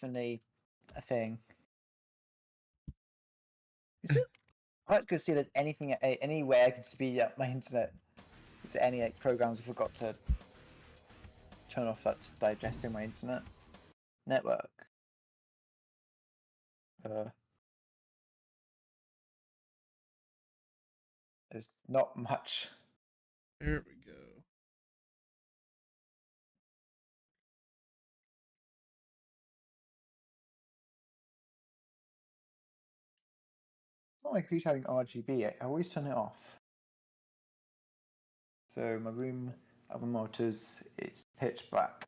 definitely a thing. Is it? I'd like to see if there's anything anywhere I can speed up my internet. Is there any programs I forgot to turn off that's digesting my internet network? There's not much. There we go. It's not like who's having RGB. I always turn it off. So my room, other monitors, it's pitch black.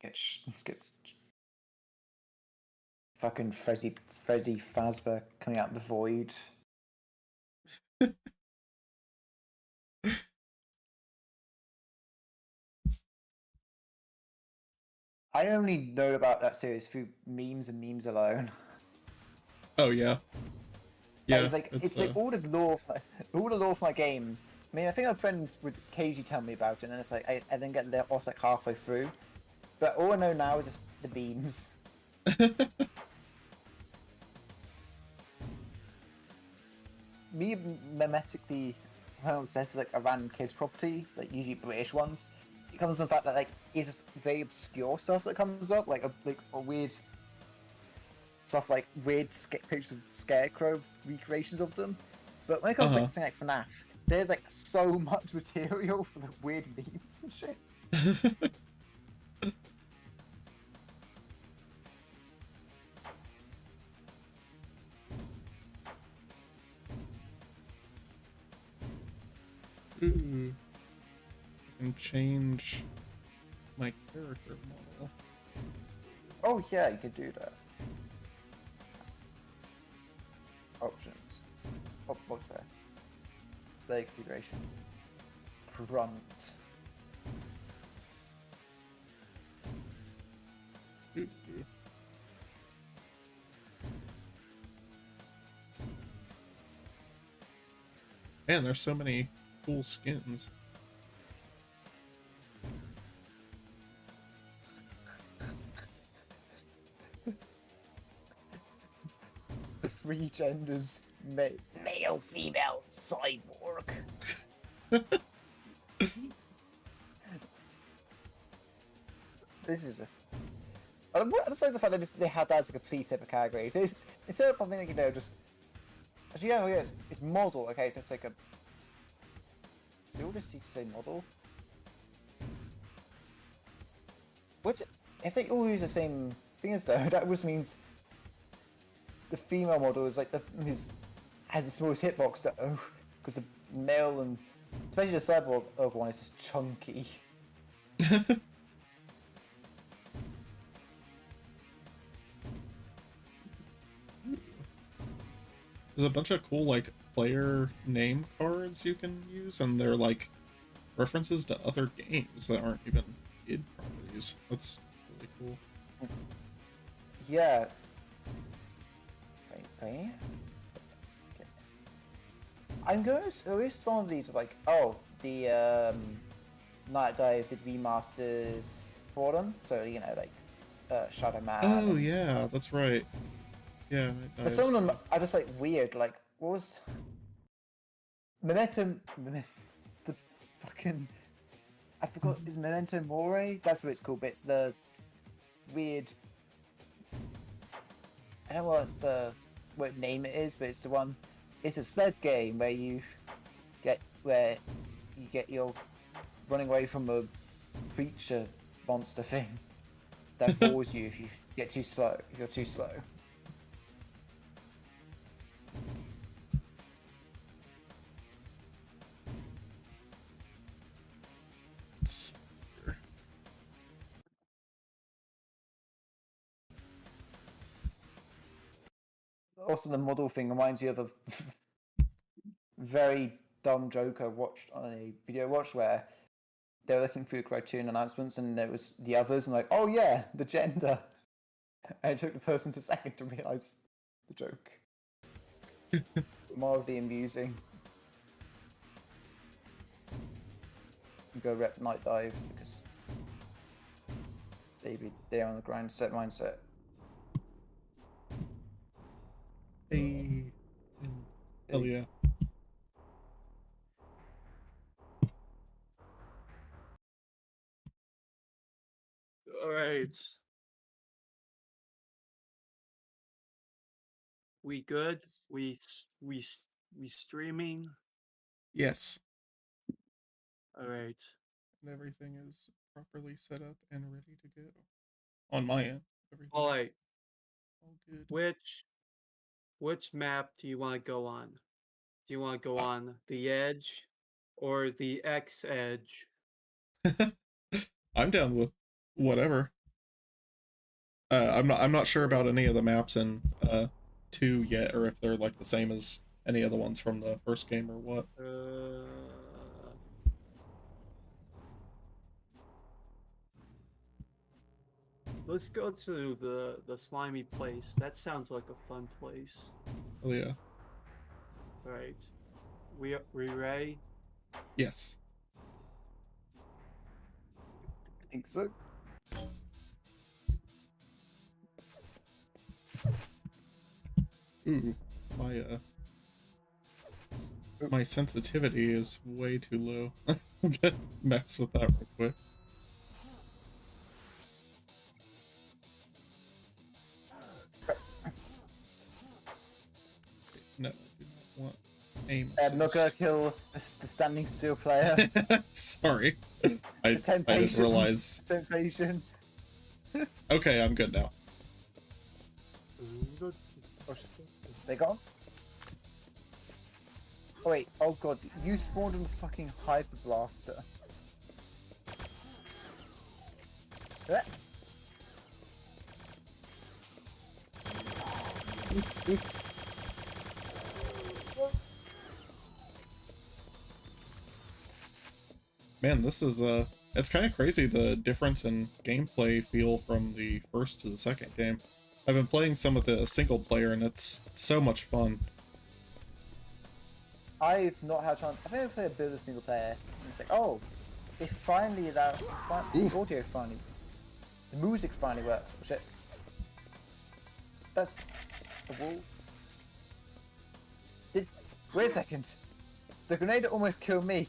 Let's get fucking Freddy Fazbear coming out of the void. I only know about that series through memes and memes alone. Oh yeah. Yeah, it's like all the lore for my game. I mean, I think our friends would occasionally tell me about it, and it's like I then get lost like halfway through. But all I know now is just the memes. Me memetically, when I was says like a random kids property, like usually British ones, it comes from the fact that like it's just very obscure stuff that comes up, like a weird stuff, like weird pictures of Scarecrow recreations of them. But when it comes to like, something like FNAF, there's like so much material for the weird memes and shit. Ooh. I can change my character model. Oh yeah, you can do that. Options. What's there? Play configuration. Grunt. Ooh. Man, there's so many cool skins. The three genders: male, female, cyborg. This is a. I just like the fact that they had that as a complete separate category. This instead of something like, you know, just actually, yeah, it's model. Okay, so it's like a. So all just say model. Which, if they all use the same things though, that just means the female model is like has the smallest hitbox though, because the male and especially the cyborg one is just chunky. There's a bunch of cool like player name cards you can use, and they're like references to other games that aren't even id properties. That's really cool. Yeah. Okay. I'm going to with some of these like the Night Dive did remasters for them, so you know like Shadow Man. Oh yeah, that's right. Yeah. But some of them are just like weird. Like what was Memento? The fucking I forgot. Is Memento Mori? That's what it's called. But it's the weird. I don't know what name it is, but it's the one. It's a sled game where you get your running away from a creature monster thing that falls you if you get too slow. If you're too slow. Also, the model thing reminds you of a very dumb joke I watched on a video watch where they were looking through the Criterion announcements and there was the others and like, oh yeah, the gender. And it took the person a second to realise the joke. Mildly amusing. Go rep Night Dive because Baby, they're on the grind set mindset. Hey. Hell yeah. All right. We good? We streaming? Yes. All right. And everything is properly set up and ready to go. On my end, everything. All right. All good. Which map do you want to go on? Do you want to go on the edge or the X edge? I'm down with whatever. I'm not sure about any of the maps in 2 yet, or if they're like the same as any of the ones from the first game or what. Let's go to the slimy place. That sounds like a fun place. Oh yeah. All right. We ready? Yes. I think so. Ooh, my sensitivity is way too low. I'm gonna mess with that real quick. No, I do not want aim assist. I'm not gonna kill the standing still player. Sorry. I didn't realize. Temptation. Okay, I'm good now. Oh shit. They gone? Oh wait, oh god, you spawned on the fucking Hyper Blaster. Ah. Man, this is it's kind of crazy the difference in gameplay feel from the first to the second game. I've been playing some of the single player and it's so much fun. I've not had a chance. I think I played a bit of the single player. And it's like, oh, it finally the audio finally, the music finally works. Oh, shit. That's the wall. Wait a second. The grenade almost killed me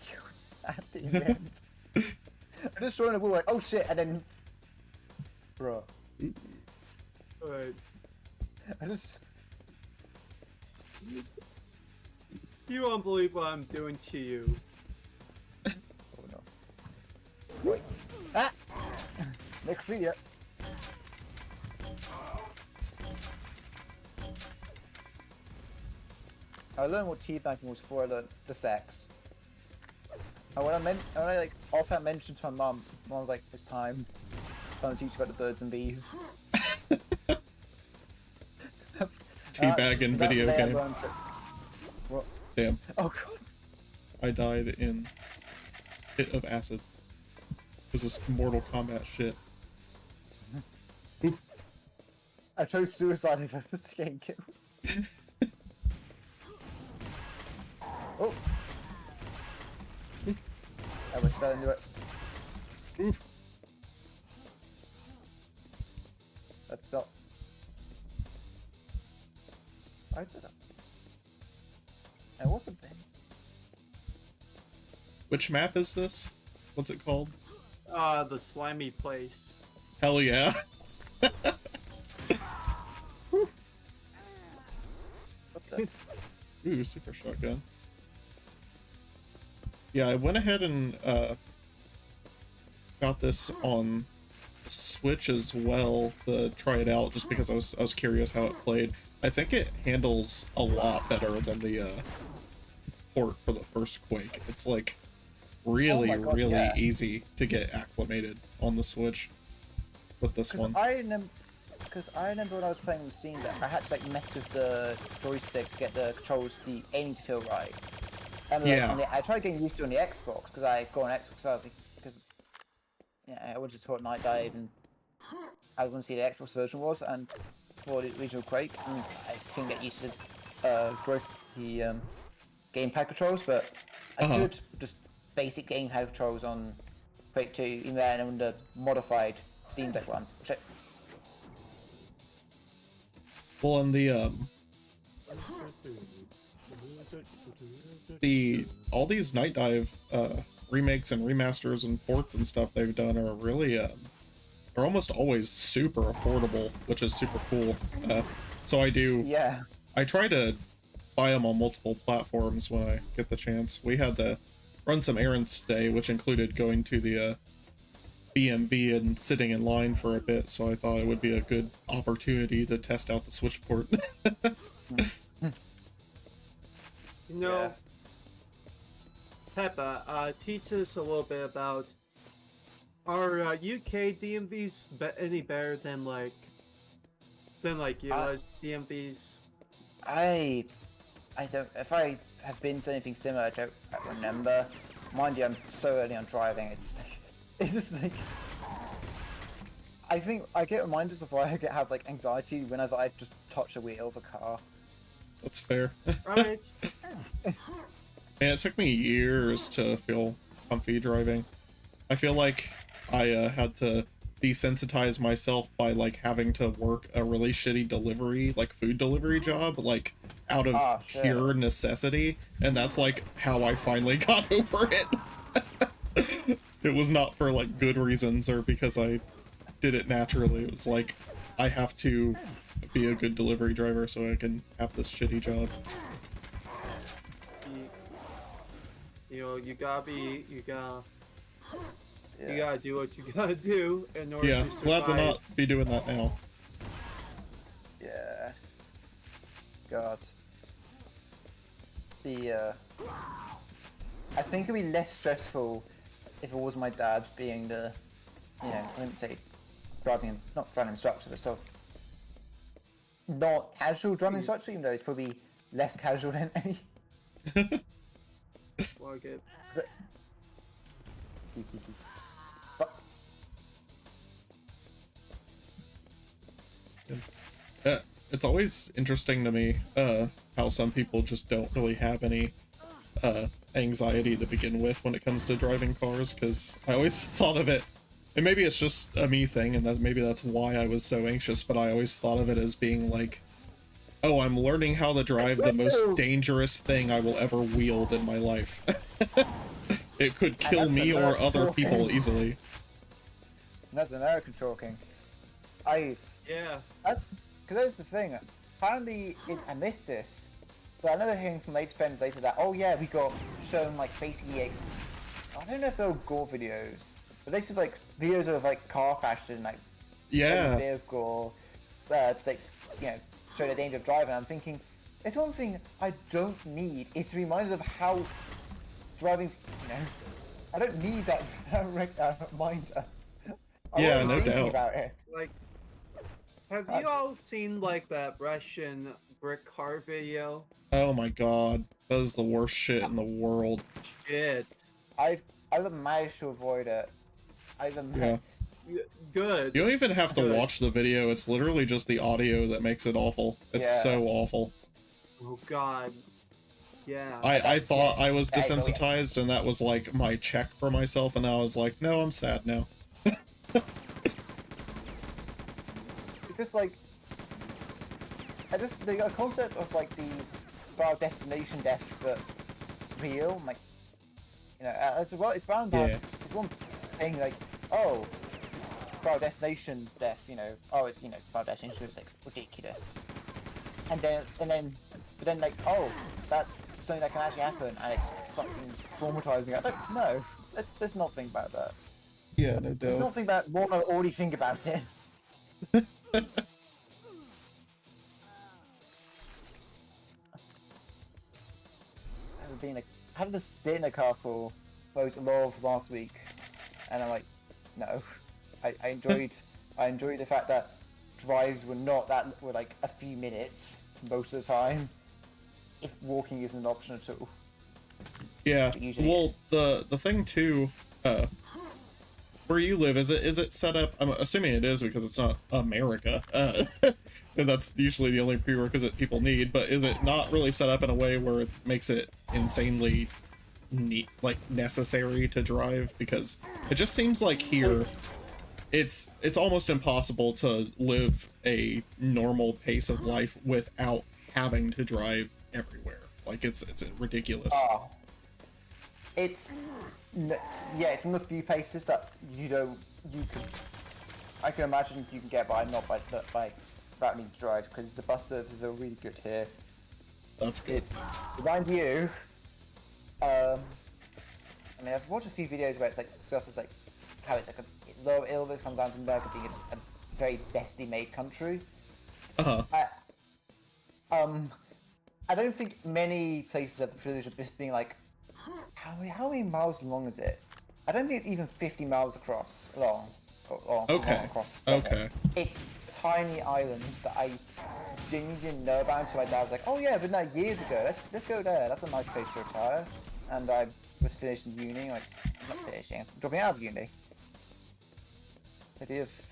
at the end. I just saw in the wall like, oh shit, and then, bro. Alright. I just. You won't believe what I'm doing to you. Oh no. Wait. Ah! Necrophilia. I learned what teabagging was before I learned the sex. And when I like offhand mentioned to my mum was like, it's time to teach about the birds and bees. Teabagging video game. What? Damn. Oh god. I died in hit of acid. This is Mortal Kombat shit. I chose suicide over the game kill. Oh. I was starting to do it. Oof. Let's stop. I did it. I wasn't there. Which map is this? What's it called? The slimy place. Hell yeah. What the? Ooh, super shotgun. Yeah, I went ahead and got this on Switch as well to try it out, just because I was curious how it played. I think it handles a lot better than the port for the first Quake. It's like really, oh God, really yeah. easy to get acclimated on the Switch with this one. Because I remember when I was playing with Scene that I had to like mess with the joystick to get the controls, the aiming to feel right. And like, Yeah. I tried getting used to it on the Xbox because I got on Xbox. So I was like, because I wanted to support Night Dive and I want to see the Xbox version was, and for the original Quake, and I couldn't get used to the gamepad controls, but I could just basic gamepad controls on Quake 2, even then on the modified Steam Deck ones. Which Well, and the all these Night Dive remakes and remasters and ports and stuff they've done are really they're almost always super affordable, which is super cool. So I try to buy them on multiple platforms when I get the chance. We had to run some errands today, which included going to the BMV and sitting in line for a bit, so I thought it would be a good opportunity to test out the Switch port. You know, Peppa, teach us a little bit about, are UK DMVs any better than like US DMVs? I don't. If I have been to anything similar, I don't remember. Mind you, I'm so early on driving. It's just like I think I get reminders of why I have like anxiety whenever I just touch a wheel of a car. That's fair. Right. Man, it took me years to feel comfy driving. I feel like I had to desensitize myself by like having to work a really shitty delivery, like food delivery job, like out of pure necessity, and that's like how I finally got over it. It was not for like good reasons or because I did it naturally. It was like I have to be a good delivery driver so I can have this shitty job. You gotta do what you gotta do in order to survive. Glad to not be doing that now. Yeah. God. I think it'd be less stressful if it was my dad being the, I wouldn't say not driving instructor, but sort of not casual driving instructor, even though it's probably less casual than any. Like it. It's always interesting to me how some people just don't really have any anxiety to begin with when it comes to driving cars, because I always thought of it, and maybe it's just a me thing, and maybe that's why I was so anxious, but I always thought of it as being like, oh, I'm learning how to drive the most dangerous thing I will ever wield in my life. It could kill me or other people easily. That's American talking. Yeah. That's because that's the thing. Apparently, I missed this, but I never hearing from later friends later that we got shown like basically I don't know if they were gore videos, but they said like videos of like car crashes and like a bit of gore to like show the danger of driving. I'm thinking, it's one thing I don't need is to be reminded of how driving's. I don't need that reminder. Yeah, no doubt. About it. Like, have you all seen like that Russian brick car video? Oh my god, that is the worst shit in the world. Shit. I've managed to avoid it. Good. You don't even have to watch the video, it's literally just the audio that makes it awful. It's so awful. Oh god. Yeah. I thought I was desensitized and that was like my check for myself, and I was like, no, I'm sad now. It's just like the concept of like the Final Destination death, but real. I'm like, as well, it's bound by it's one thing like, oh, Final Destination death, it's Final Destination is like ridiculous, but then like, oh, that's something that can actually happen and it's fucking traumatizing. I don't know. Let's not think about that. Yeah, no doubt. Let's not think about what I already think about it. I had to sit in a car for a lot of last week, and I'm like, no. I enjoyed the fact that drives were like a few minutes most of the time, if walking isn't an option at all. Yeah. Well, the thing too, where you live, is it set up? I'm assuming it is because it's not America, and that's usually the only prerequisite people need. But is it not really set up in a way where it makes it insanely necessary to drive? Because it just seems like here, it's almost impossible to live a normal pace of life without having to drive everywhere. Like it's ridiculous. Oh, it's yeah, it's one of the few places that you can. I can imagine you can get by not by without needing to drive because the bus services are really good here. That's good. It's remind you. I mean, I've watched a few videos where it's like just as like how it's like it all comes down to America being a very bestly made country. Uh-huh. I don't think many places have the privilege of just being like, how many miles long is it? I don't think it's even 50 miles across long. Okay. Across. Okay. It's tiny islands that I genuinely didn't know about until my dad was like, oh yeah, I've been there years ago. Let's go there. That's a nice place to retire. And I was finishing uni, like not finishing, I'm dropping out of uni. The idea of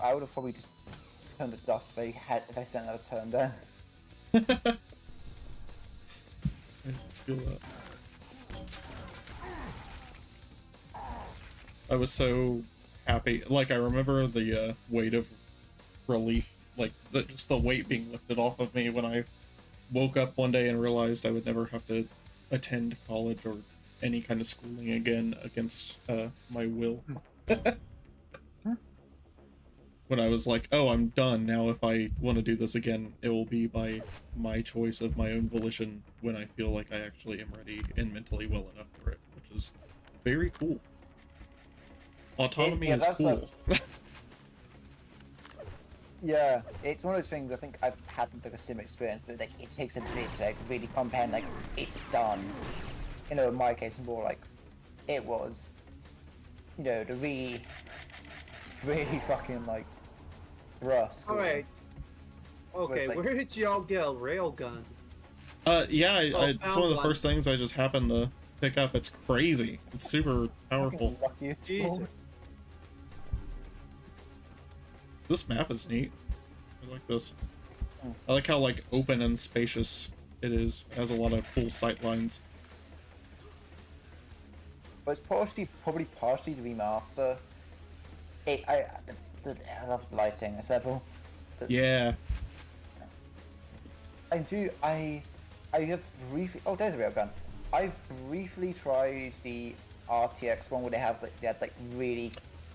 I would have probably just turned to dust if I spent another term there. I feel that. I was so happy. Like, I remember the weight of relief, like just the weight being lifted off of me when I woke up one day and realized I would never have to attend college or any kind of schooling again against my will. When I was like, oh, I'm done now. If I want to do this again, it will be by my choice of my own volition when I feel like I actually am ready and mentally well enough for it, which is very cool. Autonomy is cool. Yeah, it's one of those things. I think I've had like a similar experience, but like it takes a bit to like really comprehend. Like it's done. You know, in my case, more like it was. You know, the really fucking like rough. Alright. Okay, like, where did y'all get a railgun? Yeah, it's one of the first things I just happened to pick up. It's crazy. It's super powerful. Jesus. This map is neat. I like this. I like how like open and spacious it is. It has a lot of cool sight lines. But it's probably partially the remaster. I love the lighting. It's level. Yeah. I have briefly. Oh, there's a railgun. I've briefly tried the RTX one where they had like really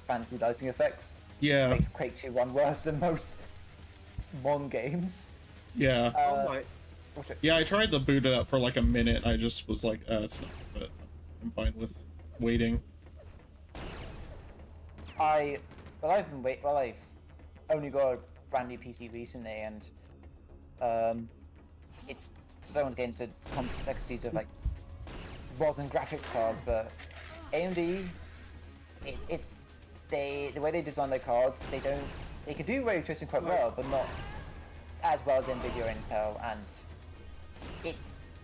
fancy lighting effects. Yeah. Makes Quake 2 run worse than most modern games. Yeah. Yeah, I tried to boot it up for like a minute. I just was like, it's not, but I'm fine with waiting. I've only got a brand new PC recently, and it's. I don't want to get into complexities of like modern graphics cards, but AMD, the way they design their cards, they can do ray tracing quite well, but not as well as Nvidia or Intel, and it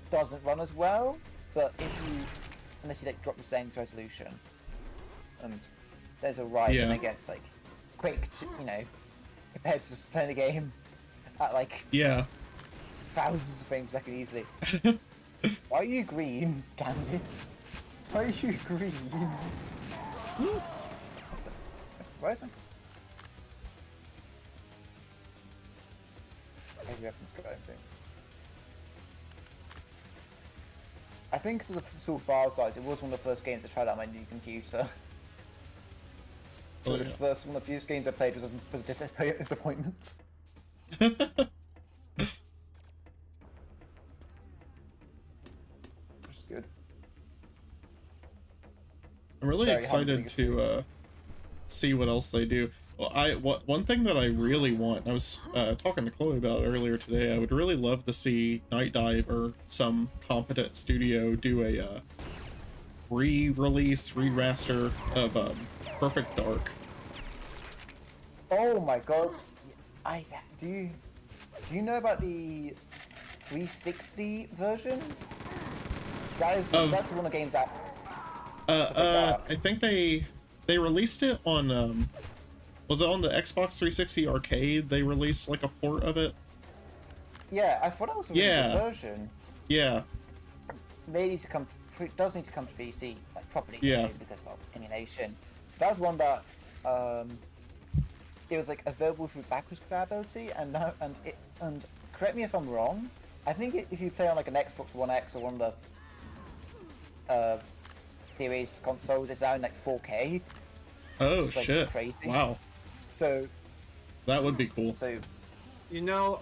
doesn't run as well. But unless you like drop the settings resolution, and there's a right when it gets like quick, compared to just playing the game at like thousands of frames a second easily. Why are you green, Candy? Why are you green? Where is it? Heavy weapons got anything. I think sort of file size, it was one of the first games I tried out on my new computer. So the first one of the few games I played was a disappointment. Which is good. I'm really excited to see what else they do. Well, one thing that I really want, I was talking to Chloe about earlier today, I would really love to see Night Dive or some competent studio do a re-release, remaster of Perfect Dark. Oh my god! Do you know about the 360 version? That's the one of the games that. I think they released it on was it on the Xbox 360 arcade? They released like a port of it. Yeah, I thought that was a really good version. Yeah. Does need to come to PC like properly. Yeah. Because of emulation. That was one that it was like available through backwards compatibility, and correct me if I'm wrong. I think if you play on like an Xbox One X or one of the series consoles, it's now in like 4K. Oh It's, like, shit! crazy. Wow, So that would be cool. so You know,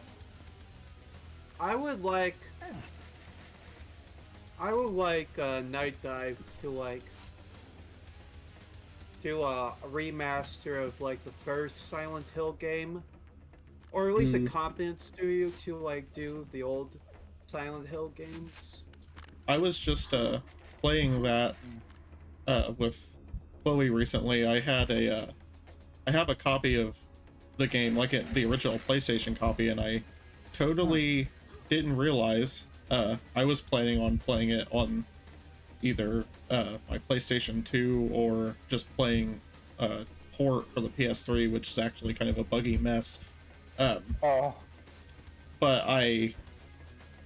I would like Night Dive to like do a remaster of like the first Silent Hill game, or at least a competent studio to like do the old Silent Hill games. I was just playing that with Chloe recently. I have a copy of the game, like the original PlayStation copy, and I totally didn't realize I was planning on playing it on either my PlayStation 2 or just playing a port for the PS3, which is actually kind of a buggy mess. oh But I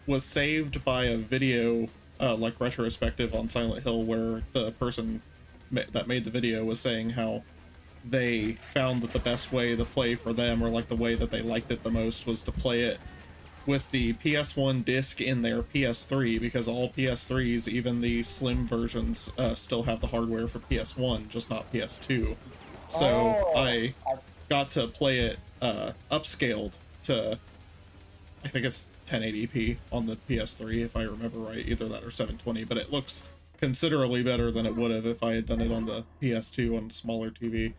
was saved by a video, like retrospective on Silent Hill, where the person that made the video was saying how they found that the best way to play for them, or like the way that they liked it the most, was to play it with the PS1 disc in their PS3, because all PS3s, even the slim versions, still have the hardware for PS1, just not PS2. So I got to play it upscaled to, I think it's 1080p on the PS3, if I remember right, either that or 720, but it looks considerably better than it would have if I had done it on the PS2 on smaller TV.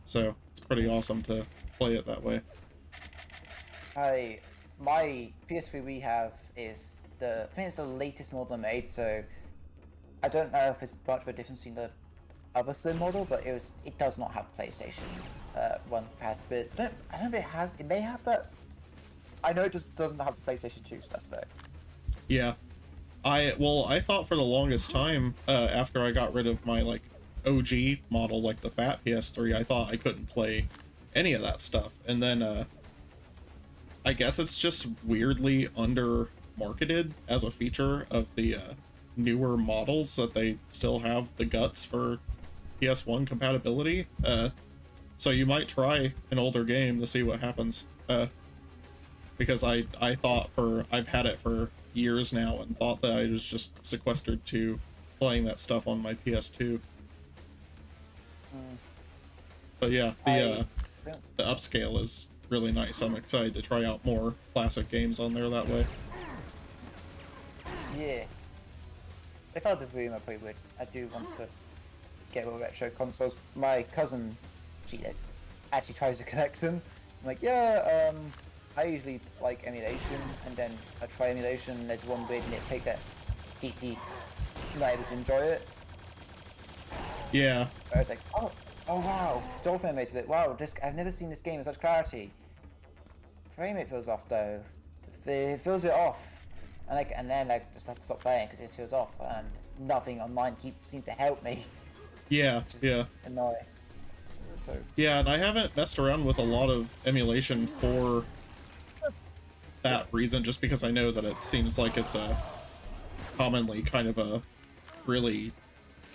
So it's pretty awesome to play it that way. my PS3 we have is I think it's the latest model made, so I don't know if it's much of a difference in the other slim model, but it does not have PlayStation 1 compatibility. I don't know if it may have that. I know it just doesn't have the PlayStation 2 stuff though. Yeah. I thought for the longest time, after I got rid of my like OG model, like the fat PS3, I thought I couldn't play any of that stuff. And then I guess it's just weirdly under marketed as a feature of the newer models, that they still have the guts for PS1 compatibility. So you might try an older game to see what happens. Because I thought I've had it for years now and thought that I was just sequestered to playing that stuff on my PS2. But yeah, the upscale is really nice. I'm excited to try out more classic games on there that way. Yeah. If I had the room, I probably would. I do want to get more retro consoles. My cousin, she actually tries to connect them. I'm like, yeah, I usually like emulation, and then I try emulation, and there's one weird nitpick that PC not able to enjoy it. Yeah. But I was like, oh wow, Dolphin animated it. Wow, I've never seen this game with such clarity. Frame rate feels off though. It feels a bit off. And then I just have to stop playing because it just feels off, and nothing online seems to help me. Yeah, yeah. Annoying. So. Yeah, and I haven't messed around with a lot of emulation for that reason, just because I know that it seems like it's a commonly kind of a really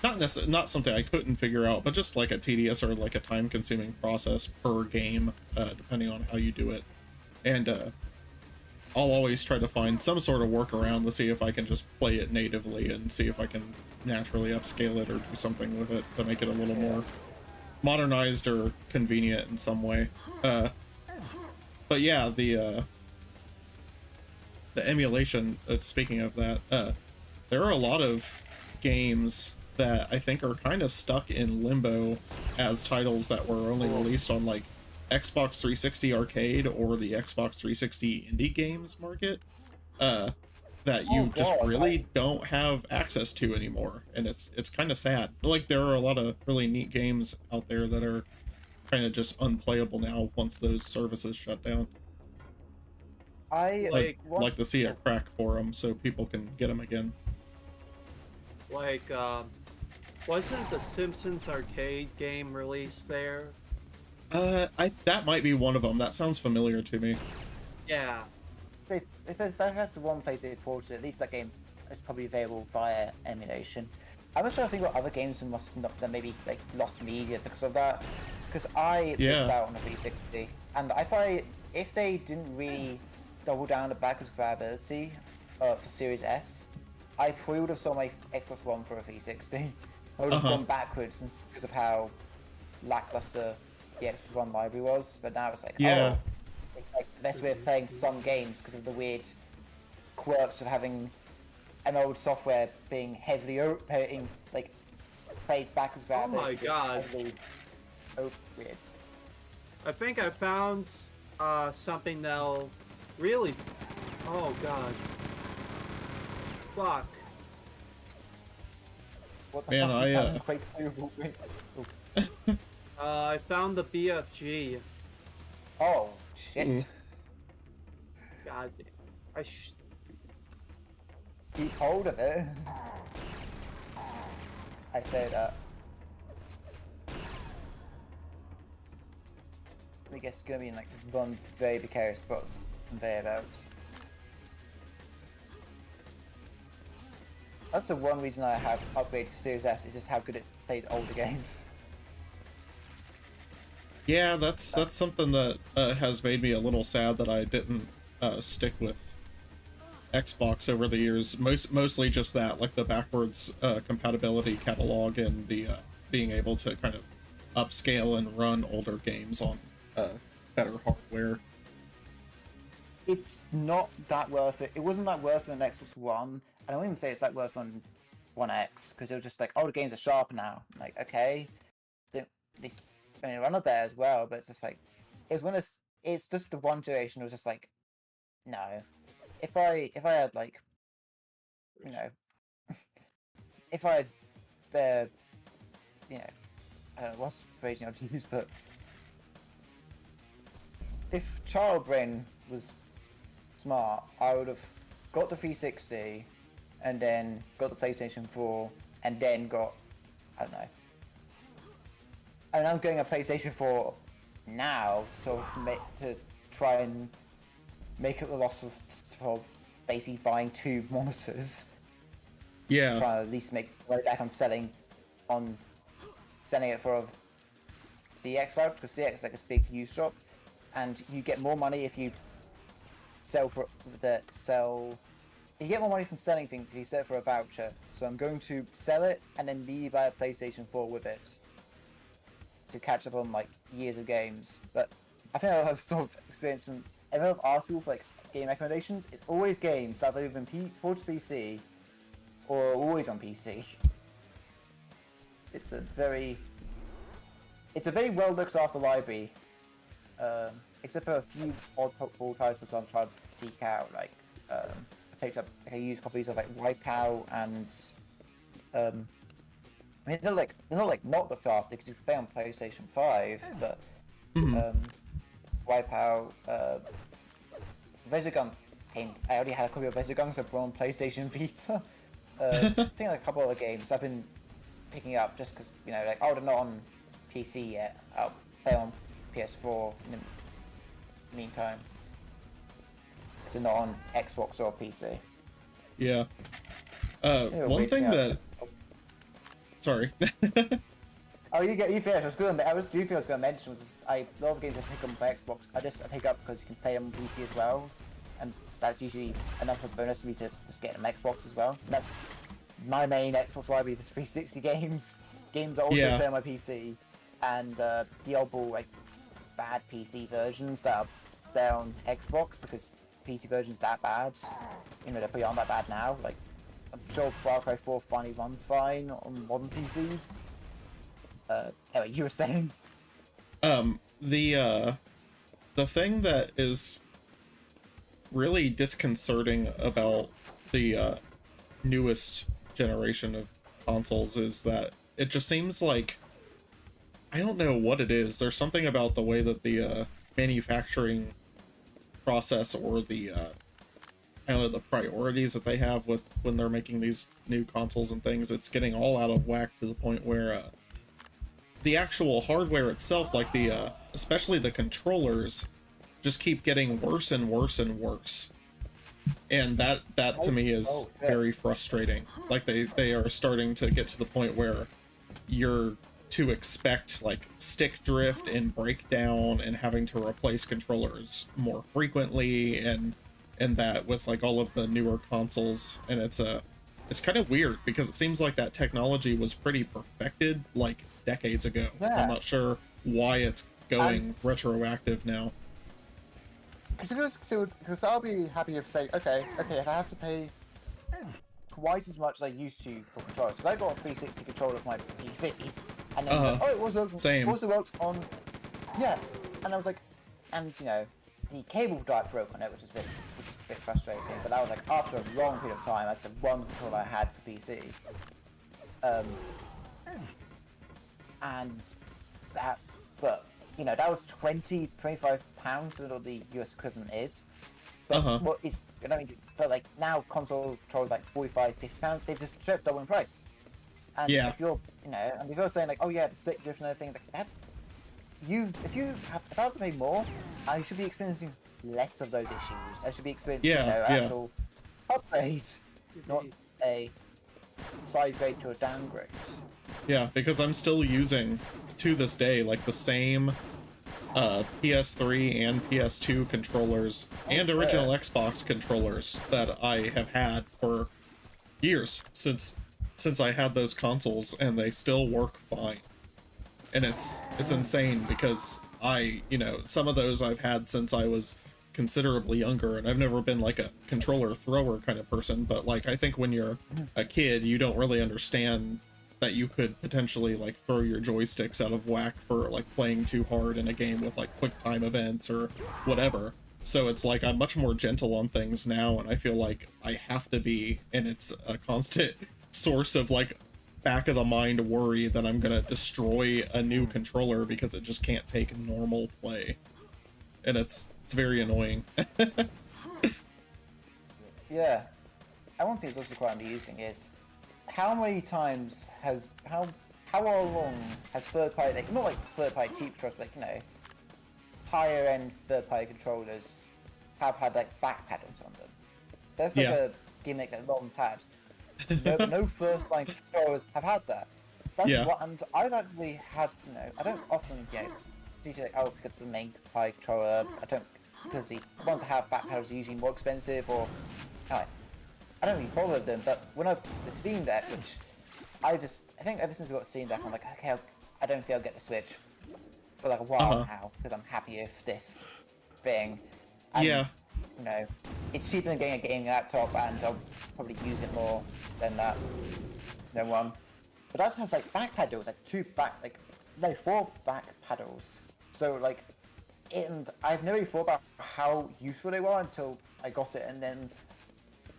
not something I couldn't figure out, but just like a tedious or like a time-consuming process per game, depending on how you do it. And I'll always try to find some sort of workaround to see if I can just play it natively and see if I can naturally upscale it or do something with it to make it a little more modernized or convenient in some way. But yeah, the emulation, speaking of that, there are a lot of games that I think are kind of stuck in limbo as titles that were only released on like Xbox 360 arcade or the Xbox 360 indie games market, that you just really don't have access to anymore, and it's kind of sad. Like, there are a lot of really neat games out there that are kind of just unplayable now once those services shut down. I'd like to see a crack for them so people can get them again. Like, wasn't the Simpsons arcade game released there? That might be one of them. That sounds familiar to me. Yeah. If that's the one place they ported, at least that game is probably available via emulation. I'm not trying to think what other games that maybe like lost media because of that. Because I missed Yeah. out on the 360, and if they didn't really double down on the backwards compatibility for Series S, I probably would have sold my Xbox One for a 360. I would have Uh-huh. gone backwards because of how lackluster the Xbox One library was. But now it's like, Yeah. oh, it's like the best way of playing some games because of the weird quirks of having an old software being like played backwards Oh my compatibility. god. Heavily weird. I think I found something that'll really. Oh god. Fuck. What the Man, fuck I, you found in Quake 2? Oh. I found the BFG. Oh shit! Ooh. God damn. Keep hold of it. I say that. I guess it's gonna be in like one very precarious spot to convey about. That's the one reason I have upgraded to Series S, is just how good it plays older games. Yeah, that's something that has made me a little sad that I didn't stick with Xbox over the years. Mostly just that, like the backwards compatibility catalog and the being able to kind of upscale and run older games on better hardware. It's not that worth it. It wasn't that worth it on Xbox One. I don't even say it's that worth on One X, because it was just like, oh, the games are sharper now. I'm like, okay, they run up there as well, but it's just like, it's just the one generation. It was just like, no. If I had like, you know, if I had, you know, I don't know what's the phrasing I'd use, but if Child Brain was smart, I would have got the 360 and then got the PlayStation 4 and then got, I don't know. And I'm getting a PlayStation 4 now to sort of to try and make up the loss for basically buying 2 monitors. Yeah. Trying to at least make money back on selling it for a CX route, because CX is like this big used shop, and you get more money if you you get more money from selling things if you sell it for a voucher. So I'm going to sell it and then maybe buy a PlayStation 4 with it to catch up on like years of games. But I think I've sort of experienced some. If I've asked people for like game recommendations, it's always games that have either been towards PC or always on PC. It's a very well looked after library, except for a few odd titles I'm trying to seek out. Like I picked up used copies of like Wipeout and I mean they're not looked after because you can play on PlayStation 5, but Wipeout, Resogun came. I already had a copy of Resogun, so I brought on PlayStation Vita. I think like a couple other games I've been picking up just because, you know, like, oh, they're not on PC yet. I'll play on PS4 in the meantime. They're not on Xbox or PC. Yeah. One thing that... Sorry. Oh, you finish. Do think I was going to mention was a lot of games I pick up for Xbox. I pick up because you can play them on PC as well, and that's usually enough of a bonus for me to just get them Xbox as well. And that's my main Xbox library is 360 games that also play on my PC, and the oddball like bad PC versions that are there on Xbox because PC versions that bad. You know, they're pretty on that bad now. Like I'm sure Far Cry 4 finally runs fine on modern PCs. Anyway, you were saying? The thing that is really disconcerting about the newest generation of consoles is that it just seems like, I don't know what it is. There's something about the way that the manufacturing process or the kind of the priorities that they have with when they're making these new consoles and things, it's getting all out of whack to the point where the actual hardware itself, like the especially the controllers, just keep getting worse and worse and worse. And that to me is yeah. very frustrating. Like they are starting to get to the point where you're to expect like stick drift and breakdown and having to replace controllers more frequently, and that with like all of the newer consoles. And it's kind of weird because it seems like that technology was pretty perfected like decades ago. Yeah. I'm not sure why it's going retroactive now. Because I'll be happy if say, okay, if I have to pay twice as much as I used to for controllers, because I got a 360 controller for my PC, and then it also works on, yeah, and I was like, and you know, the cable drive broke on it, which is a bit frustrating. But that was like after a long period of time. That's the one controller I had for PC, and that, but. You know, that was £25 what the US equivalent is. But what is, I mean, but like now console controls like £45-50, they've just stripped double in price. And if you're, you know, and if you're saying like, oh yeah, the stick drift and everything, like that, if I have to pay more, I should be experiencing less of those issues. I should be experiencing, actual upgrade, not a side grade to a downgrade. Yeah, because I'm still using, to this day, like the same PS3 and PS2 controllers and original Xbox controllers that I have had for years since I had those consoles, and they still work fine. And it's insane because some of those I've had since I was considerably younger, and I've never been like a controller thrower kind of person, but like I think when you're a kid, you don't really understand that you could potentially like throw your joysticks out of whack for like playing too hard in a game with like quick time events or whatever. So it's like I'm much more gentle on things now, and I feel like I have to be, and it's a constant source of like back of the mind worry that I'm gonna destroy a new controller because it just can't take normal play, and it's very annoying. Yeah, and one thing that's also quite underusing is how many times how long has third party, like not like third party cheap controllers, but like, you know, higher end third party controllers have had like back pedals on them. That's like a gimmick that Long's had. No first line controllers have had that. That's what, and I've actually had, you know, I don't often do like, oh, pick up the main party controller. I don't, because the ones that have back pedals are usually more expensive, or I don't really bother with them. But when I've the Steam Deck, which I think ever since I got Steam Deck, I'm like, okay, I don't think I'll get the Switch for like a while now, because I'm happy with this thing. And, you know, it's cheaper than getting a gaming laptop, and I'll probably use it more than one. But that has like back pedals, like four back pedals. So like, and I've never really thought about how useful they were until I got it, and then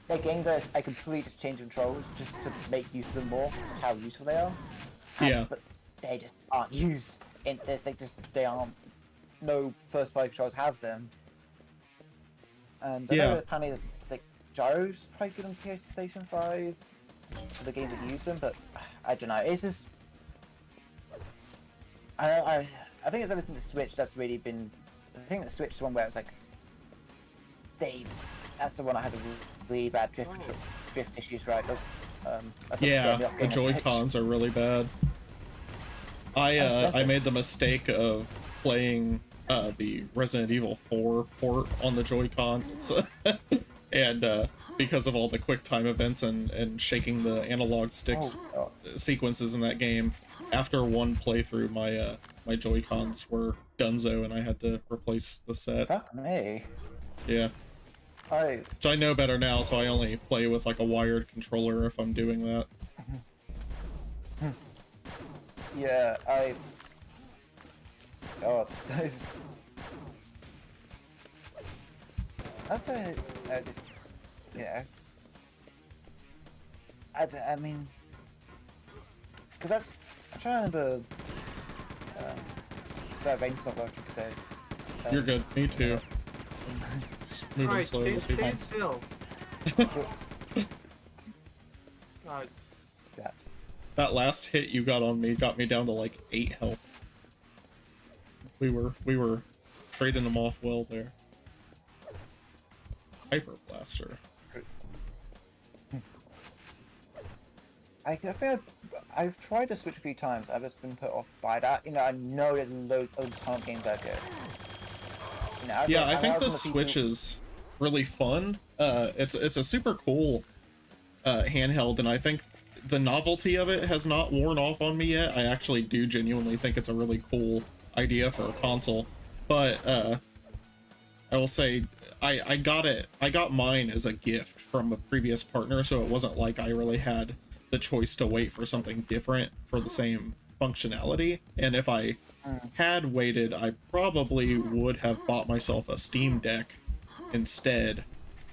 there are games where I completely just change controls just to make use of them more, how useful they are. But they just aren't used in this. They aren't. No first party controls have them. And I know that apparently the gyros probably good on PlayStation 5 for the games that use them, but I don't know. It's just I think it's ever since the Switch that's really been. I think the Switch is the one where it's like that's the one that has a really bad drift issues, right? That's the Joy-Cons are really bad. I made the mistake of playing the Resident Evil 4 port on the Joy-Cons, and because of all the quick time events and shaking the analog sticks sequences in that game, after one playthrough, my Joy-Cons were donezo, and I had to replace the set. Fuck me. Yeah. Which I know better now, so I only play with like a wired controller if I'm doing that. Yeah, God, that's just, yeah. I mean, because I'm trying to remember. Sorry, brain's not working today. You're good. Me too. Moving slowly. Stand still. God. That last hit you got on me got me down to like 8 health. We were trading them off well there. Hyper Blaster. I think I've tried to Switch a few times. I've just been put off by that. You know, I know there's loads of ton of games that are good. You know, Yeah, I think the Switch is really fun. It's a super cool handheld, and I think the novelty of it has not worn off on me yet. I actually do genuinely think it's a really cool idea for a console. But I will say I got mine as a gift from a previous partner, so it wasn't like I really had the choice to wait for something different for the same functionality. And if I had waited, I probably would have bought myself a Steam Deck instead.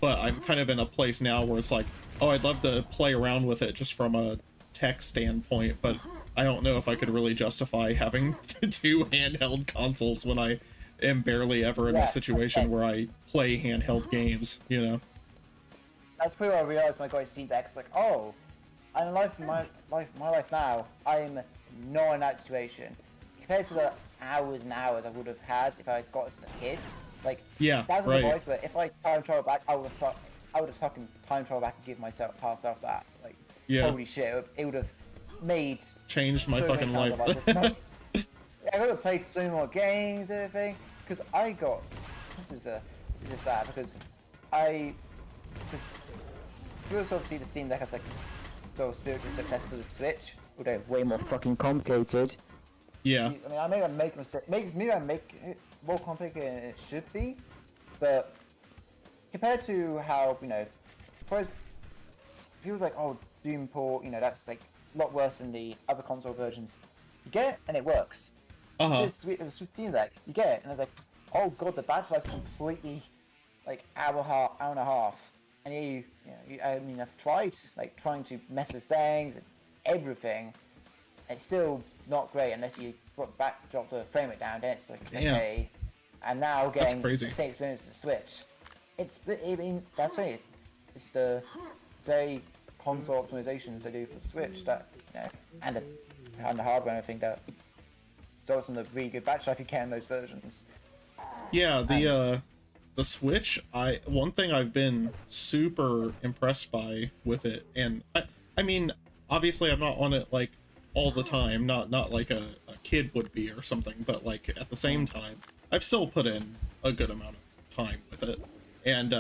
But I'm kind of in a place now where it's like, oh, I'd love to play around with it just from a tech standpoint, but I don't know if I could really justify having two handheld consoles when I am barely ever in a situation where I play handheld games, you know? That's pretty what I realized when I got Steam Deck. It's like, oh, in my life now, I'm not in that situation. Compared to the hours and hours I would have had if I got as a kid, like, yeah, that's right. the voice. But if I time travel back, I would have fucking time travel back and give myself that. Like, yeah. Holy shit, it would have changed my fucking life. I would have played so many more games, and everything. Because this is sad because you also see the Steam Deck as like so spiritual successor to the Switch, although way more fucking complicated. Yeah. I mean, I may make a mistake. Maybe I make it more complicated than it should be, but compared to how, you know, for people like, oh, Doom port, you know, that's like a lot worse than the other console versions. You get it and it works. It's with Steam Deck, you get it, and it's like, oh god, the battery life's completely like hour and a half. And I mean, I've tried like trying to mess with settings and everything. It's still not great unless you drop the frame rate down. Then it's like okay. And now getting the same experience as the Switch. I mean, that's funny. It's the very console optimizations they do for the Switch that, you know, and the hardware and everything that. It's also the really good battery life you get in those versions. Yeah, the Switch, one thing I've been super impressed by with it, and I mean, obviously I'm not on it like all the time, not like a kid would be or something, but like at the same time, I've still put in a good amount of time with it, and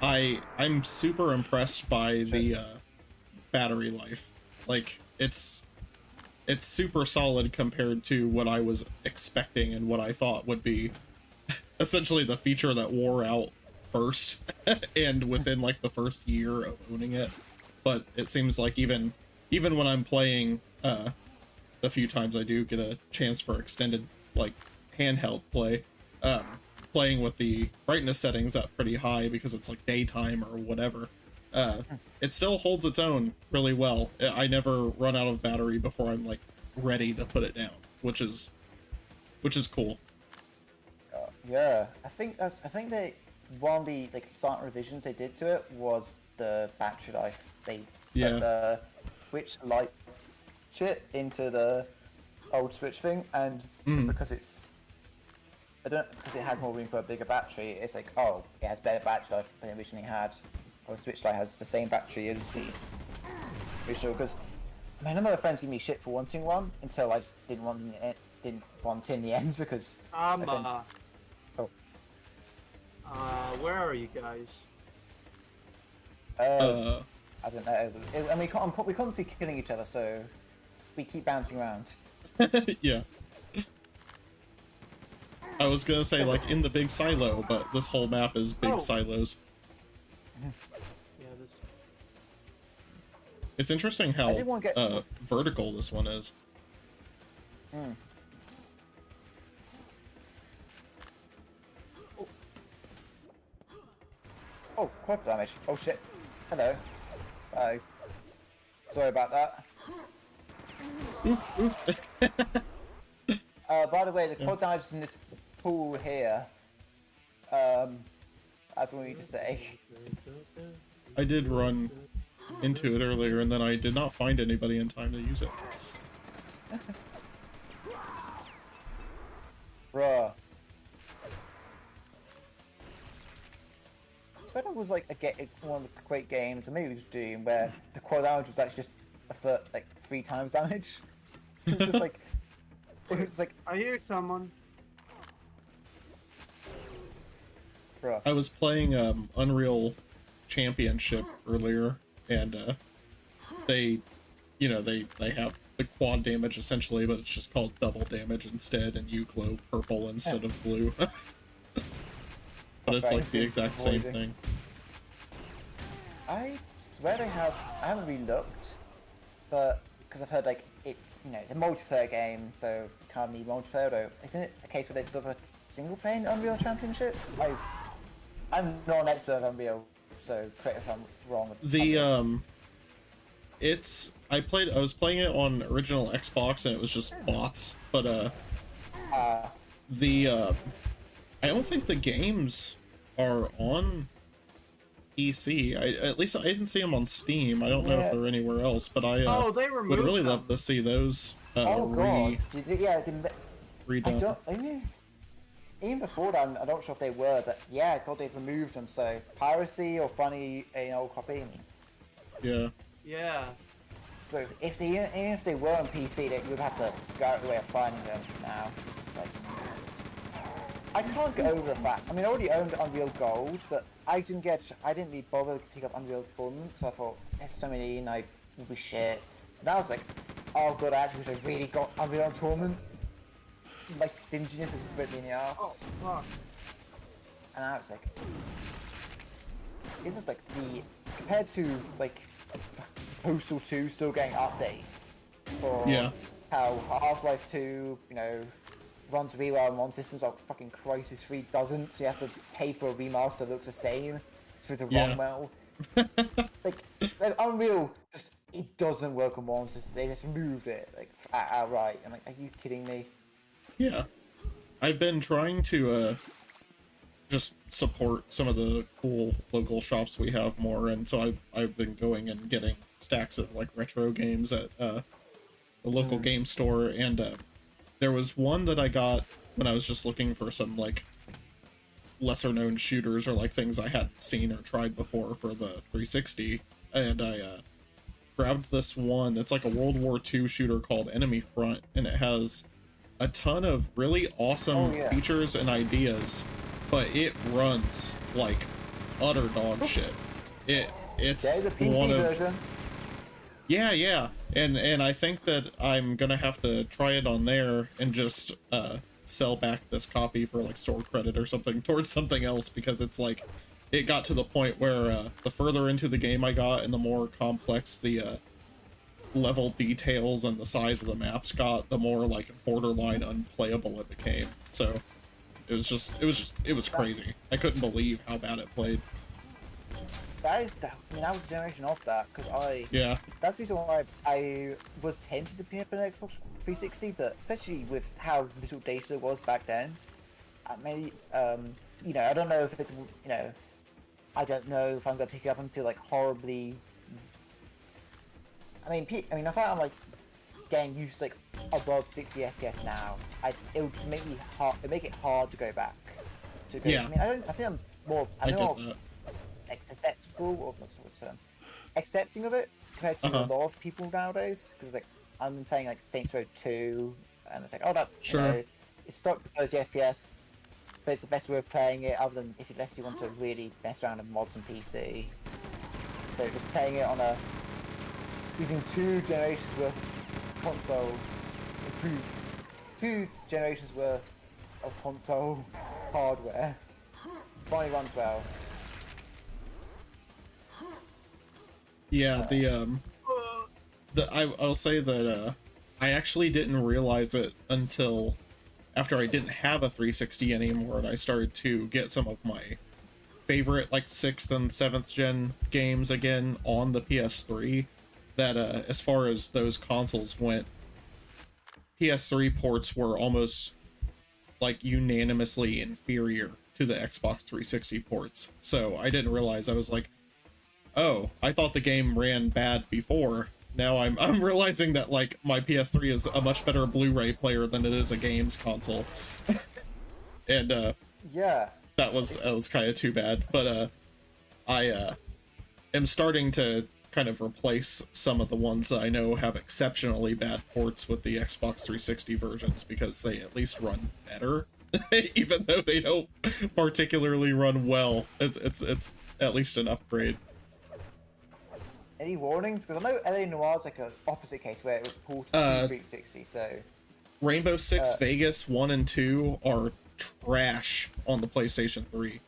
I'm super impressed by the battery life. Like it's super solid compared to what I was expecting and what I thought would be essentially the feature that wore out first and within like the first year of owning it. But it seems like even when I'm playing the few times I do get a chance for extended like handheld play, playing with the brightness settings up pretty high because it's like daytime or whatever, it still holds its own really well. I never run out of battery before I'm like ready to put it down, which is cool. Yeah, I think they one of the like slight revisions they did to it was the battery life. They put the Switch Lite chip into the old Switch thing, and because it has more room for a bigger battery, it's like, oh, it has better battery life than it originally had. Or Switch Lite has the same battery as the original. Because I mean, a lot of friends give me shit for wanting one until I just didn't want it in the end because. Where are you guys? I don't know. I mean, we constantly killing each other, so we keep bouncing around. Yeah. I was gonna say like in the big silo, but this whole map is big silos. It's interesting how vertical this one is. Oh, quad damage. Oh shit. Hello. Bye. Sorry about that. By the way, the quad damage is in this pool here. That's what we need to say. I did run into it earlier, and then I did not find anybody in time to use it. Bruh. swear there was like one of the Quake games, or maybe it was Doom, where the core damage was actually just a foot, like 3 times damage. It was just like, it was like, I hear someone. bruh. I was playing Unreal Championship earlier, and they, you know, they have the quad damage essentially, but it's just called double damage instead, and you glow purple instead of blue. But it's like the exact same thing. I swear they have. I haven't really looked, but because I've heard like it's it's a multiplayer game, so you can't need multiplayer. Though, isn't it a case where they still have a single player in Unreal Championships? I'm not an expert of Unreal, so correct if I'm wrong with the I was playing it on original Xbox and it was just bots, but I don't think the games are on PC. At least I didn't see them on Steam. I don't know if they're anywhere else, but I they would removed really them. love to see those God! redone. Even before that, I'm not sure if they were, but yeah, God, they've removed them. So piracy or funny an old copy. I mean, Yeah. Yeah. so even if they were on PC, you would have to go out of the way of finding them now. It's just like, I can't get over the fact. I mean, I already owned Unreal Gold, but I didn't really bother to pick up Unreal Tournament because I thought there's so many and I would be shit. And I was like, oh god, I actually wish I really got Unreal Tournament. My stinginess has bit me in the ass. Oh fuck. And I was like, it's just like compared to like Postal 2 still getting updates for how Half-Life 2, runs really well on one systems, while fucking Crisis 3 doesn't, so you have to pay for a remaster that looks the same through the ROM well. like Unreal it doesn't work on one system, they just moved it outright. I'm like, are you kidding me? Yeah. I've been trying to just support some of the cool local shops we have more, and so I've been going and getting stacks of like retro games at the local game store, and there was one that I got when I was just looking for some like lesser known shooters or like things I hadn't seen or tried before for the 360, and I grabbed this one that's like a World War II shooter called Enemy Front, and it has a ton of really awesome features and ideas, but it runs like utter dog shit. It's the PC one of version. yeah, and I think that I'm gonna have to try it on there and just sell back this copy for like store credit or something towards something else, because it's like it got to the point where the further into the game I got and the more complex the level details and the size of the maps got, the more like borderline unplayable it became. So it was crazy. I couldn't believe how bad it played. I was a generation off that, because that's the reason why I was tempted to pick up an Xbox 360, but especially with how little data there was back then, I don't know if it's, I don't know if I'm going to pick it up and feel like horribly. I find I'm like getting used to like above 60 FPS now. It would make it hard to go back. I think I'm more. I get that. Acceptable, or what's the term? Accepting of it compared to a lot of people nowadays, because like I'm playing like Saints Row 2, and it's like, oh, that it's stuck with those FPS, but it's the best way of playing it, other than unless you want to really mess around with mods and PC. So just playing it on using 2 generations worth of console, improved 2 generations worth of console hardware, finally runs well. Yeah, I'll say that I actually didn't realize it until after I didn't have a 360 anymore, and I started to get some of my favorite like 6th and 7th gen games again on the PS3, that as far as those consoles went, PS3 ports were almost like unanimously inferior to the Xbox 360 ports. So I didn't realize. I was like, oh, I thought the game ran bad before. Now I'm realizing that like my PS3 is a much better Blu-ray player than it is a games console. And that was kind of too bad. But I am starting to kind of replace some of the ones that I know have exceptionally bad ports with the Xbox 360 versions because they at least run better, even though they don't particularly run well. It's at least an upgrade. Any warnings? Because I know LA Noir's like an opposite case where it was ported to 360, so... Rainbow Six Vegas 1 and 2 are trash on the PlayStation 3.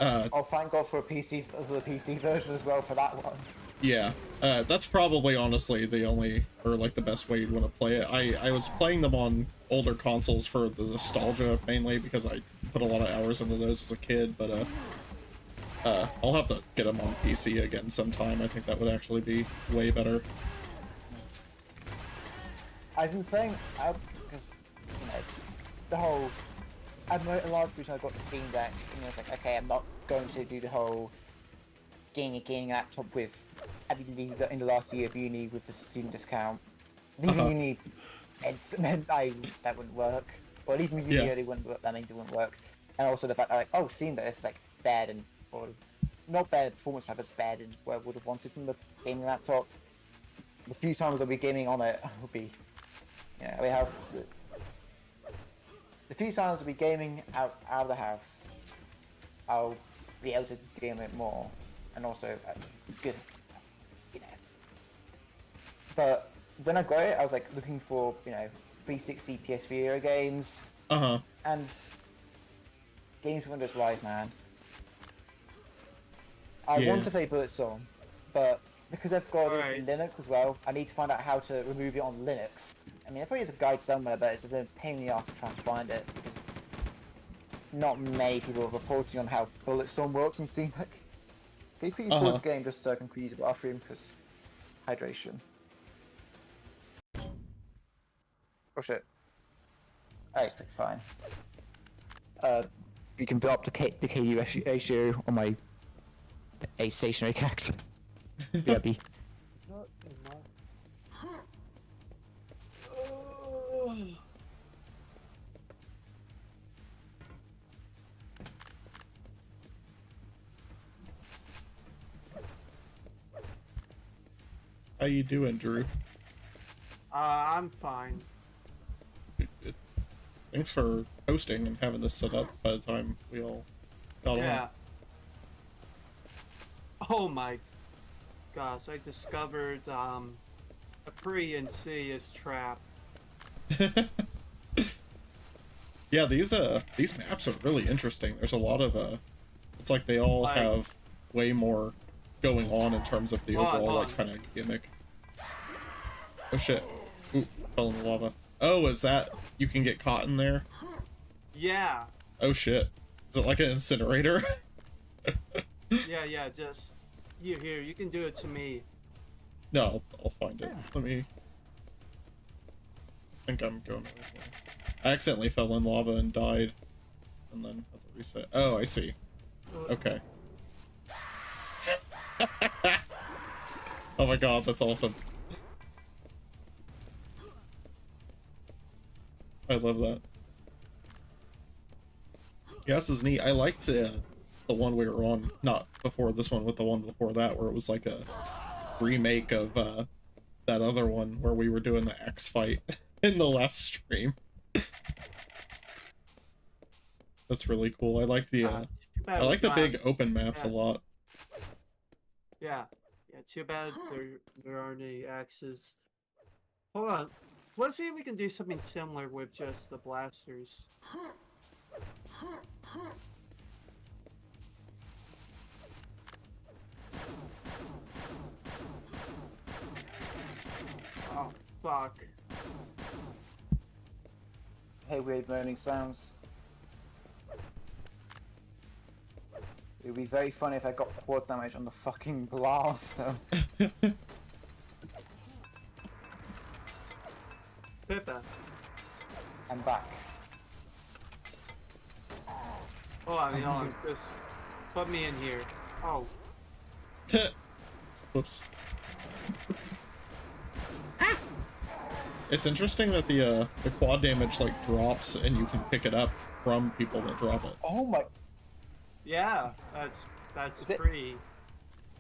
Oh, thank God for the PC version as well for that one. Yeah, that's probably honestly the only, or like the best way you'd want to play it. I was playing them on older consoles for the nostalgia mainly because I put a lot of hours into those as a kid, but I'll have to get them on PC again sometime. I think that would actually be way better. I've been playing because the whole. A large reason I got the Steam Deck, and I was like, okay, I'm not going to do the whole getting a gaming laptop with in the last year of uni with the student discount. Leaving uni, it meant that wouldn't work. Or leaving uni early wouldn't work. That means it wouldn't work. And also the fact that Steam Deck is like bad and or not bad performance, but it's bad and what I would have wanted from the gaming laptop. The few times I'll be gaming on it will be, we have. The few times I'll be gaming out of the house, I'll be able to game it more, and also it's good, But when I got it, I was like looking for 360 PS3 era games, and games from Windows Live, man. I want to play Bulletstorm, but because I've got it in Linux as well, I need to find out how to remove it on Linux. I mean, there probably is a guide somewhere, but it's a bit of a pain in the ass to try and find it, because not many people are reporting on how Bulletstorm works on Steam Deck. Can you quickly pause the game just so I can use the bathroom, because hydration. Oh shit. Oh, it's pretty fine. You can build up the KU ratio on my a stationary character. BRB. How you doing, Drew? I'm fine. Good. Thanks for hosting and having this set up by the time we all got on. Oh my gosh, I discovered a pretty insidious trap. Yeah, these maps are really interesting. There's a lot of it's like they all have way more going on in terms of the overall like kind of gimmick. Oh shit. Ooh, fell in the lava. Oh, is that you can get caught in there? Yeah. Oh shit. Is it like an incinerator? Yeah, just here, you can do it to me. No, I'll find it. Let me. I think I'm going over here. I accidentally fell in lava and died, and then had to reset. Oh, I see. Okay. Oh my god, that's awesome. I love that. Yeah, this is neat. I liked the one we were on, not before this one, with the one before that, where it was like a remake of that other one where we were doing the X fight in the last stream. That's really cool. I like the big open maps a lot. Yeah, too bad there aren't any axes. Hold on. Let's see if we can do something similar with just the blasters. Oh, fuck. Hey, weird moaning sounds. It would be very funny if I got quad damage on the fucking blaster. Pippa. I'm back. Hold on, just put me in here. Oh. Whoops. It's interesting that the quad damage like drops and you can pick it up from people that drop it. Oh my. Yeah, that's That's Is it? pretty.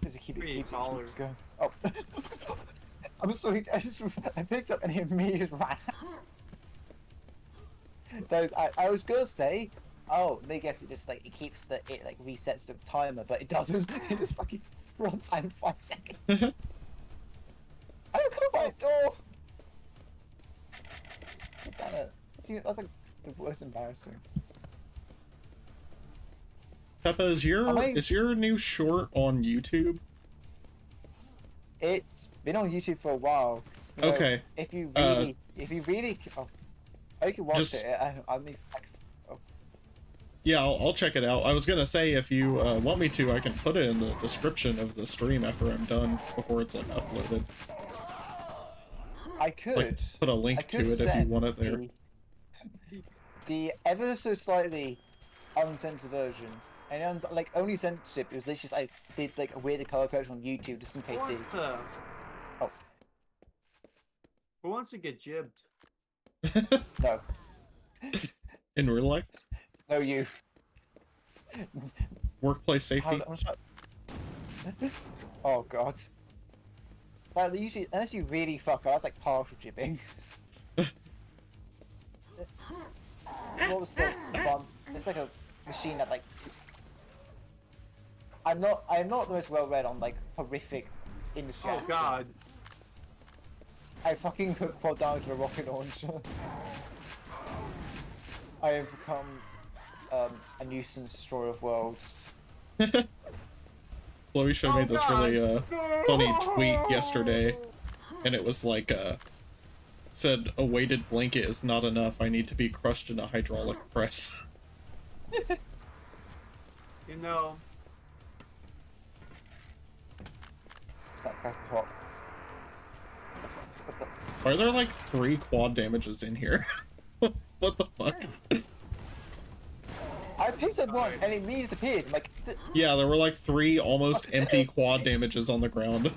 Does it keep Pretty it baller. keeps going? Oh. I'm sorry, I picked up and it immediately just ran. Those I was gonna say, oh, I guess it just like it keeps it like resets the timer, but it doesn't. It just fucking runs time 5 seconds. I don't come by the door. Damn it! See, that's like the worst embarrassing. Peppa, is your new short on YouTube? It's been on YouTube for a while. You know, Okay. If you really, oh, I can watch Just- it. I mean, oh. Yeah, I'll check it out. I was gonna say, if you want me to, I can put it in the description of the stream after I'm done, before it's like uploaded. I could Like, put a link to it if you want it there. The ever so slightly uncensored version, and like only censorship. It was literally just I did like a weird color correction on YouTube just in case Who they. wants to? Oh. Who wants to get jibbed? No. In real life? No, you. Workplace safety? Oh god. Like usually, unless you really fuck up, that's like partial jibbing. What was the one? It's like a machine that like. I'm not the most well read on like horrific industry. Oh accents. god. I fucking put quad down to a rocket launcher. I have become a nuisance destroyer of worlds. Chloe showed me Oh, this God. really funny tweet yesterday, and it was like said a weighted blanket is not enough. I need to be crushed in a hydraulic press. You know. It's like crack a pop. Why are there like 3 quad damages in here? What the fuck? I picked up one and it immediately disappeared. Like, Yeah, there were like 3 almost empty quad damages on the ground.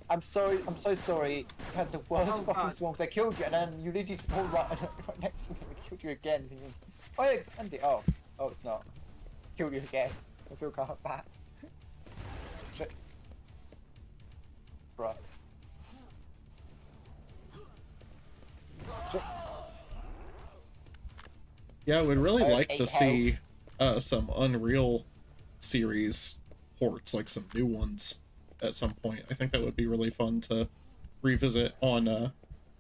I'm sorry. I'm so sorry. You had the worst Oh, fucking God. spawn because I killed you, and then you literally spawned right next to me and I killed you again. Thinking, oh, yeah, it's empty. Oh, it's not. Killed you again. I feel kind of bad. Shit. Bruh. Shit. Yeah, I would really I have like 8 to see some Unreal series ports, like some new ones at some point. I think that would be really fun to revisit on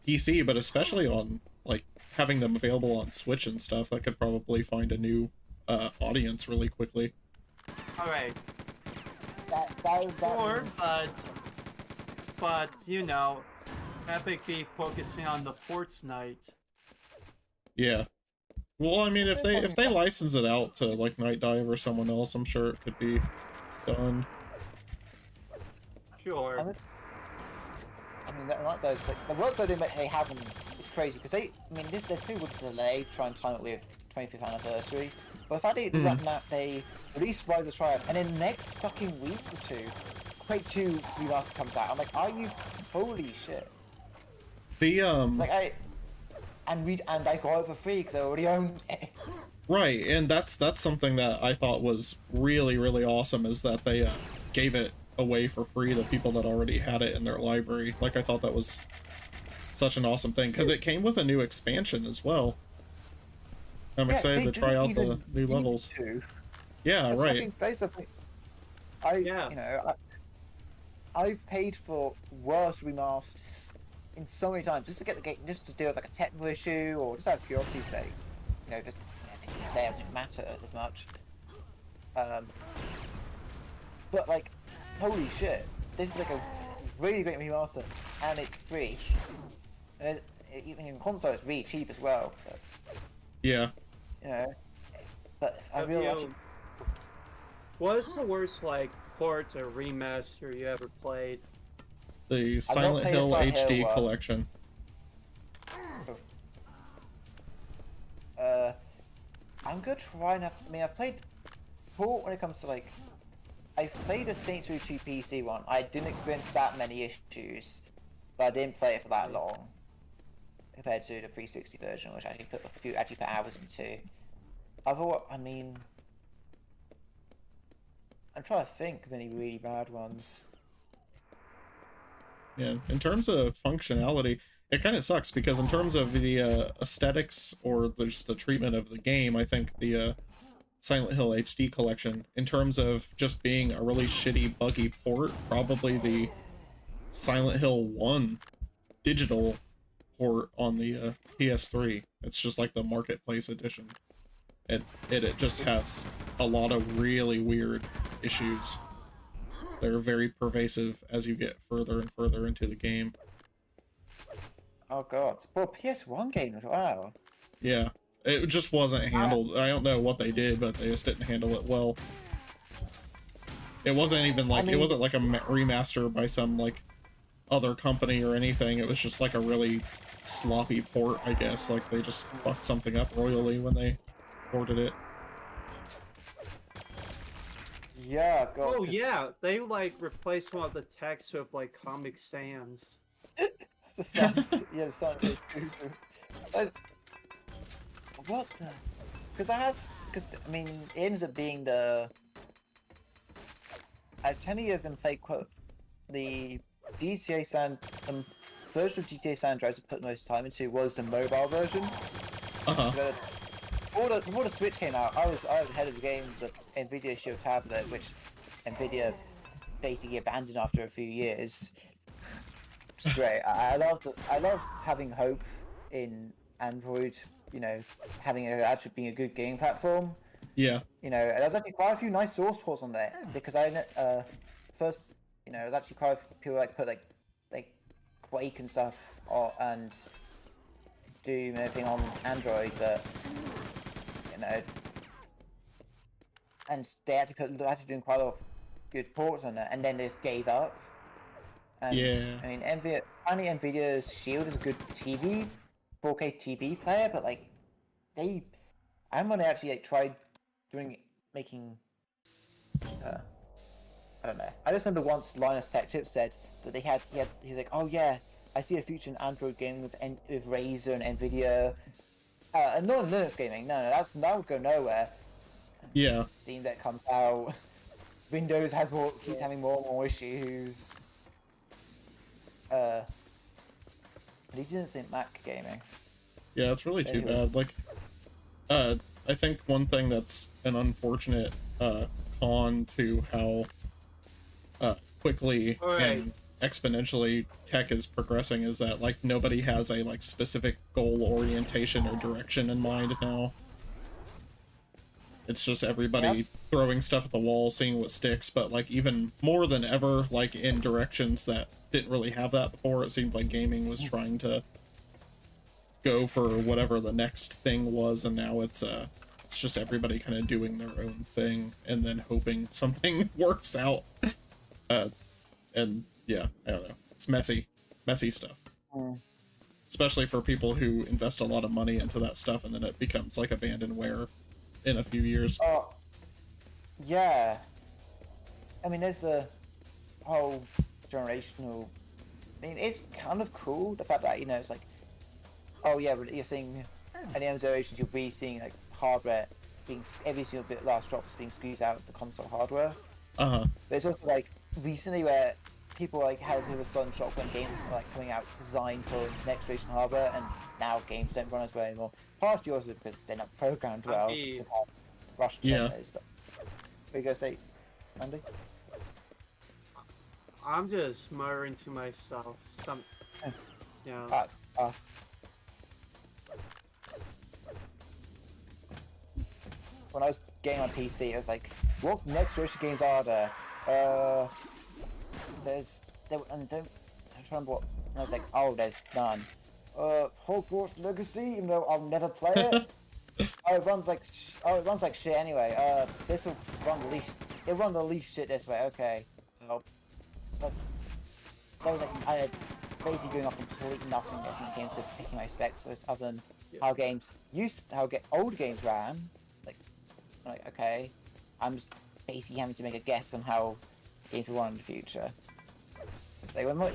PC, but especially on like having them available on Switch and stuff. That could probably find a new audience really quickly. Alright. That Sure, means- but you know, Epic be focusing on the Fortnite. Yeah. Well, I mean, if they license it out to like Night Dive or someone else, I'm sure it could be done. Sure. I mean, like those, like the workload they have is crazy because I mean, this too was a delay to try and time it with 25th anniversary. But the fact that they released Rise of Triumph and then next fucking week or two, Quake 2 Remastered comes out. I'm like, are you? Holy shit! The Like I got it for free because I already own it. Right, and that's something that I thought was really, really awesome, is that they gave it away for free to people that already had it in their library. Like, I thought that was such an awesome thing, because it came with a new expansion as well. I'm excited to try out the new levels. Yeah, It's right. fucking basically, you know, I've paid for worse remasters in so many times just to get the game, just to deal with like a technical issue or just out of curiosity's sake. You know, just if it's sales doesn't matter as much. But like, holy shit, this is like a really great remaster and it's free. And even in console, it's really cheap as well. But, Yeah. you know, but I Have really you- What's the worst like port or remaster you ever played? The Silent played a Hill Silent Hill HD one. collection. I'm gonna try and I mean, I've played port when it comes to like, I've played a Saints Row 2 PC one. I didn't experience that many issues, but I didn't play it for that long compared to the 360 version, which I actually put hours into. Otherwise, I mean, I'm trying to think of any really bad ones. Yeah, in terms of functionality, it kind of sucks because in terms of the aesthetics or just the treatment of the game, I think the Silent Hill HD collection, in terms of just being a really shitty, buggy port, probably the Silent Hill 1 digital port on the PS3. It's just like the Marketplace edition. It just has a lot of really weird issues. They're very pervasive as you get further and further into the game. Oh god. Well, PS1 game as well. Yeah, it just wasn't handled. I don't know what they did, but they just didn't handle it well. It wasn't even like, it wasn't like a remaster by some like other company or anything. It was just like a really sloppy port, I guess. Like they just fucked something up royally when they ported it. Yeah, god. Oh yeah, they like replaced one of the text with like Comic Sans. The Sans. Yeah, the Sans. What the? Because I mean, it ends up being the. I tend to even play the GTA San. The version of GTA San Andreas I put most time into was the mobile version. Uh-huh. Before the Switch came out, I was ahead of the game. The Nvidia Shield tablet, which Nvidia basically abandoned after a few years. It's great. I love having hope in Android. You know, having actually being a good game platform. Yeah. You know, and there's actually quite a few nice source ports on there because first, you know, there's actually quite a few people like put like Quake and stuff and Doom and everything on Android, but you know, and they actually doing quite a lot of good ports on it, and then they just gave up. And Yeah. I mean, Nvidia's Shield is a good 4K TV player, but like I'm gonna actually like tried making. I don't know. I just remember once Linus Tech Chip said that he was like, oh yeah, I see a future in Android gaming with Razer and Nvidia, and not in Linux gaming. No, that would go nowhere. Yeah. Steam Deck comes out, Windows keeps having more and more issues. At least he didn't say Mac gaming. Yeah, it's really too bad. Like, I think one thing that's an unfortunate con to how quickly and exponentially tech is progressing is that like nobody has a like specific goal orientation or direction in mind now. It's just everybody throwing stuff at the wall, seeing what sticks, but like even more than ever, like in directions that didn't really have that before, it seemed like gaming was trying to go for whatever the next thing was, and now it's just everybody kind of doing their own thing and then hoping something works out. And yeah, I don't know. It's messy stuff. Especially for people who invest a lot of money into that stuff and then it becomes like abandonware in a few years. Oh, yeah. I mean, there's the whole generational. I mean, it's kind of cool the fact that, you know, it's like, oh yeah, but you're seeing at the end of generations, you're really seeing like hardware being every single bit last drop is being squeezed out of the console hardware. But it's also like recently where people like had a bit of a sudden shock when games are like coming out designed for next generation hardware, and now games don't run as well anymore. Partially also because they're not programmed well to rush developers. But what are you gonna say, Andy? I'm just muttering to myself. Yeah. That's when I was getting on PC, I was like, what next generation games are there? And don't remember what. And I was like, oh, there's none. Hogwarts Legacy, even though I'll never play it. It runs like shit anyway. This will run the least. It run the least shit this way. Okay. Well, that was like I had basically doing up complete nothingness when it came to picking my specs, other than how old games ran. Like okay, I'm just basically having to make a guess on how games will run in the future. They were like,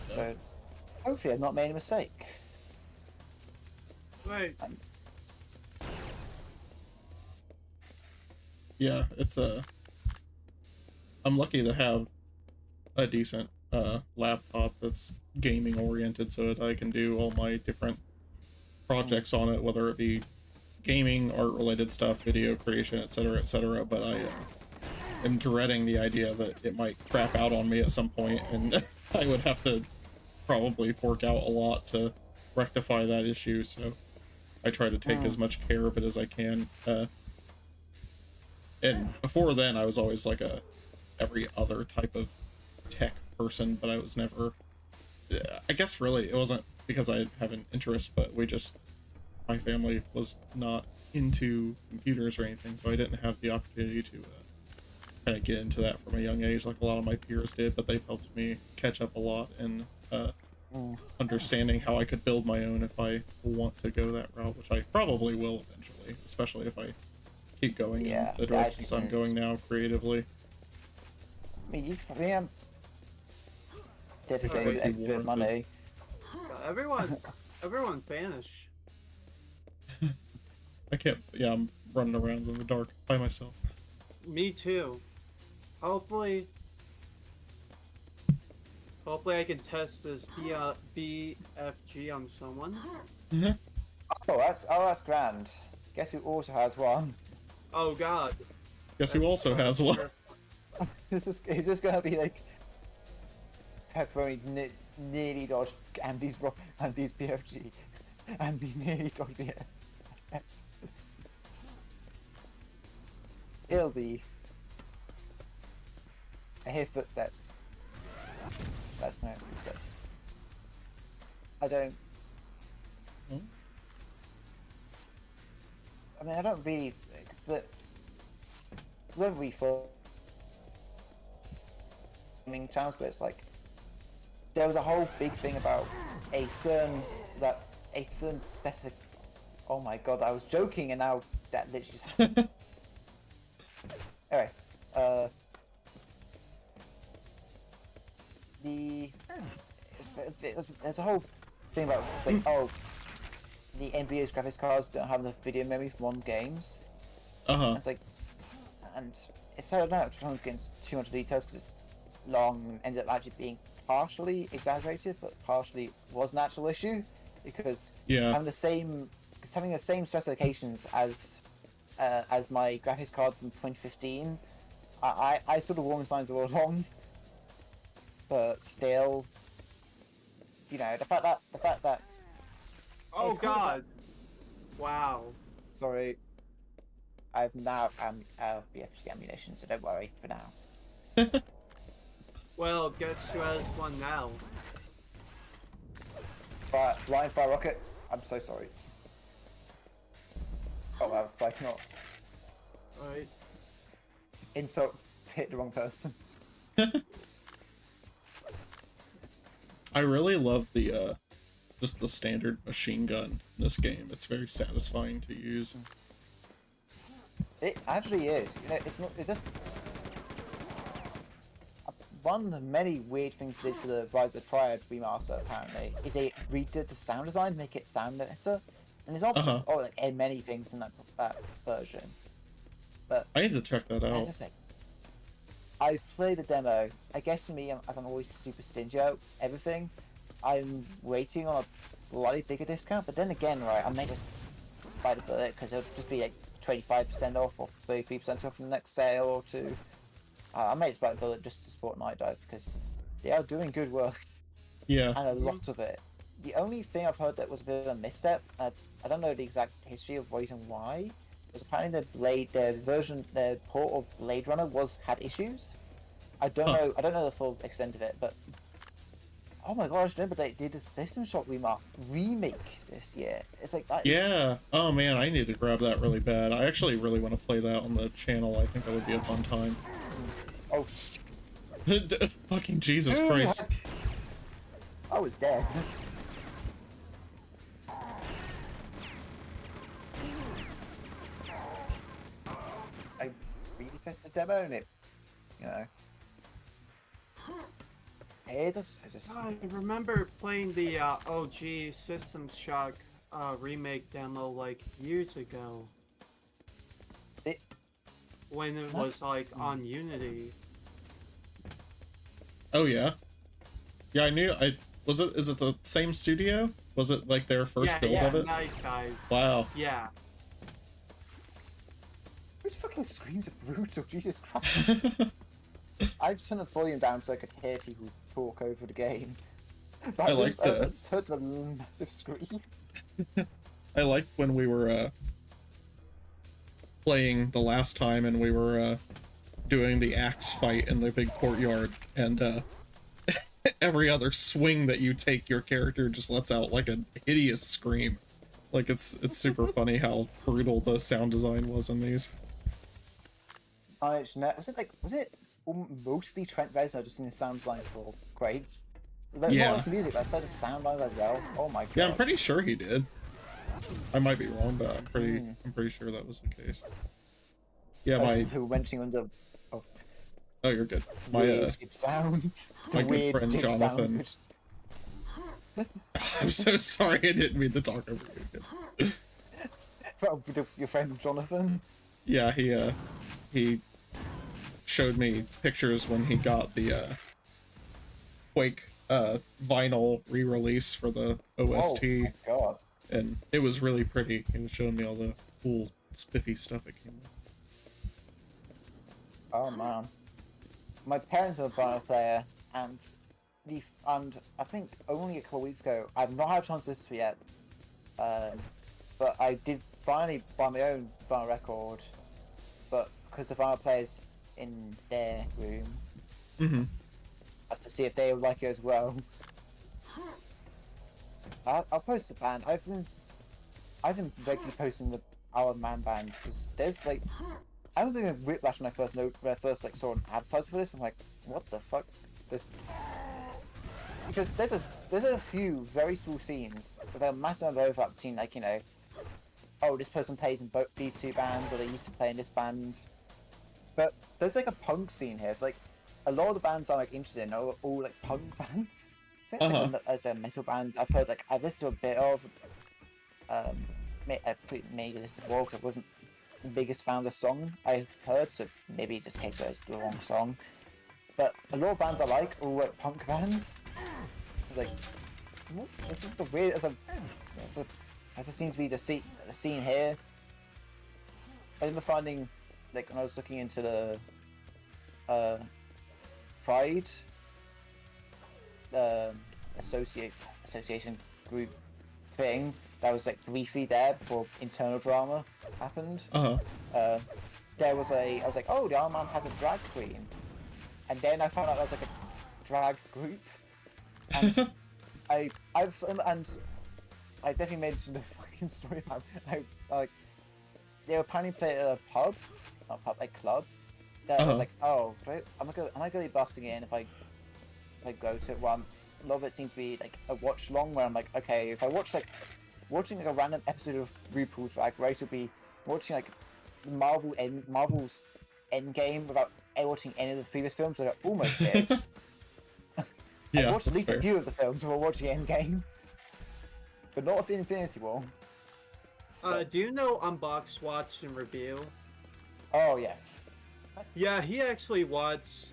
so hopefully I've not made a mistake. Right. yeah, it's a. I'm lucky to have a decent laptop that's gaming oriented, so that I can do all my different projects on it, whether it be gaming, art related stuff, video creation, etc., etc. But I am dreading the idea that it might crap out on me at some point, and I would have to probably fork out a lot to rectify that issue. So I try to take as much care of it as I can. And before then, I was always like a every other type of tech person, but I was never. I guess really it wasn't because I have an interest, but my family was not into computers or anything, so I didn't have the opportunity to kind of get into that from a young age like a lot of my peers did, but they've helped me catch up a lot in understanding how I could build my own if I want to go that route, which I probably will eventually, especially if I keep going in the directions I'm going now creatively. I'm definitely extra money. Everyone vanish. I can't. Yeah, I'm running around in the dark by myself. Me too. Hopefully I can test this BFG on someone. Oh, that's grand. Guess who also has one? Oh God. Guess who also has one? It's just gonna be like pepperoni nearly dodged Andy's BFG. Andy nearly dodged me. It'll be. I hear footsteps. That's no footsteps. I don't. I mean, I don't really. I don't really follow gaming channels, but it's like there was a whole big thing about a certain specific. Oh my god, I was joking, and now that literally just happened. Anyway, there's a whole thing about like the NVIDIA's graphics cards don't have enough video memory for modern games. It's like, and it's so I don't know. I'm trying to get into too much details because it's long and ended up actually being partially exaggerated, but partially was an actual issue because having the same specifications as my graphics card from 2015, I sort of warning signs were all wrong, but still, the fact that. Oh God! Wow. Sorry. I'm out of BFG ammunition, so don't worry for now. Well, guess who has one now? Blind fire rocket. I'm so sorry. Oh, that was like not. Alright. Insult hit the wrong person. I really love the just the standard machine gun in this game. It's very satisfying to use. It actually is. It's not. It's just one of the many weird things they did for the Rise of Triad remaster. Apparently, is they redid the sound design to make it sound better. And there's obviously like many things in that version. But I need to check that out. Just like, I've played the demo. I guess for me, as I'm always super stingy about everything, I'm waiting on a slightly bigger discount. But then again, right, I may just bite the bullet because it'll just be like 25% off or 33% off in the next sale or two. I may just bite the bullet just to support Night Dive because they are doing good work. Yeah. And a lot of it. The only thing I've heard that was a bit of a misstep, I don't know the exact history of reason why, was apparently the port of Blade Runner had issues. I don't know the full extent of it, but oh my gosh, remember they did a System Shock remake this year. It's like that. Yeah. Oh man, I need to grab that really bad. I actually really want to play that on the channel. I think that would be a fun time. Oh fucking Jesus Christ. I was dead. I really tested the demo and it, I remember playing the OG System Shock remake demo like years ago. when it was like on Unity. Oh yeah, yeah. I knew. Was it. Is it the same studio? Was it like their first build of it? Night Dive. Wow. Yeah. Those fucking screams are brutal. Jesus Christ. I've turned the volume down so I could hear people talk over the game. But I just heard the massive scream. I liked when we were playing the last time and we were doing the axe fight in the big courtyard, and every other swing that you take, your character just lets out like a hideous scream. Like it's super funny how brutal the sound design was in these. Was it mostly Trent Reznor just in the sound design for Quake? Like, Yeah. Not just the music, but I said the sound line as well. Oh my god. Yeah, I'm pretty sure he did. I might be wrong, but I'm pretty sure that was the case. Yeah, my who were mentioning under. Oh, you're good. My weird skip sounds. my The good weird friend skip Jonathan. Sounds, I'm so sorry, I didn't mean to talk over you. your friend Jonathan. Yeah, he showed me pictures when he got the Quake vinyl re-release for the OST, Oh my god. and it was really pretty. He was showing me all the cool spiffy stuff it came with. Oh man. My parents are a vinyl player, and I think only a couple weeks ago, I've not had a chance to listen to it yet, but I did finally buy my own vinyl record, but because the vinyl player's in their room, Mm-hmm. I have to see if they would like it as well. I'll post the band. I've been regularly posting our man bands because there's like, I don't think a whiplash when I first like saw an advertisement for this. I'm like, what the fuck? This, because there's a few very small scenes with a massive overlap between, like, you know, oh, this person plays in both these two bands, or they used to play in this band. But there's like a punk scene here. It's like a lot of the bands I'm like interested in are all like punk bands. I think like, as a metal band, I've listened to a bit of. Maybe listened to more because I wasn't the biggest fan of the song I heard, so maybe just in case where it's the wrong song. But a lot of bands I like are all like punk bands. Like, this is a weird as it seems to be the scene here. I remember finding, like, when I was looking into the Pride association group thing that was like briefly there before internal drama happened. There was I was like, oh, the Iron Man has a drag queen, and then I found out there was like a drag group, and I've definitely mentioned the fucking story about they were planning to play at a pub, not a pub, a club. That I was like, oh, am I gonna be busting in if I go to it once? A lot of it seems to be like a watch long where I'm like, okay, if I watching like a random episode of RuPaul's Drag Race would be watching like Marvel's Endgame without watching any of the previous films that I almost did. Yeah, I watched at least fair. a few of the films before watching Endgame, but not the Infinity War. Do you know Unbox, Watch, and Review? Oh yes. Yeah, he actually watched.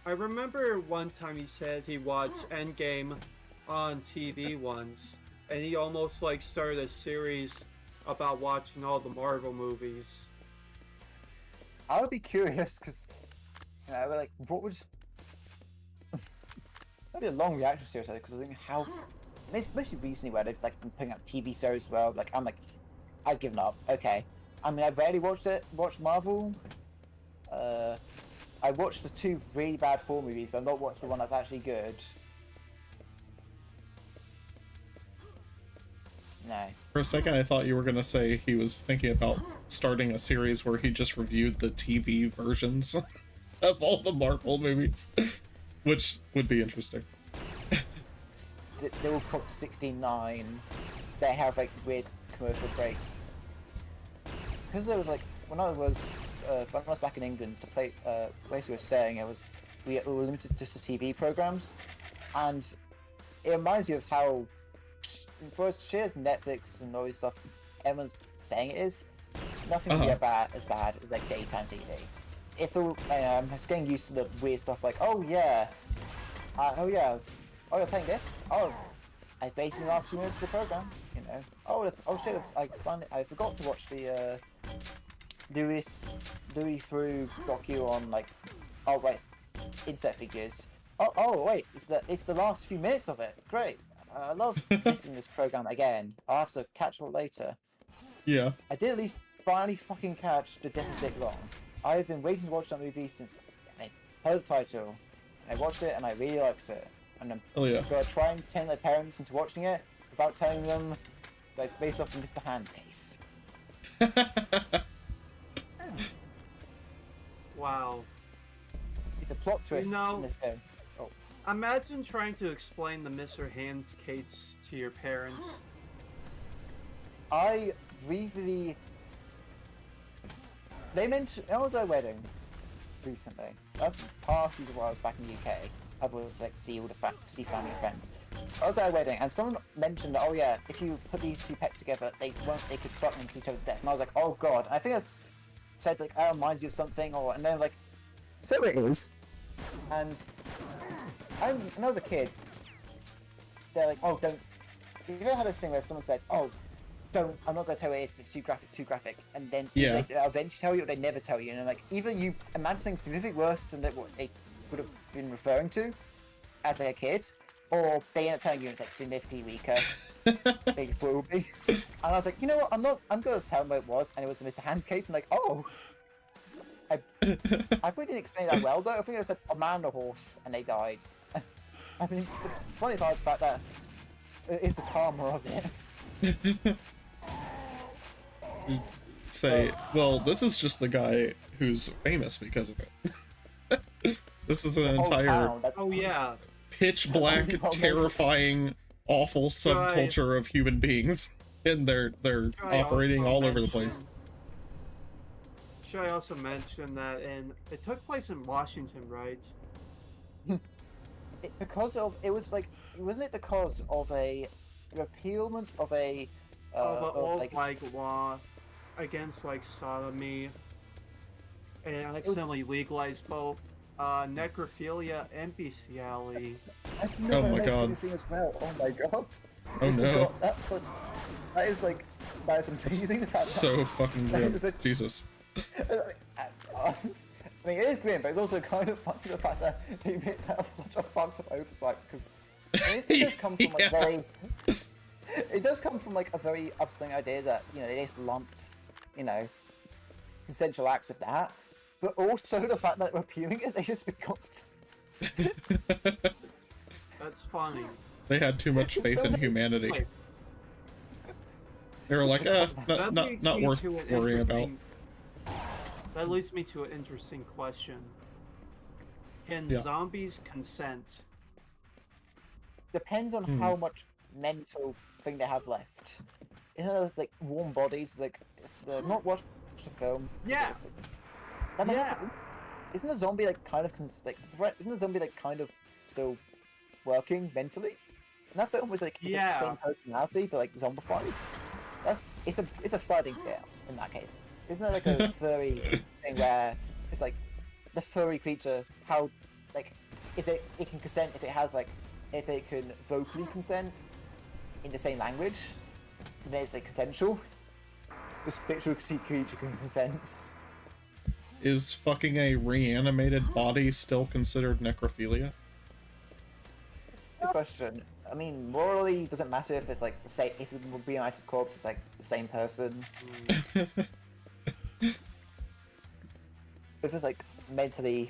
I remember one time he said he watched Endgame on TV once, and he almost like started a series about watching all the Marvel movies. I would be curious because, you know, like, what would that'd be a long reaction series because I think how, especially recently where they've like been putting out TV series as well. Like, I'm like, I've given up. Okay, I mean, I've rarely watched Marvel. I watched the two really bad Thor movies, but I've not watched the one that's actually good. No. For a second, I thought you were gonna say he was thinking about starting a series where he just reviewed the TV versions of all the Marvel movies, which would be interesting. They're all cropped to 16:9. They have like weird commercial breaks. Because there was like when I was back in England to play, place we were staying, we were limited just to TV programs, and it reminds you of how, for as shares Netflix and all this stuff, everyone's saying it is. nothing really as bad as like daytime TV. It's all I'm just getting used to the weird stuff like, oh yeah, you're playing this? Oh, I basically the last few minutes of the program, you know. Oh shit, I forgot to watch the Louis through docu on like, oh right, insect figures. Oh wait, it's the last few minutes of it. Great. I love missing this program again. I'll have to catch it later. Yeah. I did at least finally fucking catch The Death of Dick Long. I've been waiting to watch that movie since I heard the title. I watched it and I really liked it. And I'm gonna try and tempt their parents into watching it without telling them that it's based off the Mr. Hands case. Wow. It's a plot twist in the film. Oh. Imagine trying to explain the Mr. Hands case to your parents. I really... They mentioned... I was at a wedding recently. That's partially why I was back in the UK. I was like see family and friends. I was at a wedding and someone mentioned that, oh yeah, if you put these two pets together, they could fuck them to each other's death. And I was like, oh god. I think I said like, I reminds you of something, and then like, so it is. And when I was a kid, they're like, oh don't. You ever had this thing where someone says, oh, don't, I'm not going to tell you what it is, it's too graphic, and then they eventually tell you or they never tell you, and like, either you imagine something significantly worse than what they would have been referring to as like a kid, or they end up telling you it's like significantly weaker than it will be. And I was like, you know what, I'm going to tell them what it was, and it was the Mr. Hands case, and like, oh, I probably didn't explain that well though. I think I said a man and a horse, and they died. I mean, the funny part is the fact that it's the karma of it. Say, well, this is just the guy who's famous because of it. This is an entire pitch black, terrifying, awful subculture of human beings, and they're operating all over the place. Should I also mention that it took place in Washington, right? Wasn't it because of a repealment of a old law against like sodomy, and accidentally legalized both necrophilia and bestiality. Oh my god! As well. Oh my god! Oh no! That is amazing. So fucking grim. Jesus. I mean, it is grim, but it's also kind of funny the fact that they made that such a fucked up oversight, because it does come from like it does come from like a very upsetting idea that, you know, they just lumped, you know, consensual acts with that, but also the fact that repealing it, they just forgot. That's funny. They had too much faith in humanity. They were like, not worth worrying about. That leads me to an interesting question. Can zombies consent? Depends on how much mental thing they have left. Isn't there like warm bodies? Like, not watched the film. Yeah. Isn't the zombie like kind of isn't the zombie like kind of still working mentally? And that film was like it's like the same personality but like zombified. It's a sliding scale in that case. Isn't there like a furry thing where it's like the furry creature, how like it can consent if it can vocally consent in the same language, then it's like consensual. This fictional creature can consent. Is fucking a reanimated body still considered necrophilia? Good question. I mean, morally, does it matter if it's like the same? If the reanimated corpse is like the same person? If it's like mentally,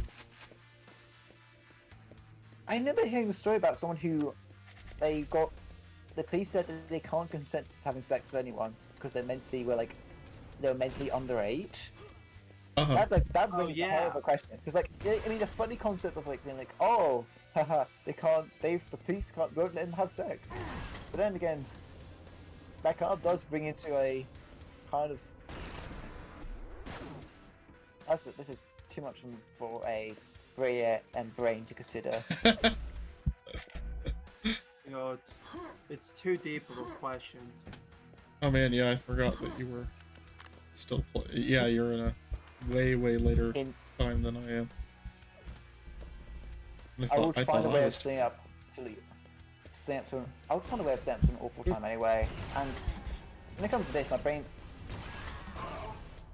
I remember hearing a story about someone who the police said that they can't consent to having sex with anyone because they were mentally underage. That brings a horrible question, because like I mean the funny concept of like being like, oh haha, the police can't go and have sex, but then again that kind of does bring into a kind of this is too much for a brain to consider. You know, it's too deep of a question. Oh man, yeah, I forgot that you were still play. Yeah, you're in a way later In time than I am. And I would I find thought a way I of was. staying up to I would find a way of staying up to an awful time anyway. And when it comes to this, my brain,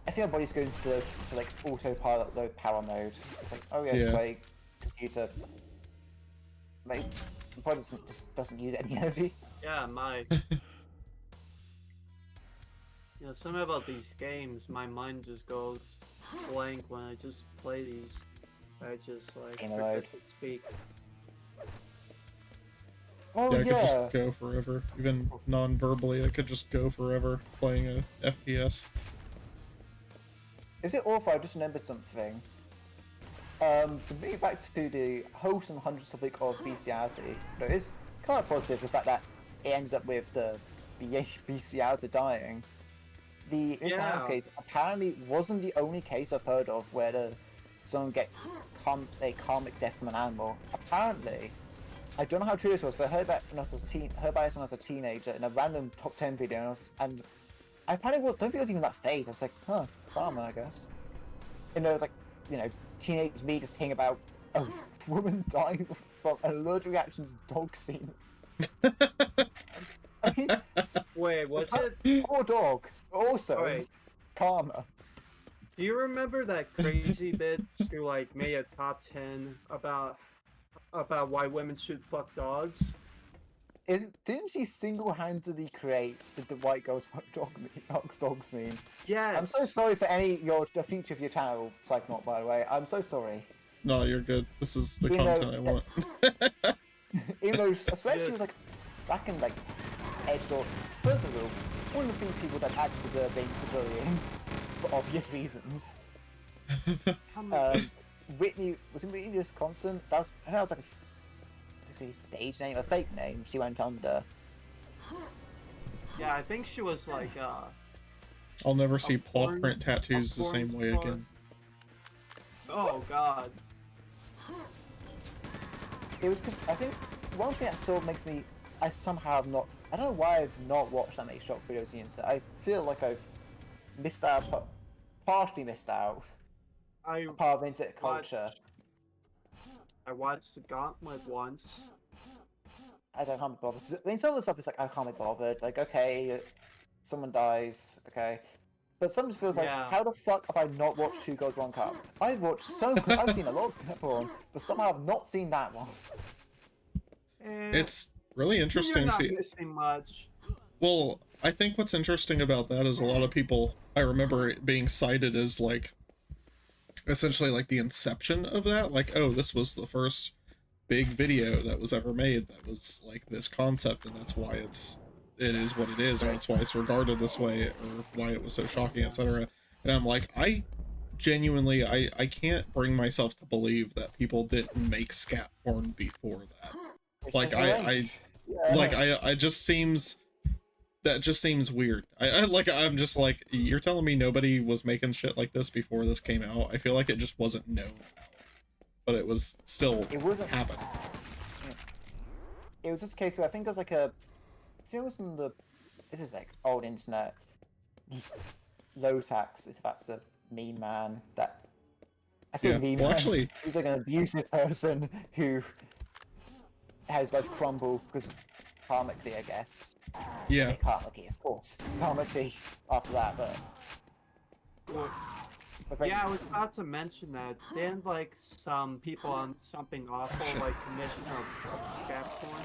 I think my body just goes to like autopilot, low power mode. It's like, oh yeah, Yeah. play computer. Like, the body just doesn't use any energy. Yeah, my. You know, something about these games, my mind just goes blank when I just play these. I just like In forget mode. to speak. Oh Yeah, I yeah. could just go forever. Even non-verbally, I could just go forever playing a FPS. Is it awful? I just remembered something. To bring it back to the wholesome hundreds topic of bestiality, there is kind of positive the fact that it ends up with the bestiality dying. The this Yeah. landscape apparently wasn't the only case I've heard of where someone gets a karmic death from an animal. Apparently, I don't know how true this was. So I heard about when I was heard about this when I was a teenager in a random top 10 video, and I apparently don't think it was even that phase. I was like, huh, karma, I guess. And it was like, you know, teenage me just thinking about a woman dying from an allergic reaction to dog scene. I mean, Wait, was it's it? poor dog. Also, Wait, karma. do you remember that crazy bitch who like made a top 10 about why women should fuck dogs? Didn't she single-handedly create the white girls fuck dogs meme? Yes. I'm so sorry for the future of your channel, Psychonaut, by the way. I'm so sorry. No, you're good. This is the You know, content I want. Even though I swear she was like back in like Edge or first of all, one of the few people that actually deserve being bullying for obvious reasons. How many- Whitney was in Whitney Wisconsin. That was like a stage name, a fake name. She went under. Yeah, I think she was like I'll never see paw porn- print tattoos a the same porn way star. again. oh god. It was. I think one thing that sort of makes me. I somehow have not. I don't know why I've not watched that many shock videos on the internet. I feel like I've missed out, partially missed out. I Part of internet culture. watched the Gauntlet once. I can't be bothered. I mean, some of the stuff is like I can't be bothered. Like, okay, someone dies. Okay. But some just feels like, Yeah. how the fuck have I not watched Two Girls One Cup? I've watched I've seen a lot of scrap porn, but somehow I've not seen that one. It's really interesting. You're not missing much. Well, I think what's interesting about that is a lot of people, I remember it being cited as like, essentially like the inception of that. Like, oh, this was the first big video that was ever made that was like this concept, and that's why it is what it is, or that's why it's regarded this way, or why it was so shocking, etc. And I'm like, I genuinely, I can't bring myself to believe that people didn't make scat porn before that. Like, I just seems, that just seems weird. I'm just like, you're telling me nobody was making shit like this before this came out? I feel like it just wasn't known about, but it was still happening. It was just a case where I think it was like I think it was in this is like old internet, low tax, if that's a meme man, that I say Yeah, meme well, man, actually- who's like an abusive person who has life crumble because karmically, I guess. Yeah. I say karmically, of course. Karmically after that, but Yeah, I was about to mention that. Didn't like some people on something awful like commission of scat porn?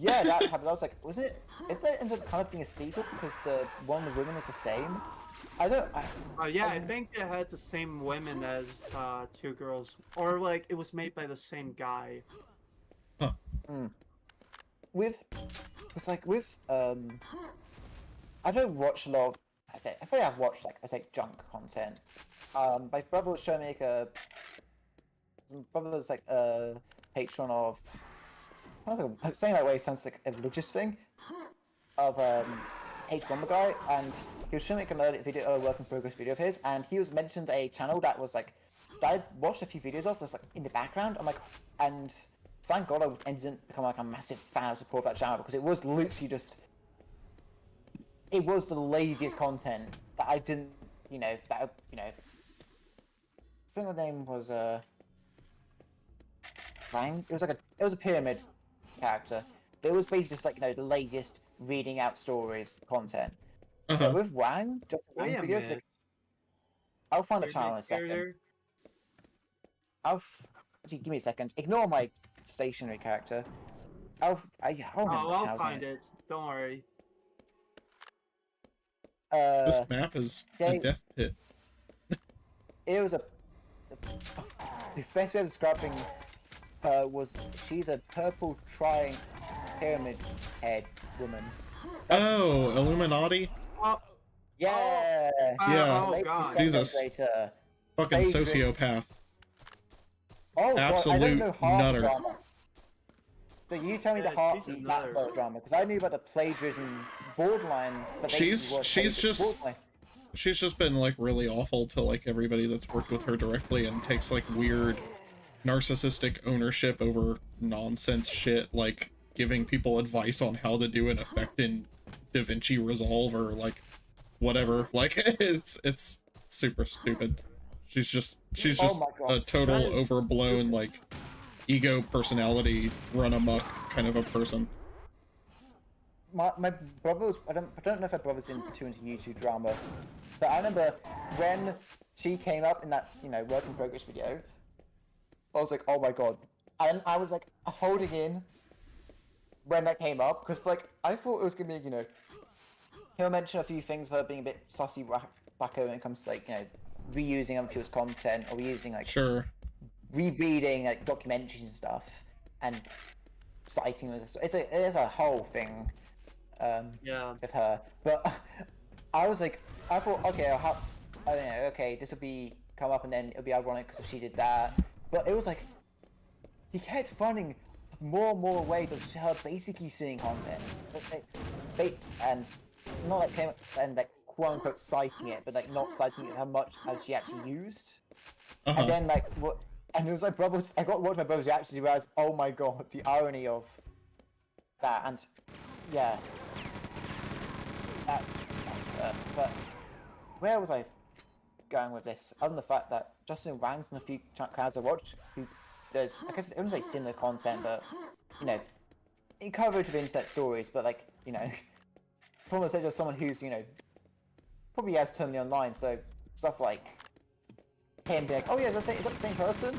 yeah, that happened. I was like, was it? Is that ended up kind of being a sequel because one of the women was the same? I don't. Yeah, I think it had the same women as Two Girls, or like it was made by the same guy. It's like with I don't watch a lot of, I think I've watched like junk content. My brother was showing me my brother was like a patron of, saying that way sounds like a religious thing, of H1 guy, and he was showing me an early video, a work in progress video of his, and he was mentioned a channel that was like, that I watched a few videos of, that's like in the background. I'm like, and thank God I didn't become like a massive fan of support of that channel, because it was literally just, it was the laziest content that I didn't, that I think the name was Fang. It was a pyramid character. But it was basically just like the laziest reading out stories content. But with Wang, just Wait Wang's a videos, minute. I'll find the Your channel in main a second. character? Actually, give me a second. Ignore my stationary character. I'll remember Oh, the I'll channel's find name. it. Don't worry. This map is a Jay, death pit. it was the best way of describing her was she's a purple pyramid head woman. Oh, Illuminati? Oh, Yeah. Yeah. Oh, Latest God. content Jesus. creator. Fucking Dangerous. sociopath. Oh, God, I Absolute don't know half nutter. the drama. So you tell me Yeah, the half she's a the nutter. backstory drama, because I knew about the plagiarism borderline. But She's just borderline. she's just been like really awful to like everybody that's worked with her directly and takes like weird narcissistic ownership over nonsense shit, like giving people advice on how to do an effect in DaVinci Resolve or like whatever. Like it's super stupid. She's just Oh my God. a total That is overblown like ego personality run amok kind of a person. My brother was, I don't know if my brother's too into YouTube drama, but I remember when she came up in that work in progress video, I was like, oh my God, and I was like holding in when that came up because like I thought it was gonna be he'll mention a few things of her being a bit saucy wacko when it comes to like reusing other people's content or reusing like Sure. rereading like documentaries and stuff and citing it's a whole thing Yeah. with her, but I thought okay I don't know, okay, this will be come up and then it'll be ironic because she did that, but it was like he kept finding more and more ways of her basically seeing content and not like came and like quote unquote citing it, but like not citing it how much as she actually used. And then like what, and it was my brother's. I got to watch my brother's reaction to realize, oh my God, the irony of that. And yeah, that's but where was I going with this? Other than the fact that Justin Wang's in a few channels I watch, who does, I guess I wouldn't say similar content, but in coverage of internet stories, but like from the stage of someone who's probably has terminally online, so stuff like him being like, oh yeah, is that the same person?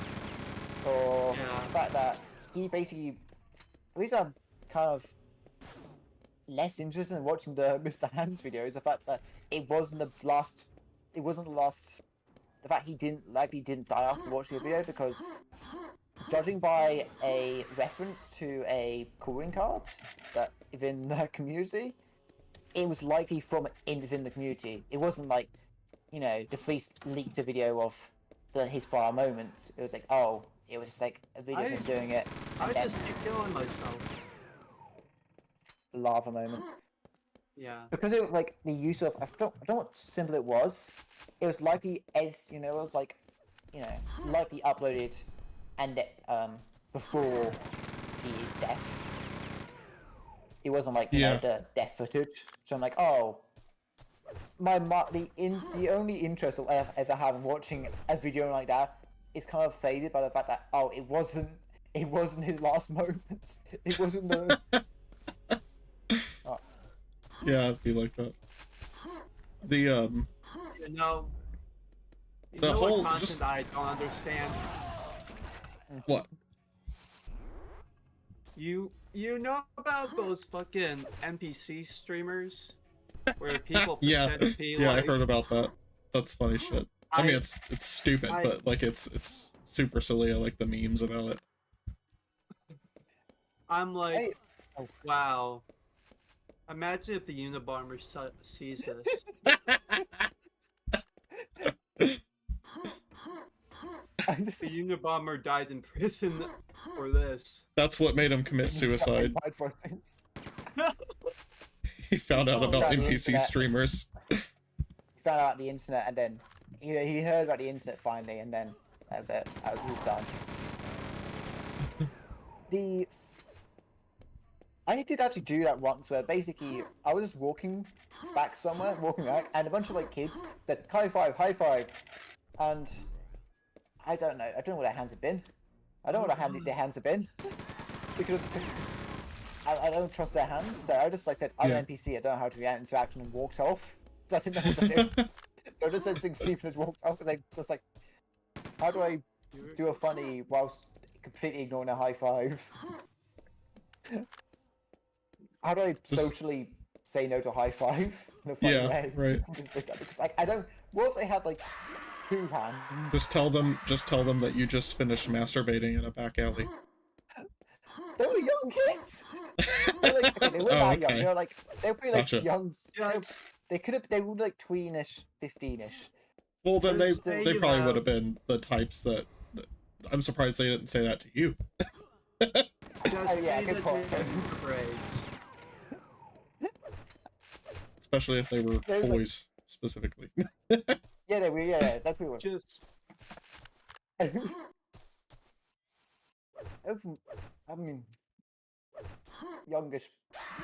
Or the fact that he basically, at least I'm kind of less interested in watching the Mr. Hands videos, the fact that it wasn't the last, the fact he didn't die after watching the video, because judging by a reference to a calling card that within the community, it was likely from within the community. It wasn't like, the police leaked a video of his final moments. It was like, oh, it was just like a video of him doing it. I just keep killing myself. Lava moment. Yeah. Because it was like the use of, I don't know what symbol it was. It was likely it was like, likely uploaded and before the death. It wasn't like the death footage. So I'm like, oh, the only interest I'll ever have in watching a video like that is kind of faded by the fact that it wasn't his last moments. It wasn't the. Yeah, it'd be like that. The You know whole what content just I don't understand? what? You know about those fucking NPC streamers where people pretend to be I like, heard about that. That's funny shit. I mean, it's stupid, but like it's super silly. I like the memes about it. I'm like, wow. Imagine if the Unabomber sees this. The Unabomber died in prison for this. That's what made him commit suicide. He found out about NPC streamers. He found out the internet, and then he heard about the internet finally, and then that's it. He was done. I did actually do that once, where basically I was just walking back somewhere, walking back, and a bunch of like kids said high five, and I don't know where their hands have been. I don't know where their hands have been because I don't trust their hands, so I just like said I'm an NPC. I don't know how to interact and walked off. So I didn't know what to do. So I just said something stupid and walked off because I was like, how do I do a funny whilst completely ignoring a high five? How do I socially say no to a high five in a funny way? Right. Because I don't. What if they had like 2 hands? Just tell them that you just finished masturbating in a back alley. They were young kids. They were like, okay, they weren't that young. Okay. You know, like they were like Gotcha. young. Yes. They were like tweenish, 15ish. Well, then they you probably have- would have been the types that. I'm surprised they didn't say that to you. Just yeah, say good that point. they have braids. Especially if they were There's, like- boys specifically. Yeah, they were. Yeah, that's pretty much. Just I mean, youngish.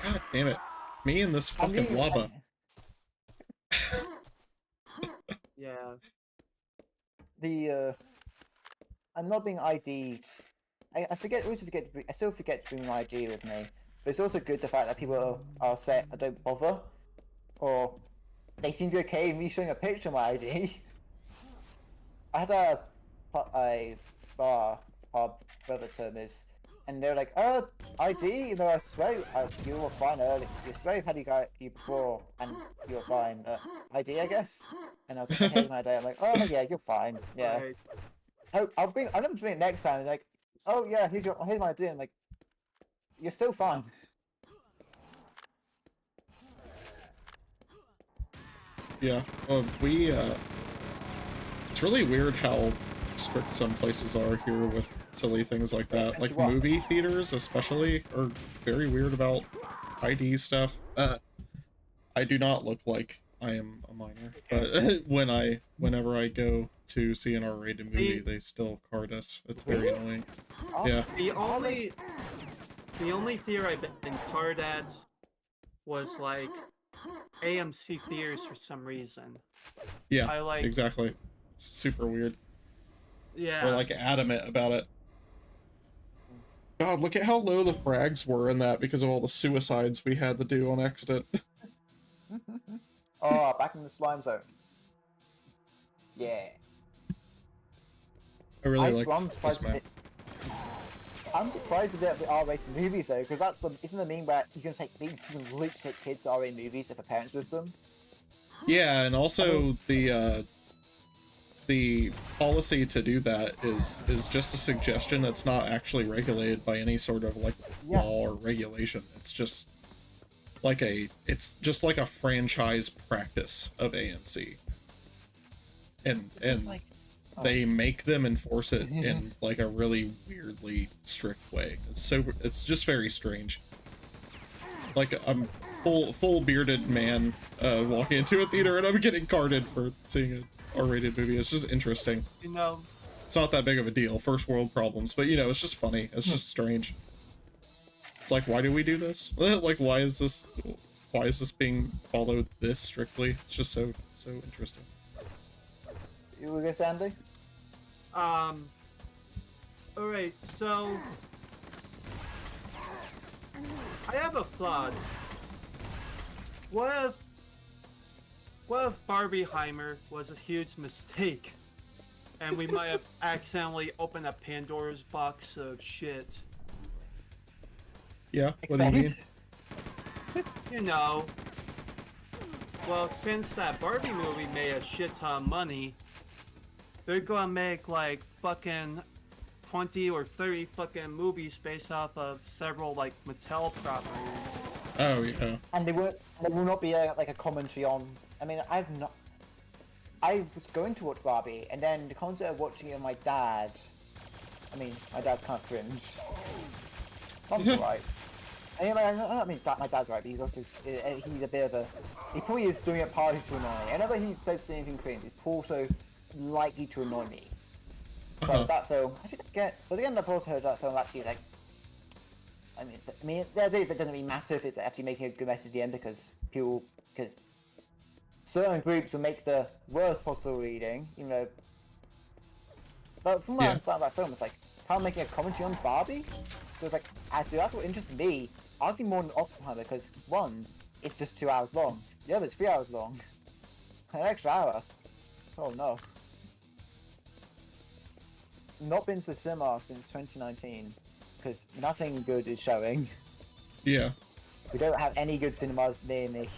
God damn it! Me and this I fucking mean, lava. yeah. I'm not being ID'd. I still forget to bring my ID with me. But it's also good the fact that people are say I don't bother, or they seem to be okay with me showing a picture of my ID. I had a bar, our brother term is, and they were like, "Oh, ID, you know, I swear you were fine early. You swear I've had you before, and you were fine. ID, I guess." And I was like, "Okay, here's my ID." I'm like, "Oh yeah, you're fine. Yeah. Right. I'll bring to bring it next time." And like, "Oh yeah, here's my ID." I'm like, "You're still fine." Yeah. Well, it's really weird how strict some places are here with silly things like that. Like movie theaters, especially, are very weird about ID stuff. I do not look like I am a minor, but whenever I go to see an R-rated movie, they still card us. It's very annoying. Yeah. The only theater I've been carded at was like AMC theaters for some reason. Yeah. I like Exactly. It's super weird. Yeah. They're like adamant about it. God, look at how low the frags were in that because of all the suicides we had to do on accident. Oh, back in the slime zone. Yeah. I really like I'm this surprised map. I'm surprised they have the R-rated movies though, because isn't it mean where you can literally take kids to R-rated movies if a parent's with them? Yeah, and also the policy to do that is just a suggestion. It's not actually regulated by any sort of like law or regulation. It's just like a franchise practice of AMC, and they make them enforce it in like a really weirdly strict way. It's just very strange. Like I'm full bearded man walking into a theater and I'm getting carded for seeing an R-rated movie. It's just interesting. You know, it's not that big of a deal. First world problems, but you know, it's just funny. It's just strange. It's like, why do we do this? Like, why is this being followed this strictly? It's just so interesting. You were gonna say, Andy? Alright, so I have a thought. What if Barbieheimer was a huge mistake, and we might have accidentally opened a Pandora's box of shit? Yeah, what do you mean? You know, well, since that Barbie movie made a shit ton of money, they're gonna make like fucking 20 or 30 fucking movies based off of several like Mattel properties. Oh yeah. And they will not be like a commentary on. I mean, I was going to watch Barbie, and then the concept of watching it with my dad. I mean, my dad's kind of cringe. Tom's alright. I mean, my dad's right, but he's also he's a bit of a. He probably is doing it partly to annoy me. Whenever he says anything cringe, it's also likely to annoy me. But that film, but again, I've also heard that film actually like. I mean, there are days it doesn't really matter if it's actually making a good message at the end because people because certain groups will make the worst possible reading, you know. But from what I understand about film, it's like kind of making a commentary on Barbie. So it's like, actually, that's what interests me. Arguably more than Oppenheimer, because one, it's just 2 hours long. The other is 3 hours long. An extra hour. Oh no. Not been to the cinema since 2019, because nothing good is showing. Yeah. We don't have any good cinemas near me.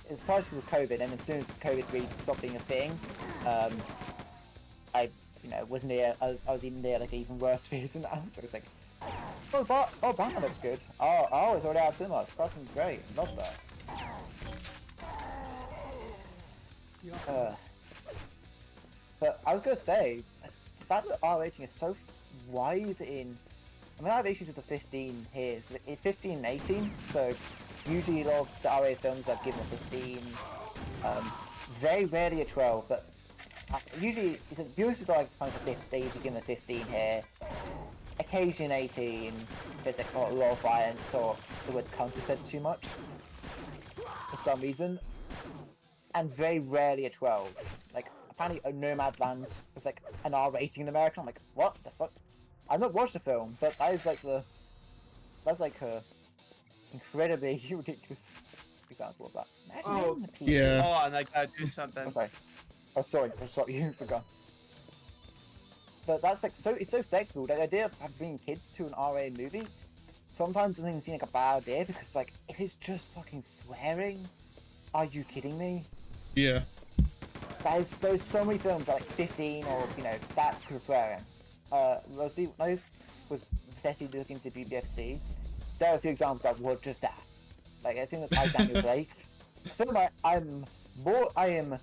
It's partly because of COVID, and as soon as COVID really stopped being a thing, I, you know, wasn't there. I was even there like an even worse theatre now. So it's like, oh, Batman looks good. Oh, it's already out of cinemas. Fucking great. Love that. But I was gonna say, the fact that R rating is so wide in. I mean, I have issues with the 15 here. It's 15 and 18, so usually a lot of the RA films I've given a 15. Very rarely a 12, but usually it's usually like sometimes a 15. They usually give them a 15 here. Occasionally 18. If there's like a lot of violence or the word counter said too much for some reason, and very rarely a 12. Like apparently, Nomadland was like an R rating in America. I'm like, what the fuck? I've not watched the film, but that's like a incredibly ridiculous example of that. Imagine yeah. Hold on, I gotta do something. Oh, sorry. Oh, sorry. You forgot. But that's like it's so flexible. The idea of bringing kids to an RA movie sometimes doesn't even seem like a bad idea, because like if it's just fucking swearing, are you kidding me? Yeah. There's so many films that are like 15 or you know that because of swearing. Rosie was obsessively looking to BBFC. There are a few examples of what just that. Like I think that's Daniel Blake. A film I am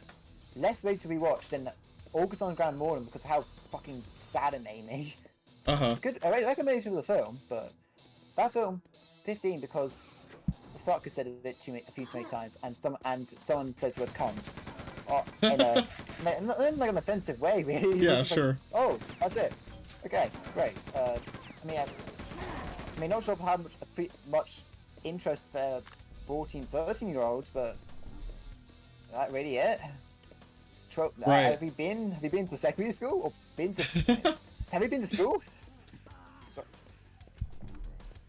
less ready to rewatch than August on Grand Morning because of how fucking sad it made me. It's good. I recommend it for the film, but that film 15 because the fuck has said a bit too many, a few too many times, and someone says the word cunt. In like an offensive way, really. Yeah, sure. Like, oh, that's it. Okay, great. I mean, not sure if I have much interest for 14, 13-year-olds, but that really it. Right. Have you been to secondary school or been to? Have you been to school? Sorry.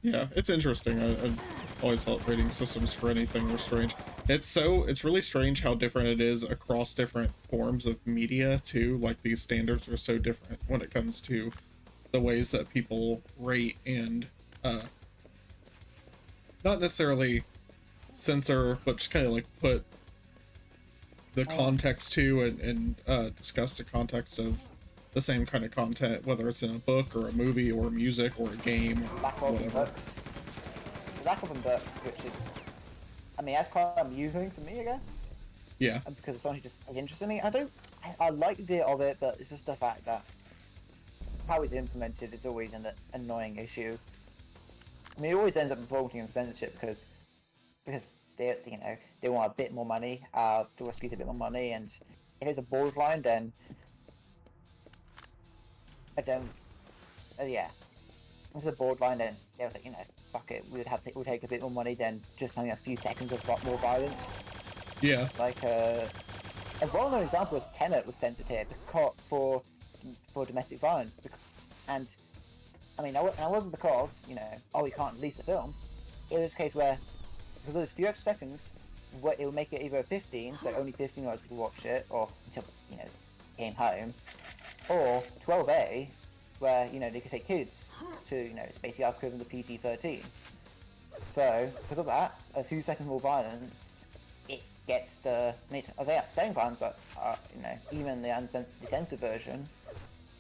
Yeah, it's interesting. I've always thought rating systems for anything were strange. It's really strange how different it is across different forms of media too. Like these standards are so different when it comes to the ways that people rate and not necessarily censor, but just kind of like put the context to and discuss the context of the same kind of content, whether it's in a book or a movie or music or a game or whatever. Lack of books, which is, I mean, that's quite amusing to me, I guess. Yeah. Because it's something just is interesting to me. I like the idea of it, but it's just the fact that how it's implemented is always an annoying issue. I mean, it always ends up resulting in censorship because they want a bit more money, to squeeze a bit more money, and if it's a borderline, then yeah. If it's a borderline, then they was like, you know, fuck it, we'll take a bit more money than just having a few seconds of more violence. Yeah. Like a well-known example was Tenet was censored here for domestic violence, and I mean, it wasn't because you know, oh, we can't release the film. It was a case where because of those few extra seconds, it would make it either a 15, so only 15-year-olds could watch it, or until you know, came home, or 12A, where you know they could take kids to you know it's basically our equivalent to PG-13. So because of that, a few seconds more violence, it gets the same violence you know even the censored version,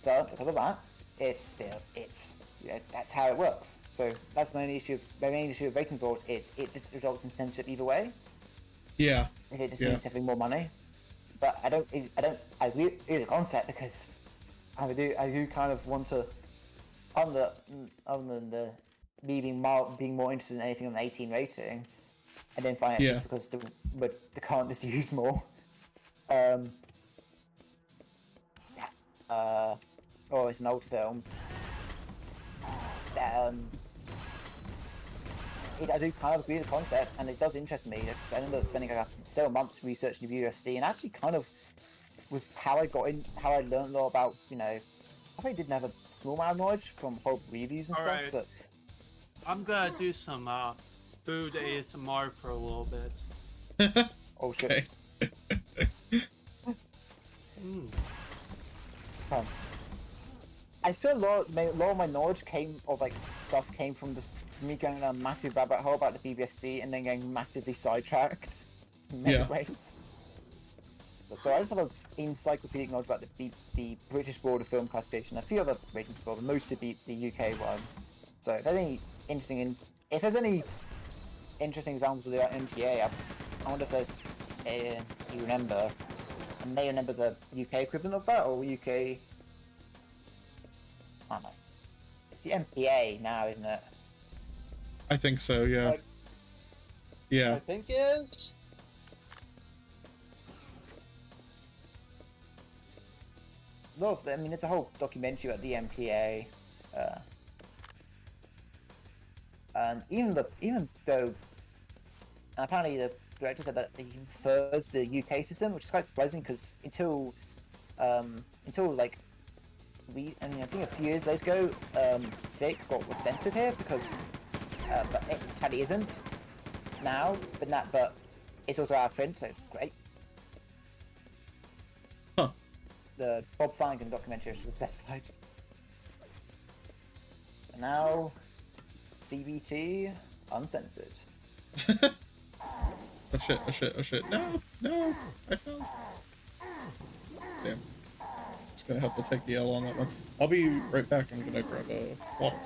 but because of that, it's you know, that's how it works. So that's my main issue. My main issue with rating boards is it just results in censorship either way. Yeah. If it just means having more money, but I agree with the concept because I do kind of want to, other than the me being more interested in anything on the 18 rating, I didn't find it just because the can't just use more. It's an old film. I do kind of agree with the concept, and it does interest me because I remember spending like several months researching the UFC, and actually kind of was how I learned a lot about, you know, I probably didn't have a small amount of knowledge from whole reviews and stuff, Alright. but I'm gonna do some food ASMR for a little bit. oh shit. I saw a lot of my knowledge came from just me going down a massive rabbit hole about the BBFC and then getting massively sidetracked in many ways. So I just have an encyclopedic knowledge about the British Board of Film Classification, a few other ratings as well, but mostly the UK one. So if there's any interesting examples of the MPA, I wonder if there's you remember. I may remember the UK equivalent of that, or UK. I don't know. It's the MPA now, isn't it? I think so. Yeah. Yeah. I think it is. It's a lot of. I mean, it's a whole documentary about the MPA, and even though, apparently the director said that he prefers the UK system, which is quite surprising because until like I think a few years ago, Sick was censored here because, but it sadly isn't now. But it's also out of print, so great. Huh. The Bob Flanagan documentary was specified. And now, CBT uncensored. Oh shit. No, I fell. Damn. Just gonna have to take the L on that one. I'll be right back. I'm gonna grab a water.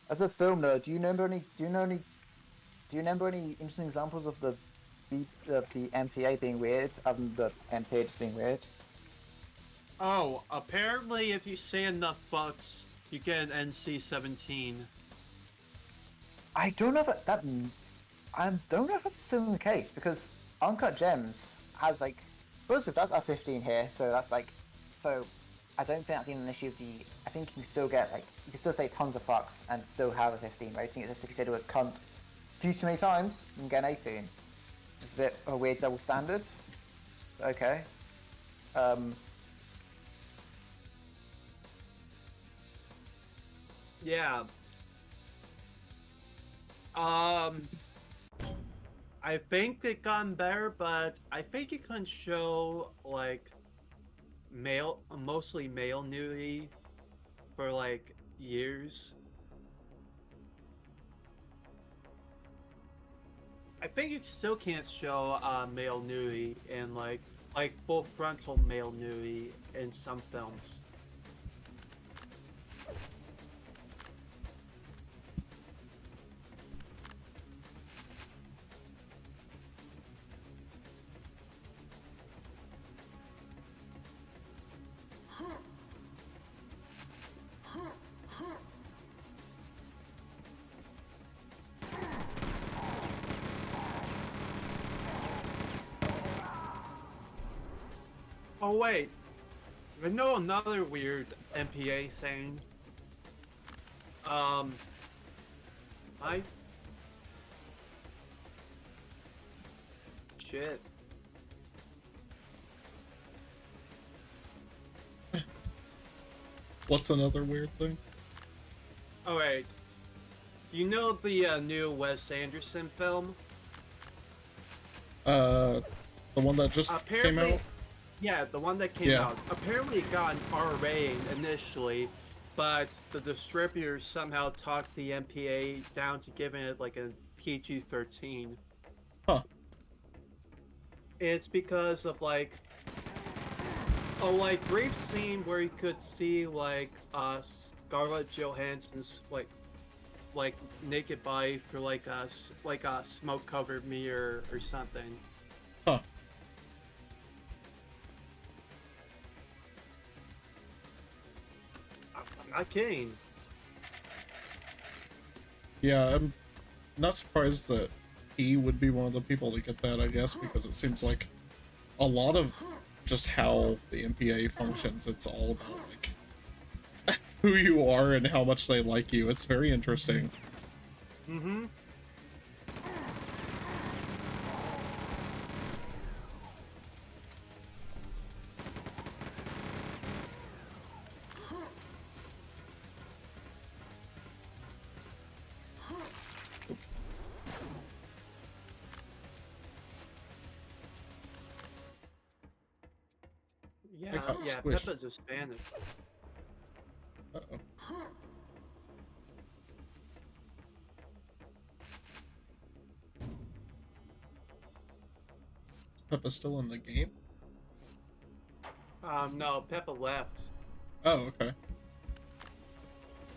As a film nerd, do you remember any interesting examples of the MPA being weird, other than the MPA just being weird? Oh, apparently if you say enough fucks, you get an NC-17. I don't know if I don't know if that's still the case, because Uncut Gems has like, first of all, that's R15 here, so that's like, so I don't think that's even an issue of I think you can still get like, you can still say tons of fucks and still have a 15 rating. It's just if you say the word cunt a few too many times, you can get an 18. Just a bit of a weird double standard. Okay. Yeah. I think it gotten better, but I think you can show like mostly male nudity for like years. I think you still can't show male nudity and like full frontal male nudity in some films. Oh wait, I know another weird MPA thing. Shit. What's another weird thing? Oh wait, do you know the new Wes Anderson film? The one that just came out? Yeah, the one that came out. Apparently it got an R rating initially, but the distributor somehow talked the MPA down to giving it like a PG-13. Huh. It's because of like a brief scene where you could see like Scarlett Johansson's like naked body through like a smoke-covered mirror or something. Huh. I'm not kidding. Yeah, I'm not surprised that he would be one of the people to get that, I guess, because it seems like a lot of just how the MPA functions, it's all about like who you are and how much they like you. It's very interesting. Mm-hmm. They got Yeah, squished. Peppa's is Spanish. Uh-oh. Peppa still in the game? No, Peppa left. Oh, okay.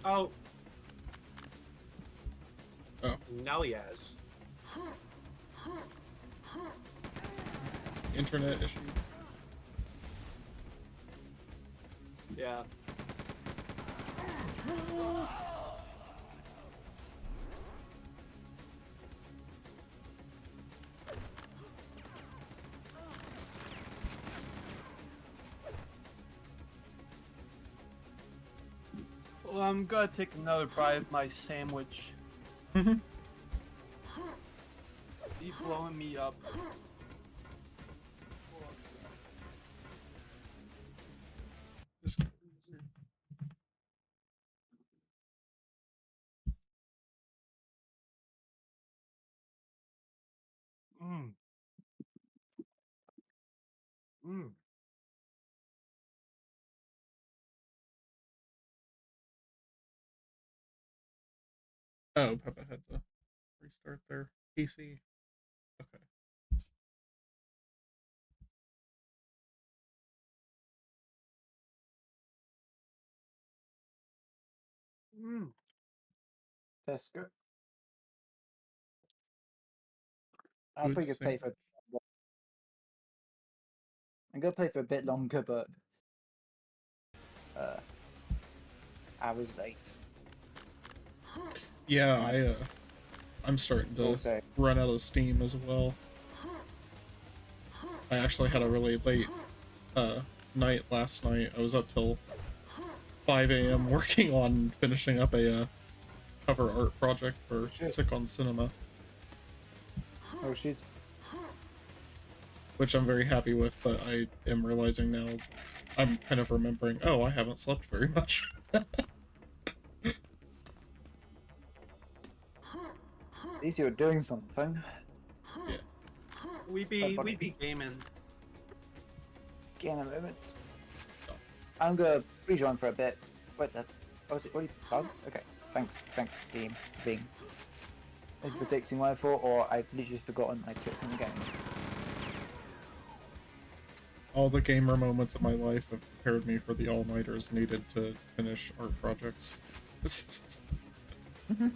Oh. Oh. Now he has. Internet issue. Yeah. Well, I'm gonna take another bite of my sandwich. He's blowing me up. Mm. Mm. Oh, Peppa had to restart their PC. Okay. Mm. That's good. I'll Good probably go play for. I'm gonna play for a bit longer, but I was late. Yeah, I'm starting to Also, run out of steam as well. I actually had a really late night last night. I was up till 5 a.m. working on finishing up a cover art project for Sick on Cinema, oh shit. which I'm very happy with, but I am realizing now, I'm kind of remembering, oh, I haven't slept very much. At least you're doing something. Yeah. We be gaming. Game a moment. I'm gonna rejoin for a bit. Wait, oh, is it already paused? Okay, thanks, Steam, for being predicting what I thought, or I've literally forgotten I clicked on the game. All the gamer moments of my life have prepared me for the all-nighters needed to finish art projects.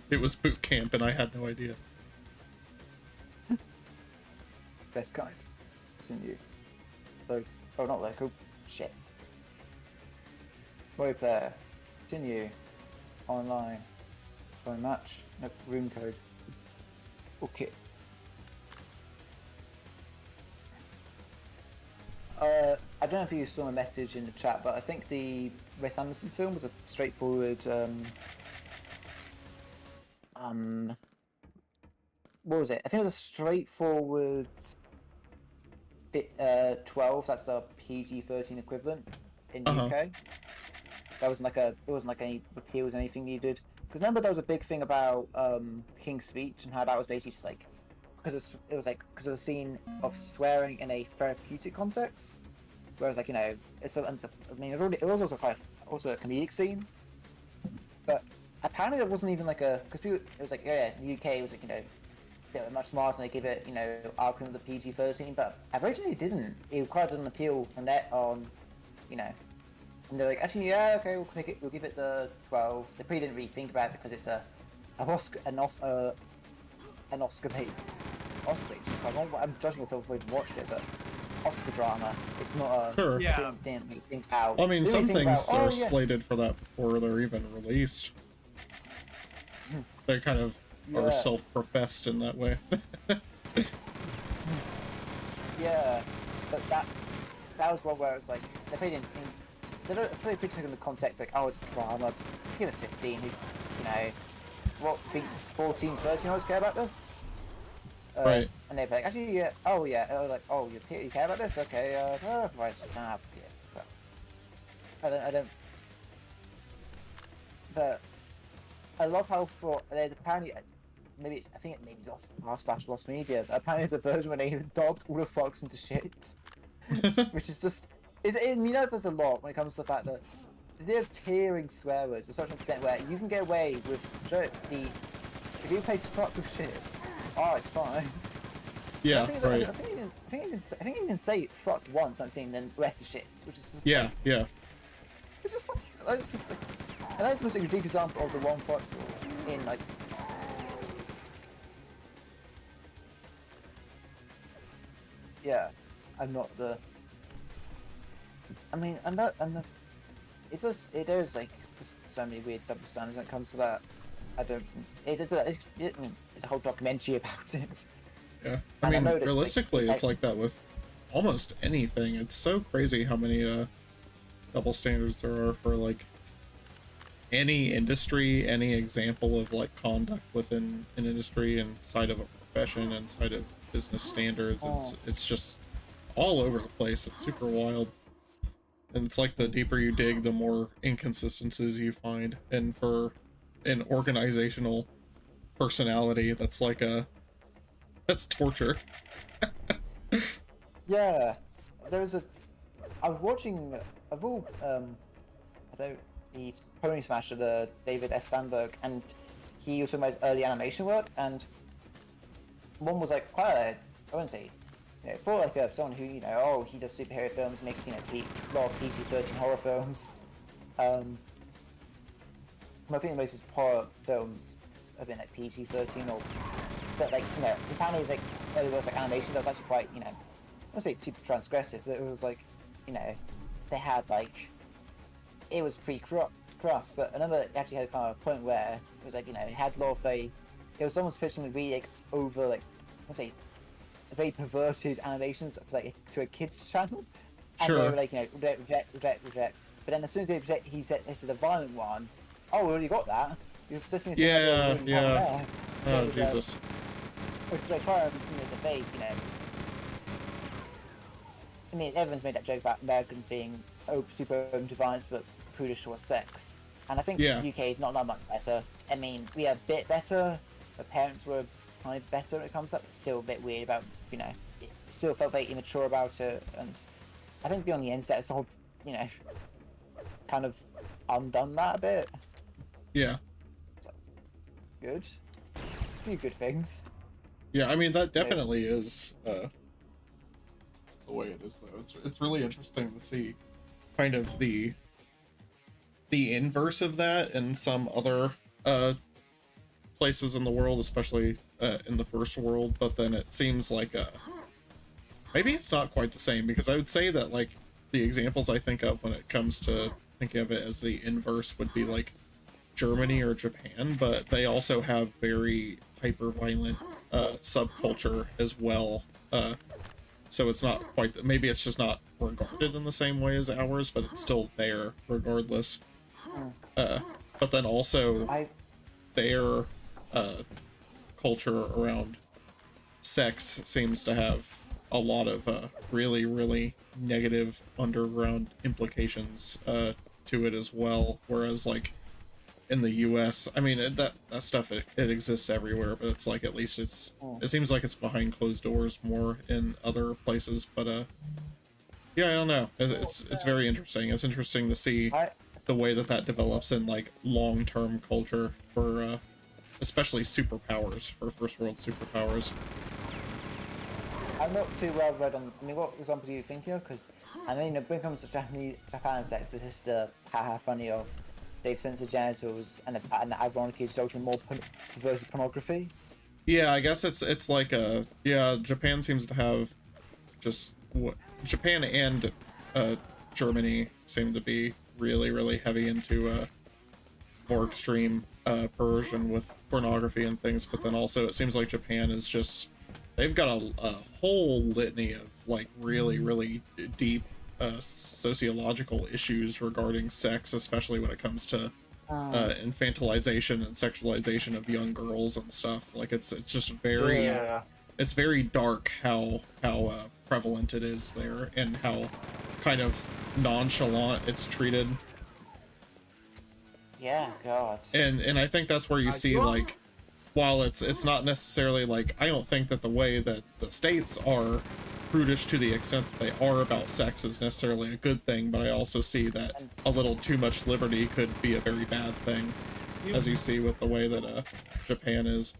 It was boot camp and I had no idea. Best kind. It's in you. So, oh, not local. Shit. Multiplayer. Continue. Online. Phone match. Nope. Room code. Okay. I don't know if you saw my message in the chat, but I think the Wes Anderson film was a straightforward what was it? I think it was a straightforward 12. That's a PG-13 equivalent in the UK. That wasn't like it wasn't like any repeals or anything needed. Because remember there was a big thing about King's Speech and how that was basically just like because it was a scene of swearing in a therapeutic context, whereas like I mean it was also a comedic scene, but apparently it wasn't even like a because it was like in the UK it was like they were much smarter and they give it argument of the PG-13, but originally it didn't. It required an appeal on that and they're like actually yeah okay we'll give it the 12. They probably didn't really think about it because it's an Oscar bait. I'm judging a film before I watched it, but Oscar drama. It's not a Sure. Yeah. didn't think out. Well, I mean, some things are yeah. slated for that before they're even released. They kind of are self-professed in that way. Yeah, but that was one where it's like they don't really put it in the context like, oh, it's a drama. Give it 15. Who, what think 14, 13-year-olds care about this? Right. And they'd be like, actually, yeah, oh yeah, like, oh, you care about this? Okay, right, yeah, but I don't. But I love how for apparently I think it maybe lost media. But apparently, there's a version where they dubbed all the frogs into shit, which is just. I mean, that says a lot when it comes to the fact that they're tearing swear words to such an extent where you can get away with if you replace fuck with shit, oh, it's fine. Yeah, right. I think you can say fuck once, not saying then the rest of shit, which is just Yeah, like, yeah. it's just fucking. It's just like, and that's the most ridiculous example of the one fuck in like. Yeah, I'm not the. I mean, I'm not. It is like just so many weird double standards when it comes to that. I don't. It's a whole documentary about it. Yeah, I mean, realistically, it's like that with almost anything. It's so crazy how many double standards there are for like any industry, any example of like conduct within an industry, inside of a profession, inside of business standards. It's just all over the place. It's super wild. And it's like the deeper you dig, the more inconsistencies you find. And for an organizational personality, that's torture. Yeah, I was watching of all I don't he's Pony Smasher, the David S. Sandberg, and he was talking about his early animation work, and one was like quite I wouldn't say for like someone who he does superhero films, makes a lot of PC-13 horror films. I think the most horror films have been like PG-13 or but like apparently it's like early was like animation that was actually quite I wouldn't say super transgressive, but it was like they had like it was pretty cross, but another actually had kind of a point where it was like it had a lot of it was almost pitching really like over like let's say very perverted animations for, like to a kids channel, and sure. they were like reject, but then as soon as he said a violent one, oh, we already got that. Yeah. Oh Jesus. Which is like quite it's a vague I mean, everyone's made that joke about Americans being super open to violence but prudish towards sex, and I think the UK is not that much better. I mean, we are a bit better. The parents were kind of better when it comes to that, but still a bit weird about it still felt very immature about it, and I think beyond the internet, it's sort of kind of undone that a bit. Yeah. So, good. A few good things. Yeah, I mean that definitely is the way it is though. It's really interesting to see kind of the inverse of that in some other places in the world, especially in the first world, but then it seems like maybe it's not quite the same, because I would say that like the examples I think of when it comes to thinking of it as the inverse would be like Germany or Japan, but they also have very hyper-violent subculture as well. So it's not quite, maybe it's just not regarded in the same way as ours, but it's still there regardless. But then also their culture around sex seems to have a lot of really, really negative underground implications to it as well. Whereas like in the US, I mean, that stuff, it exists everywhere, but it's like, at least it seems like it's behind closed doors more in other places, but yeah, I don't know. It's very interesting. It's interesting to see the way that develops in like long-term culture for especially superpowers, for first world superpowers. I'm not too well read on. I mean, what example do you think of? Because I mean, when it comes to Japan sex, it's just haha funny of they've censored genitals, and ironically, it's also more perverted pornography. Yeah, I guess it's like Japan seems to have just Japan and Germany seem to be really, really heavy into more extreme perversion with pornography and things, but then also it seems like Japan is just, they've got a whole litany of like really, really deep sociological issues regarding sex, especially when it comes to infantilization and sexualization of young girls and stuff. Like it's just very it's very dark how prevalent it is there, and how kind of nonchalant it's treated. Yeah, God. And I think that's where you see, like, while it's not necessarily like, I don't think that the way that the states are prudish to the extent that they are about sex is necessarily a good thing, but I also see that a little too much liberty could be a very bad thing, as you see with the way that Japan is.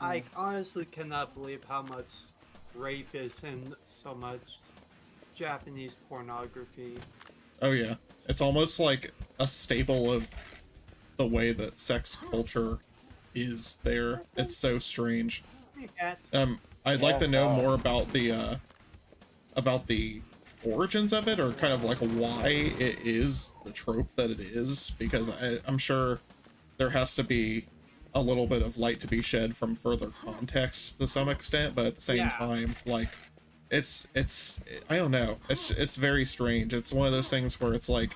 I honestly cannot believe how much rape is in so much Japanese pornography. Oh yeah, it's almost like a staple of the way that sex culture is there. It's so strange. I'd like to know more about the origins of it, or kind of like why it is the trope that it is, because I'm sure there has to be a little bit of light to be shed from further context to some extent, but at the same time, like, it's I don't know, it's very strange. It's one of those things where it's like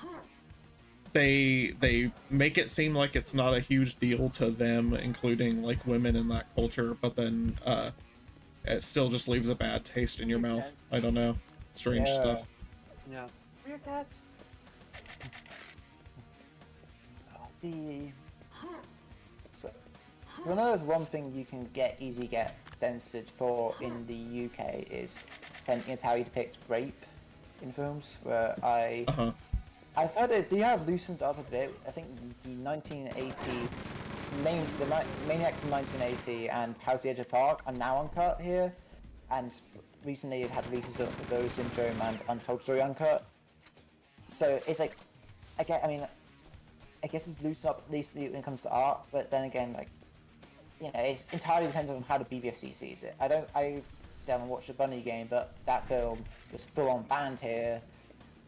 they make it seem like it's not a huge deal to them, including like women in that culture, but then it still just leaves a bad taste in your mouth. I don't know, strange stuff. Yeah. Your cats. So, I know there's one thing you can easily get censored for in the UK is how you depict rape in films. Where I've heard they have loosened up a bit. I think the 1980 Maniac from 1980 and House the Edge of Park are now uncut here, and recently it had releases of Those Syndrome and Untold Story uncut. So it's like, I guess it's loosened up at least when it comes to art, but then again, like, you know, it's entirely dependent on how the BBFC sees it. I still haven't watched the Bunny game, but that film was full on banned here,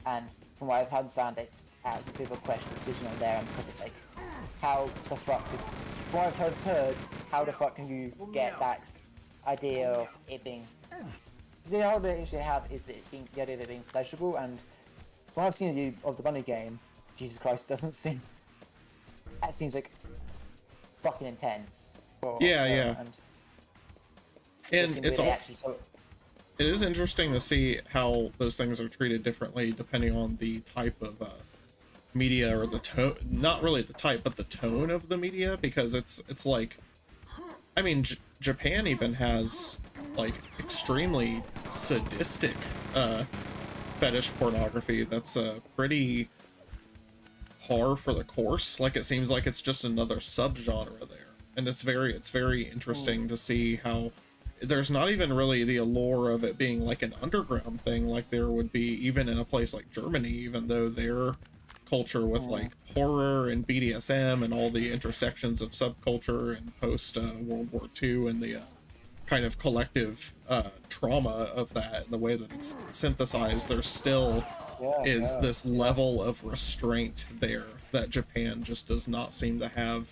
and from what I've understand, it's a bit of a question decision on there, because it's like, how the fuck did, from what I've heard, how the fuck can you get that idea of it being, the whole they usually have is it being, the idea of it being pleasurable, and from what I've seen of the Bunny game, Jesus Christ, that seems like fucking intense. Yeah. And it's really all, it is interesting to see how those things are treated differently depending on the type of media, or the tone, not really the type, but the tone of the media, because it's like, I mean, Japan even has like extremely sadistic fetish pornography that's pretty par for the course. Like, it seems like it's just another subgenre there, and it's very interesting to see how there's not even really the allure of it being like an underground thing like there would be even in a place like Germany, even though their culture with like horror and BDSM and all the intersections of subculture and post World War II and the kind of collective trauma of that and the way that it's synthesized, there still is this level of restraint there that Japan just does not seem to have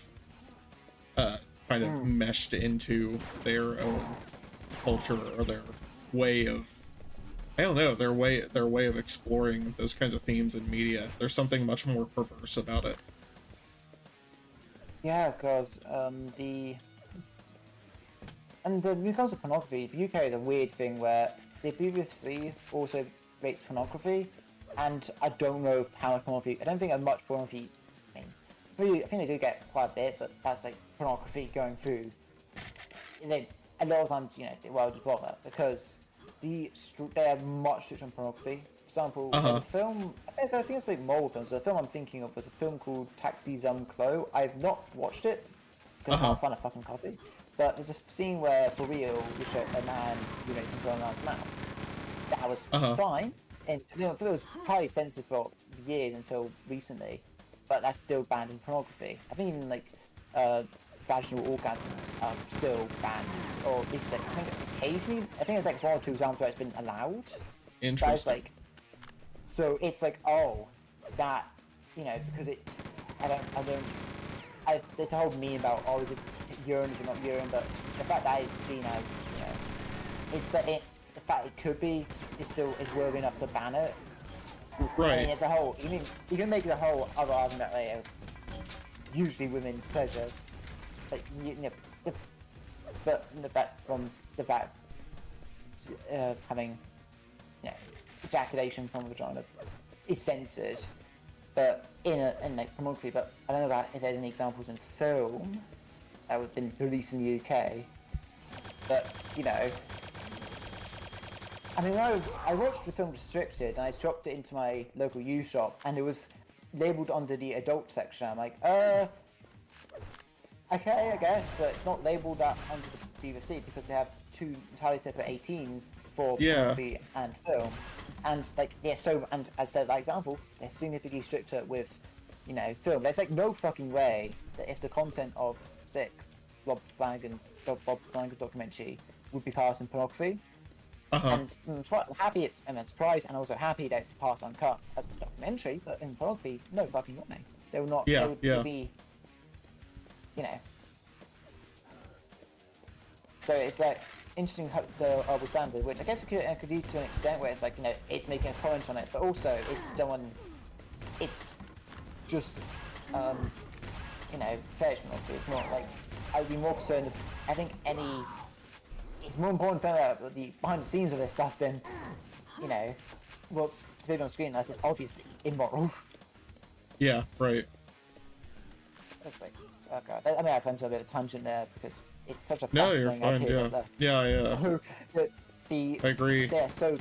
kind of meshed into their own culture, or their way of, I don't know, their way of exploring those kinds of themes in media. There's something much more perverse about it. Yeah, because when it comes to pornography, the UK is a weird thing where the BBC also rates pornography, and I don't know how much pornography. I don't think much pornography. I think they do get quite a bit, but that's like pornography going through. And then a lot of times, you know, why would you bother? Because they are much stricter on pornography. For example, there's a film. I think it's like Marvel films. The film I'm thinking of was a film called Taxi Chloe. I've not watched it because I can't find a fucking copy. But there's a scene where, for real, you show a man urinates into a man's mouth. That was fine, and it was probably censored for years until recently. But that's still banned in pornography. I think even like vaginal orgasms are still banned, or it's like, I think occasionally, I think it's like 1 or 2 examples where it's been allowed. Interesting. Like, so it's like, oh, that, you know, because it, there's a whole meme about, oh, is it urine, is it not urine, but the fact that it's seen as, you know, the fact it could be, is worthy enough to ban it, I Right. mean, it's a whole. You can make the whole other argument later. Usually women's pleasure, like but the fact having ejaculation from a vagina is censored, but in like pornography. But I don't know about if there's any examples in film that have been released in the UK. But I mean, when I watched the film Restricted, and I dropped it into my local used shop, and it was labeled under the adult section. I'm like, okay, I guess, but it's not labeled that under the BBC because they have two entirely separate 18s for pornography and film. And and as said that example, they're significantly stricter with, film. There's like no fucking way that if the content of Bob Flanagan's documentary would be passed in pornography. And I'm happy I'm surprised and also happy that it's passed uncut as a documentary, but in pornography, no fucking way. They will not. Yeah, They would be. So it's like interesting the double standard, which I guess it could lead to an extent where it's like it's making a comment on it, but also it's just fetish pornography. It's not like I would be more concerned. I think it's more important to find out the behind the scenes of this stuff than what's displayed on screen, unless it's obviously immoral. Yeah, right. It's like, oh god. I mean, I've went to a bit of a tangent there because it's such a No, you're fascinating fine. idea. Yeah. So I agree. Yeah. So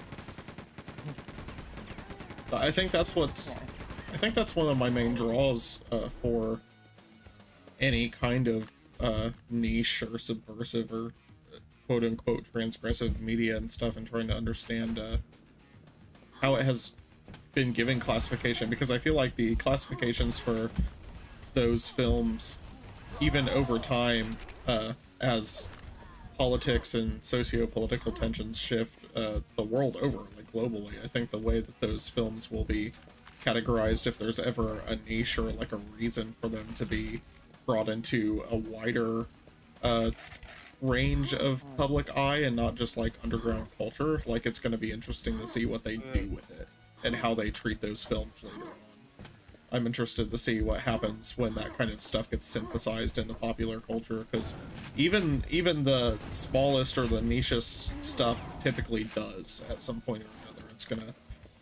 I think that's one of my main draws for any kind of niche or subversive or quote unquote transgressive media and stuff, and trying to understand how it has been given classification, because I feel like the classifications for those films, even over time, as politics and socio-political tensions shift the world over, like globally, I think the way that those films will be categorized, if there's ever a niche or like a reason for them to be brought into a wider range of public eye and not just like underground culture, like it's going to be interesting to see what they do with it and how they treat those films later on. I'm interested to see what happens when that kind of stuff gets synthesized into popular culture, because even the smallest or the nichest stuff typically does at some point or another. It's gonna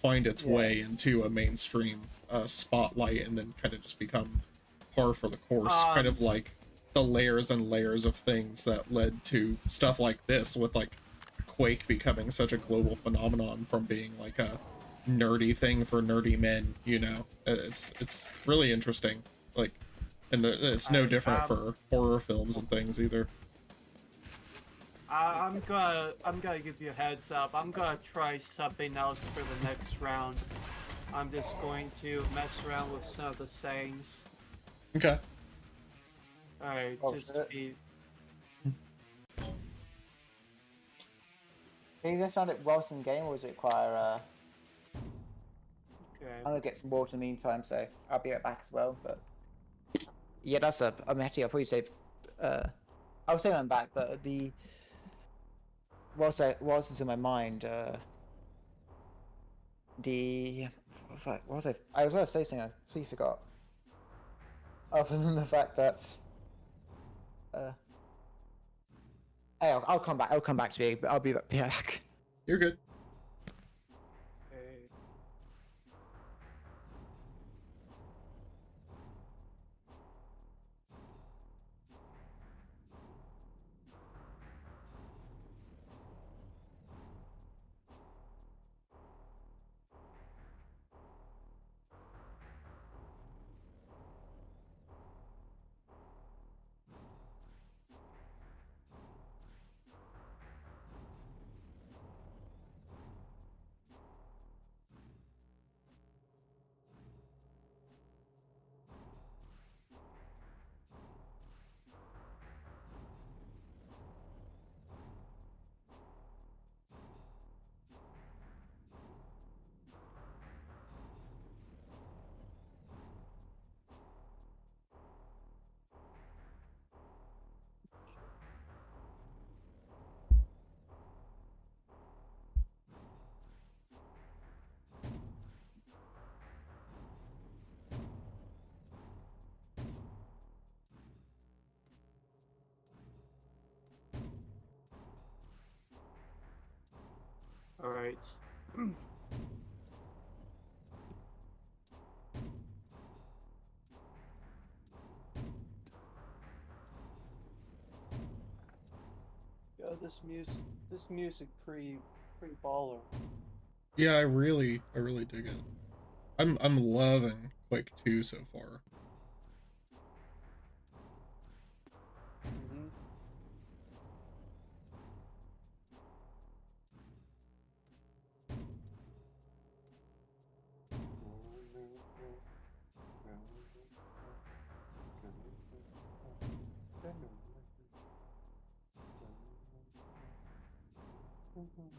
find its way into a mainstream spotlight and then kind of just become par for the course, kind of like the layers and layers of things that led to stuff like this, with like Quake becoming such a global phenomenon from being like a nerdy thing for nerdy men. It's really interesting, like, and it's no different for horror films and things either. I'm gonna give you a heads up. I'm gonna try something else for the next round. I'm just going to mess around with some of the sayings. Okay. Alright, just to be... Can you guys find it whilst in game, or does it require Okay. I'm gonna get some water in the meantime, so I'll be right back as well. But yeah, I mean, actually, I'll probably say I'll say I'm back, but whilst it's in my mind, what was I was going to say something, I completely forgot. Other than the fact that hey, I'll come back. I'll come back to you, but I'll be back. You're good. Alright. Yeah, this music pretty baller. Yeah, I really dig it. I'm loving Quake 2 so far. Mm-hmm.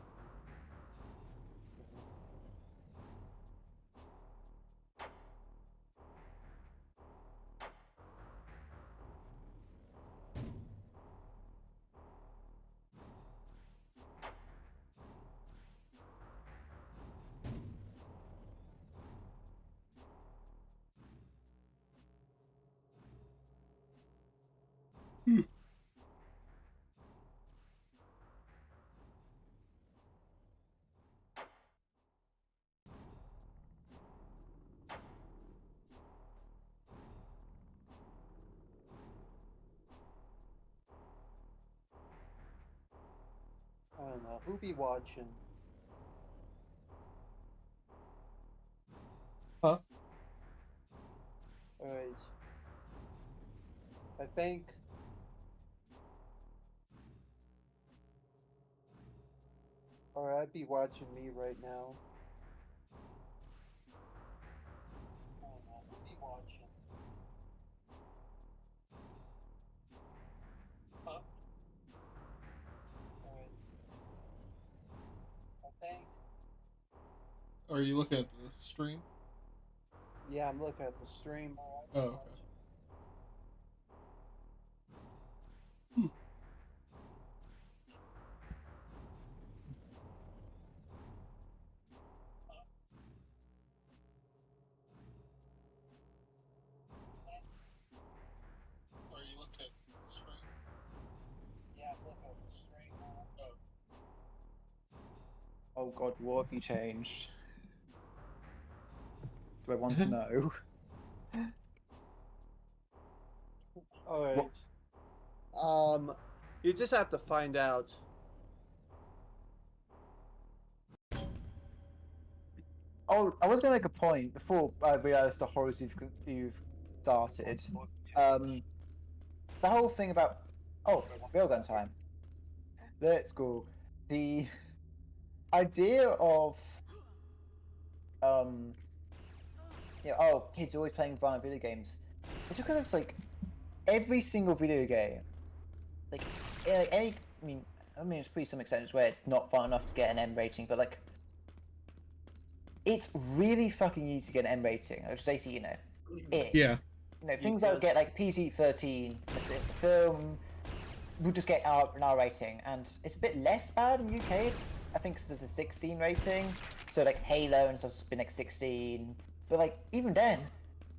I don't know who be watching. Huh? Alright. I think. Or I'd be watching me right now. I don't know who be watching. Huh? Alright. I think. Are you looking at the stream? Yeah, I'm looking at the stream. Oh, okay. Are you looking at the stream? Yeah, I'm looking at the stream. Oh god, what have you changed? Do I want to know? Alright. You just have to find out. Oh, I was going to make a point before I realised the horrors you've started. The whole thing about railgun time. Let's go. The idea of kids always playing violent video games. It's because it's like every single video game, like any. I mean, it's pretty some extent where it's not far enough to get an M rating, but like. It's really fucking easy to get an M rating. I just say, Yeah. Things that would get like PG-13, if it's a film, would just get an R rating, and it's a bit less bad in the UK. I think it's a 16 rating, so like Halo and stuff's been like 16, but like even then,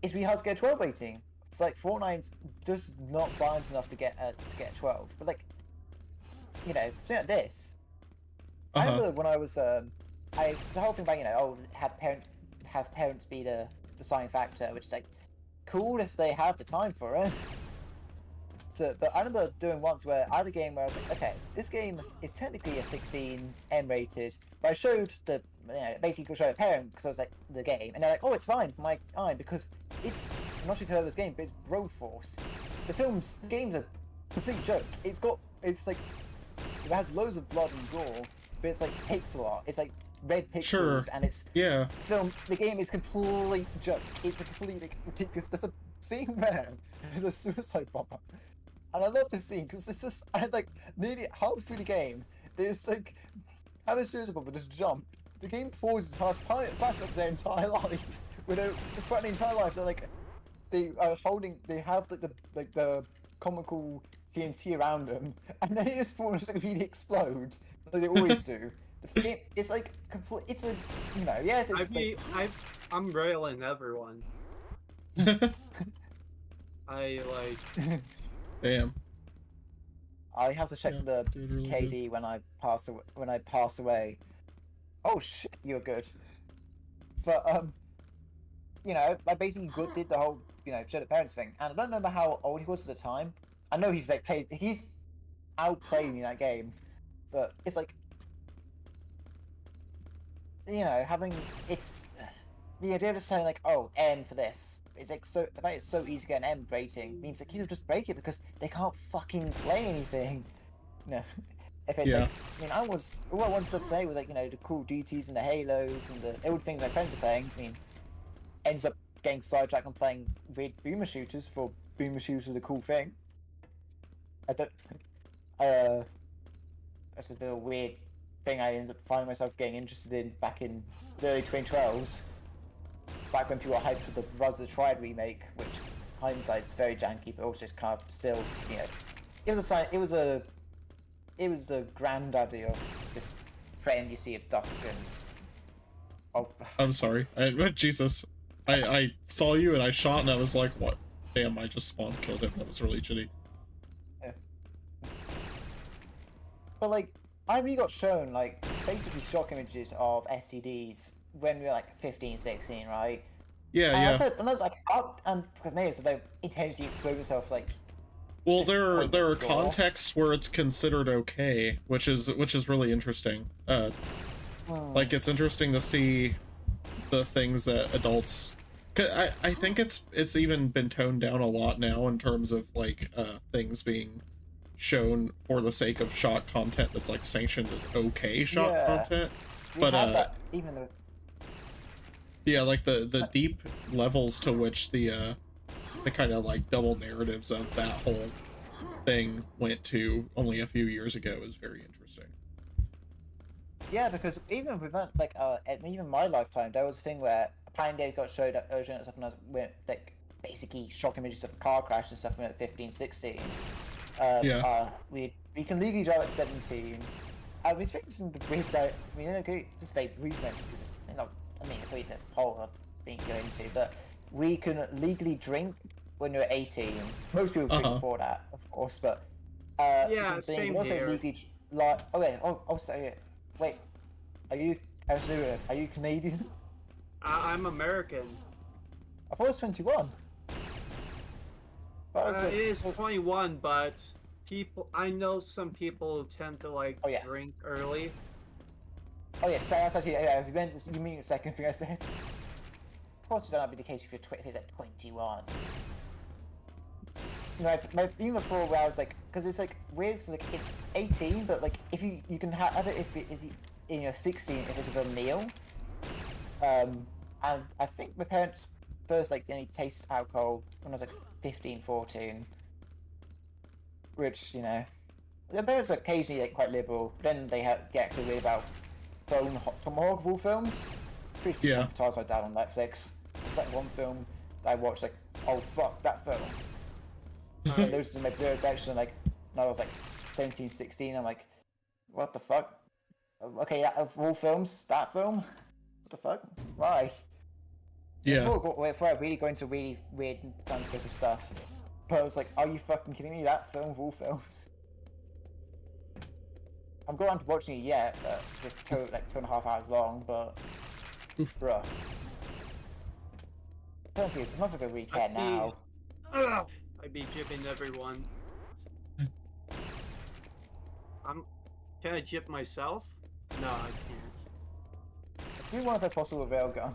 it's really hard to get a 12 rating. It's like Fortnite's just not violent enough to get a 12, but like, something like this. I remember when I was the whole thing about have parents be the deciding factor, which is like cool if they have the time for it. But I remember doing once where I had a game where I was like, okay, this game is technically a 16 M rated, but I showed basically showed a parent because I was like the game, and they're like, oh, it's fine for my eye because it's I'm not sure if you've heard of this game, but it's Broforce. The game's a complete joke. It's like it has loads of blood and gore, but it's like pixel art. It's like red pixels, and it's the game is complete joke. It's a completely ridiculous. There's a scene where there's a suicide bomber, and I love this scene because it's just like nearly half through the game. There's like have a suicide bomber just jump. The game pauses half flashback their entire life. Throughout the entire life, they're like they have the comical TNT around them, and then it just falls and just really explode like they always do. The game, it's like complete. It's a yes. It's I'm railing everyone. I like. Damn. I have to check the really KD when I pass away. oh shit, you're good. But you know, I basically did the whole, you know, show the parents thing, and I don't remember how old he was at the time. I know he's like he's outplayed me in that game, but it's like, you know, having it's the idea of just saying like, oh, M for this. It's like so the fact it's so easy to get an M rating means that kids will just break it because they can't fucking play anything. You know, if it's Yeah. like, I mean, all I wanted to play with like, you know, the Call of Duties and the Halos and the old things my friends are playing. I mean, ends up getting sidetracked and playing weird boomer shooters for boomer shooters are the cool thing. I don't. That's a bit of a weird thing I ended up finding myself getting interested in back in the early 2012s. Back when people were hyped for the Brothers Triad remake, which hindsight is very janky, but also it's kind of still, you know, it was the granddaddy of this trend you see of Dusk and. Oh, I'm sorry. Jesus. I saw you and I shot and I was like, what? Damn, I just spawn killed him. That was really shitty. Yeah. But like, I really got shown like basically shock images of SCDs when we were like 15, 16, right? Yeah, And yeah. that's like up, and because maybe so they intentionally explode themselves like. Well, just there are pointless gore. contexts where it's considered okay, which is really interesting. Like it's interesting to see the things that adults. 'Cause I think it's even been toned down a lot now in terms of like things being shown for the sake of shock content that's like sanctioned as okay shock Yeah. content. We But had that even though. yeah, like the deep levels to which the kind of like double narratives of that whole thing went to only a few years ago is very interesting. Yeah, because even with that, like, even my lifetime, there was a thing where apparently they got showed at Urgent and stuff, and went like basically shock images of car crash and stuff when at 15, 16. We can legally drive at 17. I was thinking the brief that I mean, okay, just very brief mention because it's not. I mean, it's a poll I've been going into, but we can legally drink when you're 18. Most people drink before that, of course, but Yeah, thing, same we also here. legally like. Oh wait, sorry. Wait, are you? Are you Canadian? I'm American. I thought it was 21. It is 21, but I know some people who tend to like Oh, yeah. drink early. Oh yeah, so that's actually you mean the second thing I said. Of course, that would be the case if you're if it's at 21. You know, even before where I was like, because it's like weird, because like it's 18, but like if you can have it if it is in your 16 if it's with a meal. And I think my parents first like only taste alcohol when I was like 15, 14, which, you know, their parents are occasionally like quite liberal. Then they get actually weird about Tomahawk of all films. Pretty Yeah. traumatized my dad on Netflix. It's like one film that I watched, like, oh fuck that film. I noticed in my blurred direction, like, when I was like 17, 16, I'm like, what the fuck? Okay, yeah, of all films, that film? What the fuck? Why? Yeah. Before I really go into really weird transcriptive stuff, but I was like, are you fucking kidding me? That film of all films? I'm going on to watching it yet, but just like 2.5 hours long, but bruh. I'm not gonna really care now. I'd be jipping everyone. Can I jip myself? No, I can't. Do you want the best possible railgun?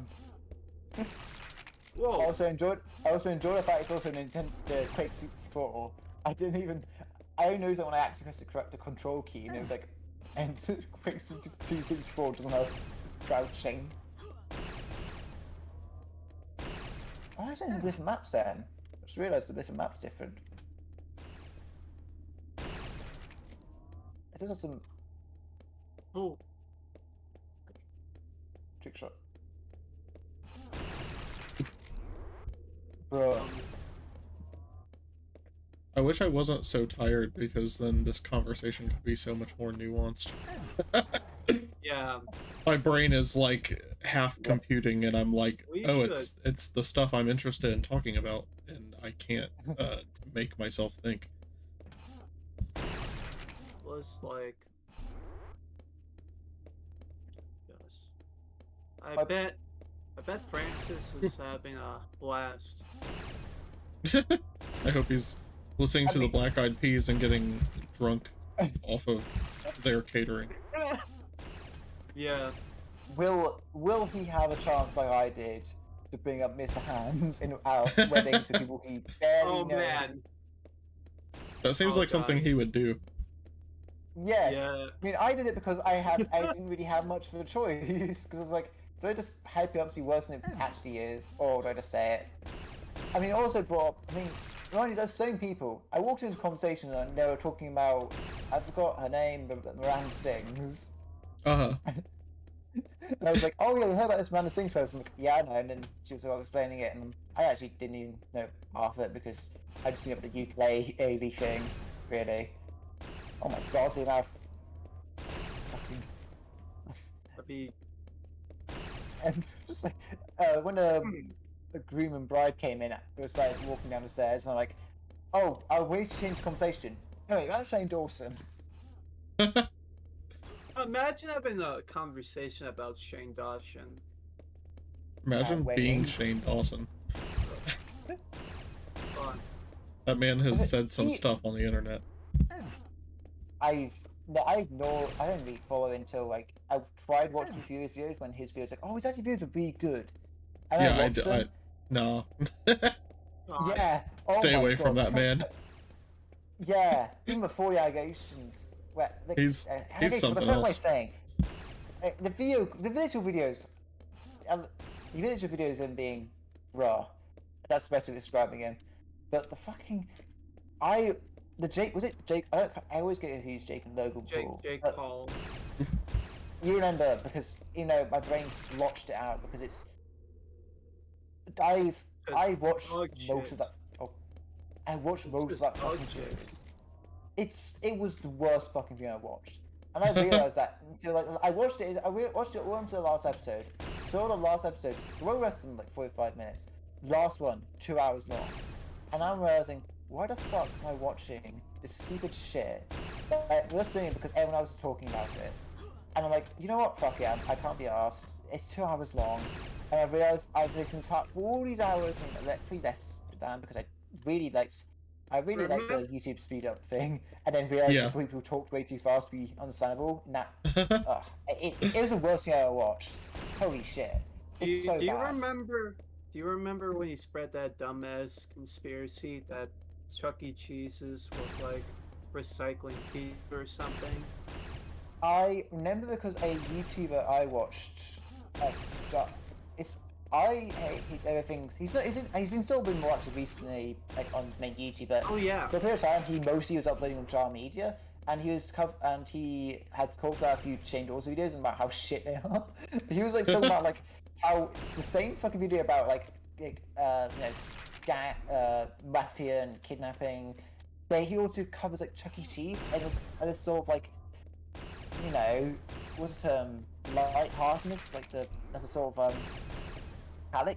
Whoa! I also enjoy the fact it's also Nintendo Quake 64. I only noticed it when I actually pressed the control key, and it was like, and Quake 64 doesn't have crouching. Oh, I think it's a different maps then. I just realised the different map's different. It does have some Oh, trick shot. Bro. I wish I wasn't so tired because then this conversation could be so much more nuanced. yeah. My brain is like half computing and I'm like, We oh, should. it's the stuff I'm interested in talking about and I can't make myself think. Was like. Yes. I bet Francis is having a blast. I hope he's listening I to the mean- Black Eyed Peas and getting drunk off of their catering. Yeah. Will he have a chance like I did to bring up Mr. Hands in our wedding to people he barely Oh knows? man. That seems Oh, like something God. he would do. Yes. Yeah. I mean, I did it because I didn't really have much of a choice because I was like, do I just hype it up to be worse than it actually is, or do I just say it? I mean, it also brought up. I mean, mind you, those same people. I walked into a conversation and they were talking about. I forgot her name, but Miranda sings. Uh-huh. And I was like, oh yeah, you heard about this Miranda Sings person? I'm like, yeah, I know. And then she was explaining it, and I actually didn't even know half of it because I just knew about the ukulele thing, really. Oh my god, the amount of fucking That'd be and just like when the groom and bride came in, it was like walking down the stairs, and I'm like, oh, I wait to change the conversation. Anyway, that's Shane Dawson. Imagine having a conversation about Shane Dawson. Imagine wedding. being Shane Dawson. Fun. That man has Okay, said some he- stuff on the internet. I don't really follow until like I've tried watching a few of his videos when his videos like, oh, his actually videos are really good. And Yeah, I watched them. no. God. Yeah. Oh Stay my away from God. that man. Yeah, even before the allegations. Where, like, He's something what am I else. saying? The visual videos, the visual videos of him being raw. That's the best way of describing him. But the fucking, Jake, was it Jake? I always get confused, Jake and Logan Paul. Jake But Paul. you remember because my brain's blotched it out because it's. I watched dog most shit. of that. Oh, I watched It's most of just that dog fucking shit. series. It was the worst fucking thing I watched, and I realized that until like I watched it. Watched it all until the last episode. So the last episode, the rest of them like 45 minutes. Last one 2 hours long, and I'm realizing why the fuck am I watching this stupid shit? I'm just doing it because everyone else is talking about it. And I'm like, you know what? Fuck it, I can't be asked. It's 2 hours long. And I've realised I've listened to it for all these hours and let pretty less down because I really liked the YouTube speed up thing. And then realised Yeah. that people talked way too fast to be understandable. Nah, it was the worst thing I ever watched. Holy shit. It's so Do you bad. remember when he spread that dumbass conspiracy that Chuck E. Cheese's was like recycling pizza or something? I remember because a YouTuber I watched, I hate everything. He's been sort of been more active recently, like on his main YouTube, but Oh yeah. for a period of time he mostly was uploading on Jar Media, and he had talked about a few Shane Dawson videos and about how shit they are. He was like talking about like how the same fucking video about like mafia and kidnapping. He also covers like Chuck E. Cheese and it's sort of like, what's the term? Lightheartedness, like that's a sort of palate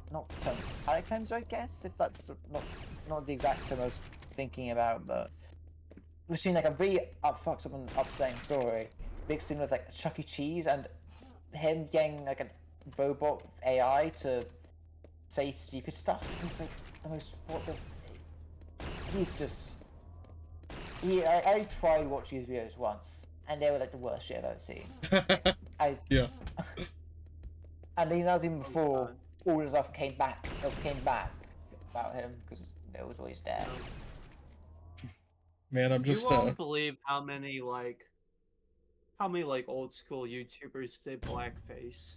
cleanser, I guess, if that's not the exact term I was thinking about, but we've seen like a really upsetting story, mixed in with like Chuck E. Cheese and him getting like a robot AI to say stupid stuff. It's like the most he's just I tried watching his videos once and they were like the worst shit I've ever seen. Yeah. And then that was even before God. all the stuff came back about him because it was always there. Man, I'm just You won't believe how many like old school YouTubers did blackface.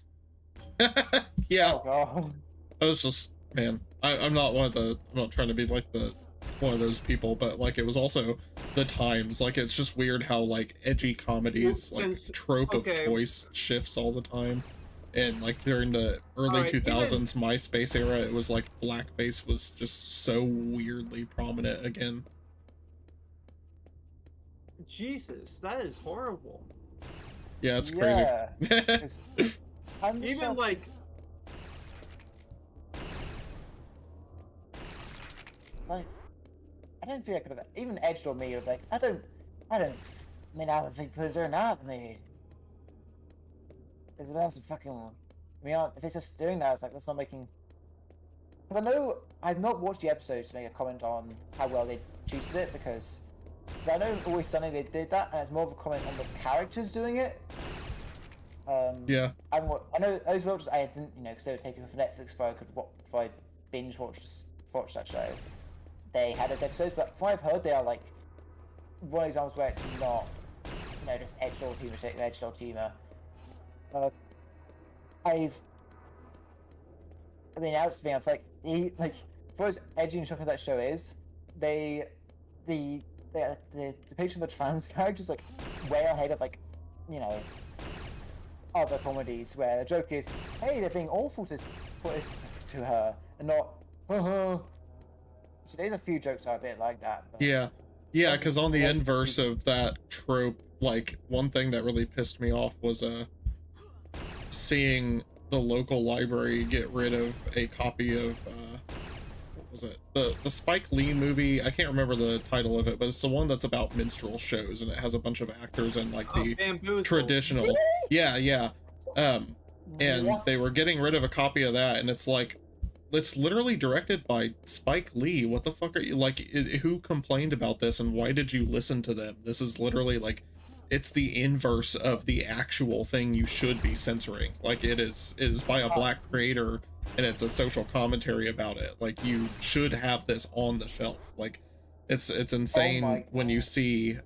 yeah. Oh god. I was just, man, I'm not I'm not trying to be like one of those people, but like it was also the times. Like it's just weird how like edgy comedies, Well, like since- trope okay. of choice shifts all the time. And like during the early Alright, 2000s MySpace era, it was like blackface was just so weirdly prominent again. Jesus, that is horrible. Yeah, it's crazy. Yeah. I'm just Even so- like like, I don't think I could have even edged on me. Like I don't think because they're not me. It's about some fucking I mean, if it's just doing that, it's like that's not making. Because I know I've not watched the episodes to make a comment on how well they treated it, because I know Always Sunny they did that, and it's more of a comment on the characters doing it. Yeah. I know those watches I didn't, because they were taken from Netflix, before I binge watched that show. They had those episodes, but from what I've heard, they are like one of those examples where it's not, just edgelord humor, edgelord humor. I mean, that's the thing. I feel like for as edgy and shocking that show is, the depiction of the trans characters like way ahead of other comedies where the joke is, hey, they're being awful to her, and not, So there's a few jokes that are a bit like that. But... Yeah, because on the inverse of that trope, like one thing that really pissed me off was seeing the local library get rid of a copy of what was it, the Spike Lee movie. I can't remember the title of it, but it's the one that's about minstrel shows, and it has a bunch of actors and like the traditional. Yeah. And they were getting rid of a copy of that, and it's like, it's literally directed by Spike Lee. What the fuck are you, like, who complained about this, and why did you listen to them? This is literally like, it's the inverse of the actual thing you should be censoring. Like, it is by a black creator, and it's a social commentary about it. Like, you should have this on the shelf. Like, it's insane when you see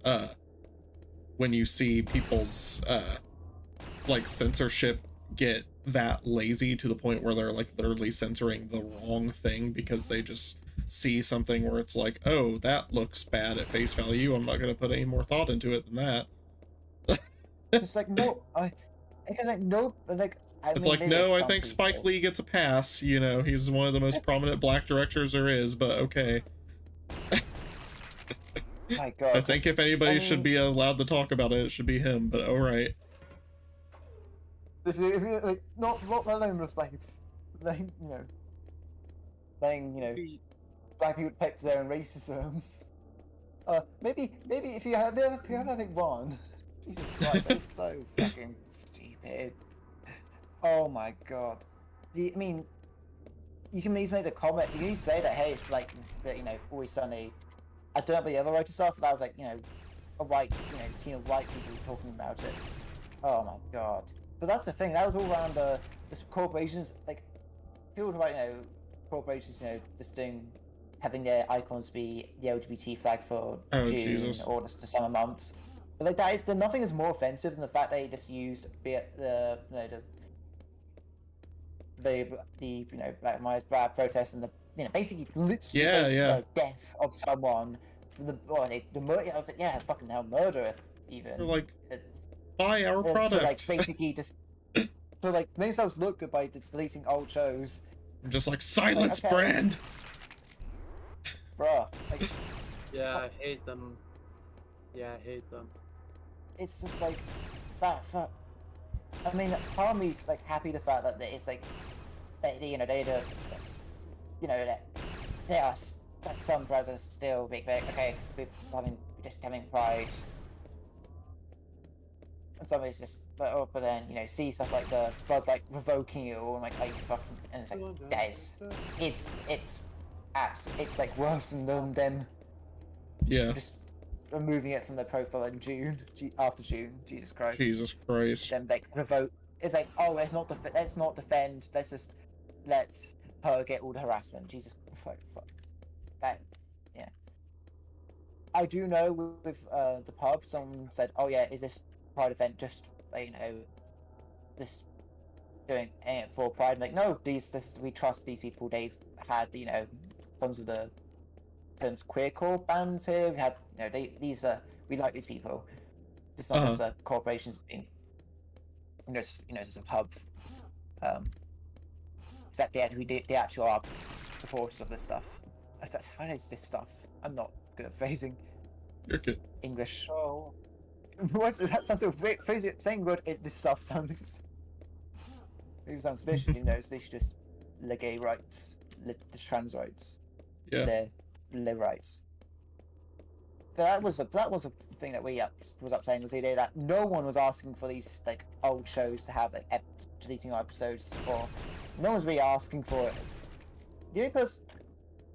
people's like censorship get that lazy to the point where they're like literally censoring the wrong thing because they just see something where it's like, oh, that looks bad at face value, I'm not going to put any more thought into it than that. It's like, no, I think Spike Lee gets a pass, he's one of the most prominent black directors there is, but okay. My God, I think if anybody should be allowed to talk about it, it should be him, but alright. If you like, not letting respect, letting black people pick their own racism. Maybe if you have anything wrong. Jesus Christ, that's so fucking stupid. Oh my God. I mean, you can easily make the comment. You can easily say that, hey, it's like that. Always Sunny. I don't know about the other writer stuff, but that was like, a white, team of white people talking about it. Oh my God. But that's the thing. That was all around this corporations. Like, people talk about, corporations, just having their icons be the LGBT flag for June Jesus. or the summer months. But like that, nothing is more offensive than the fact they just used the Black Lives Matter protests and the basically literally the death of someone. The murder. I was like, yeah, fucking hell, murder even. They're like, buy our product. So like basically just so like makes themselves look good by just deleting old shows. I'm just like, silence, like, okay. Brand. Bruh. Like, yeah, I hate them. Yeah, I hate them. It's just like that. I mean, part of me's like happy the fact that it's like they are that some brothers still big. Okay, we're just having pride. And some of it's just, but then see stuff like the blood like revoking it all, and like, you fucking, and it's like, guys, it's like worse than them. Yeah. Just removing it from their profile in June, after June. Jesus Christ. Jesus Christ. Then like revoke. It's like, oh, let's not defend. Let's her get all the harassment. Jesus, fuck. That, yeah. I do know with the pub, someone said, oh yeah, is this Pride event just just doing it for Pride? I'm like, no, we trust these people. They've had tons of the terms queercore bands here. We had we like these people. It's not just corporations being just a pub. Exactly, they actually are supporters of this stuff. What is this stuff? I'm not good at phrasing. You're good. English. Oh. What? That sounds so phrasing. Saying good. This stuff sounds. It sounds suspicious. They should just the gay rights, the trans rights, the rights. But that was a thing that was upsetting, was the idea that no one was asking for these like old shows to have deleting our episodes, or no one's really asking for it. The only person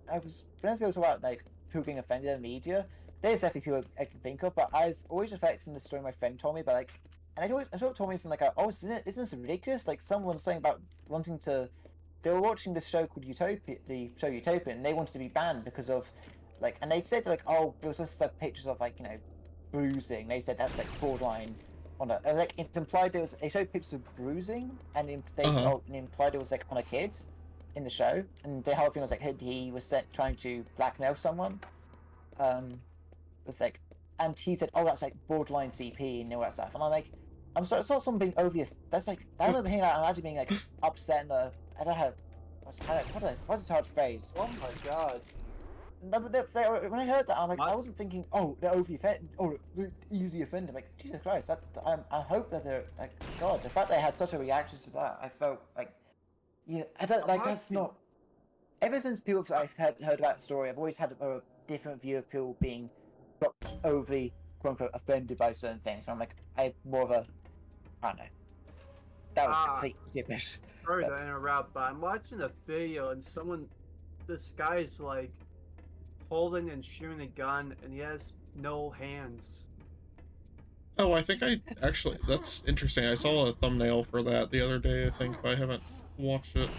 when people talk about like people being offended in the media, there's definitely people I can think of, but I've always reflected on the story my friend told me, but like, and I sort of told me something like, oh, isn't this ridiculous? Like someone saying about wanting to, they were watching this show called Utopia, the show Utopia, and they wanted to be banned because of, like, and they said like, oh, there was just like pictures of like bruising. They said that's like borderline on a like it's implied there was they showed pictures of bruising, and they said, oh, and implied it was like on a kid in the show, and the whole thing was like he was trying to blackmail someone, with like, and he said, oh, that's like borderline CP and all that stuff, and I'm like, I'm sorry, it's not something being overly. That's like I remember hearing that and actually being like upset in the I don't know what's a hard phrase. Oh my god. No, but when I heard that, I'm like, I wasn't thinking, oh, they're overly offended, or they're easily offended. I'm like, Jesus Christ, I hope that they're like, God, the fact they had such a reaction to that, I felt like, I don't like that's not. Ever since people I've heard about the story, I've always had a different view of people being overly quote unquote offended by certain things. And I'm like, I have more of a, I don't know. That was complete gibberish. Sorry to interrupt, but I'm watching a video and this guy's like holding and shooting a gun, and he has no hands. Oh, I think that's interesting. I saw a thumbnail for that the other day, I think, but I haven't watched it.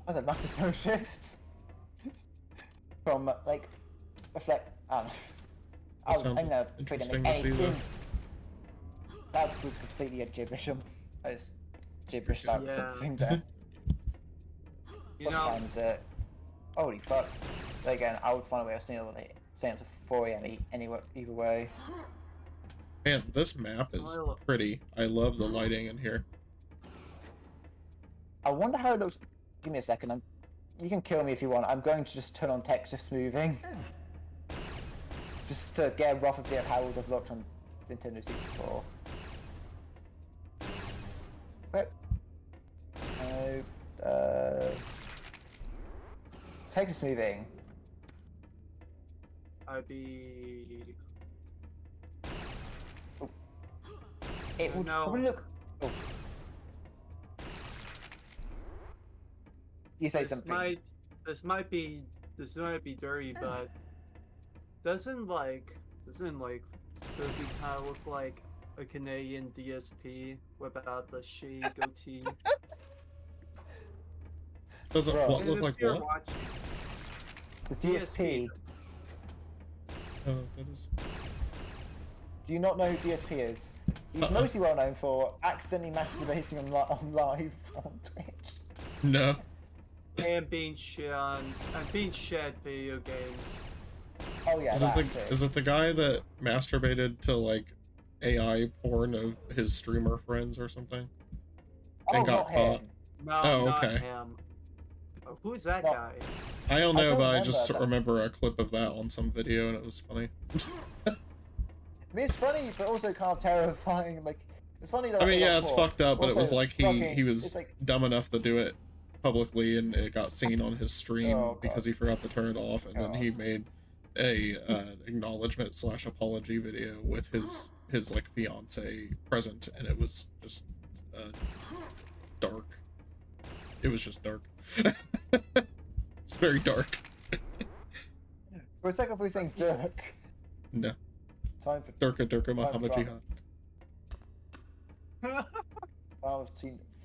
I don't massive no shifts from like reflect. I was gonna interesting to see that. That was completely a gibberish. I just gibberished out something there. What time is it? Holy fuck! But again, I would find a way of saying it to 4 a.m. Either way. Man, this map is pretty. I love the lighting in here. I wonder how it looks. Give me a second. You can kill me if you want. I'm going to just turn on texture smoothing, just to get a rough idea of how it would have looked on Nintendo 64. But texture smoothing. It would probably look. Oh. You say something. This might be dirty, but doesn't Spooky kind of look like a Canadian DSP without the shade goatee? Doesn't what look like what? Watching, The DSP. Oh, that is. Do you not know who DSP is? He's mostly well known for accidentally masturbating on live on Twitch. No. And being shit video games. Oh yeah, is it the guy that masturbated to like AI porn of his streamer friends or something? And got caught? No, not him. Who's that guy? I don't know, but I just remember a clip of that on some video and it was funny. I mean, it's funny, but also kind of terrifying. Like, it's funny that. I mean, yeah, it's fucked up, but it was like he was like, dumb enough to do it publicly, and it got seen on his stream because he forgot to turn it off, and then he made a acknowledgement / apology video with his like fiance present, and it was just dark. It was just dark. It's very dark. For a second, we were saying Dirk. No. Time for Durka Muhammad Jihad.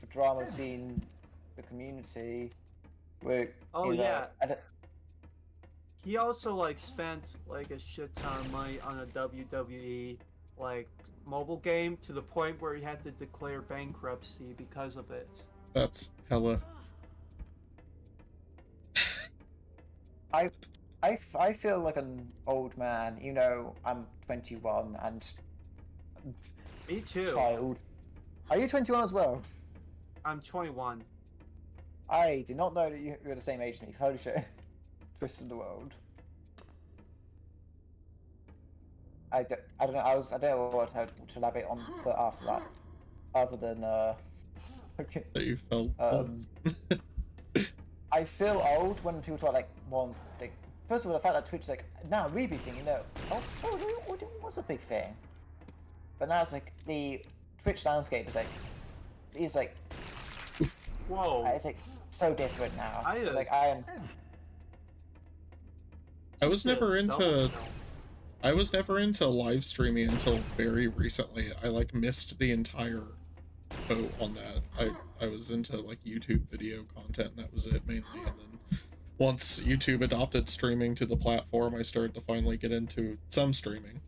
Drama scene, the community. He also like spent like a shit ton of money on a WWE like mobile game to the point where he had to declare bankruptcy because of it. That's hella. I feel like an old man. You know, I'm 21 and. Me too. Child. Are you 21 as well? I'm 21. I did not know that you were the same age as me. Holy shit. Twist in the world. I don't know. I don't know what to elaborate on for after that, other than okay. That you felt old. I feel old when people talk like like. First of all, the fact that Twitch is like now a really big thing, you know. What was a big thing? But now it's like the Twitch landscape is like it's like Whoa. it's like so different now. I It's like just- I am. I was Just a never double into kill. I was never into live streaming until very recently. I like missed the entire boat on that. I was into like YouTube video content, and that was it mainly. And then once YouTube adopted streaming to the platform, I started to finally get into some streaming.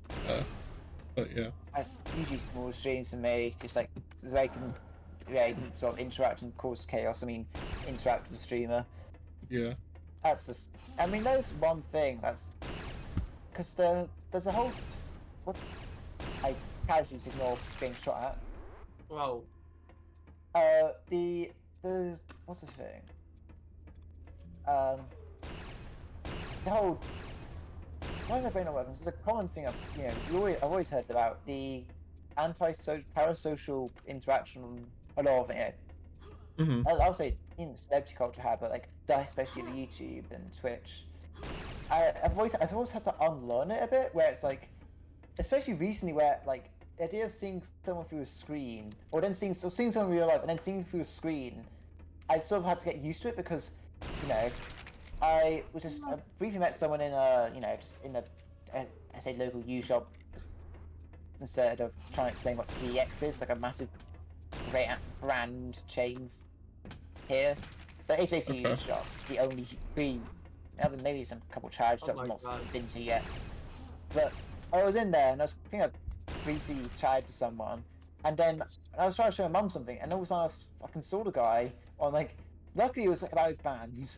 But yeah. I usually small streams for me, just like so I can, yeah, you can sort of interact and cause chaos. I mean, interact with the streamer. Yeah. That's just. I mean, there's one thing that's because there's a whole. What I casually just ignore being shot at. Whoa. The what's the thing? The whole. Why is my brain not working? It's a common thing I've always heard about the parasocial interaction on a lot of Mm-hmm. I would say in celebrity culture have, but like especially the YouTube and Twitch. I've always had to unlearn it a bit, where it's like, especially recently, where like the idea of seeing someone through a screen, or then seeing someone in real life and then seeing through a screen, I sort of had to get used to it because, I briefly met someone in just in I say local U shop, instead of trying to explain what CX is, like a massive brand chain here. But it's basically a U shop, the only maybe some couple charge shops my I've not God. been to yet. But I was in there and I think I briefly chatted to someone, and then I was trying to show my mum something, and all of a sudden I fucking saw the guy on like. Luckily, it was like about his band,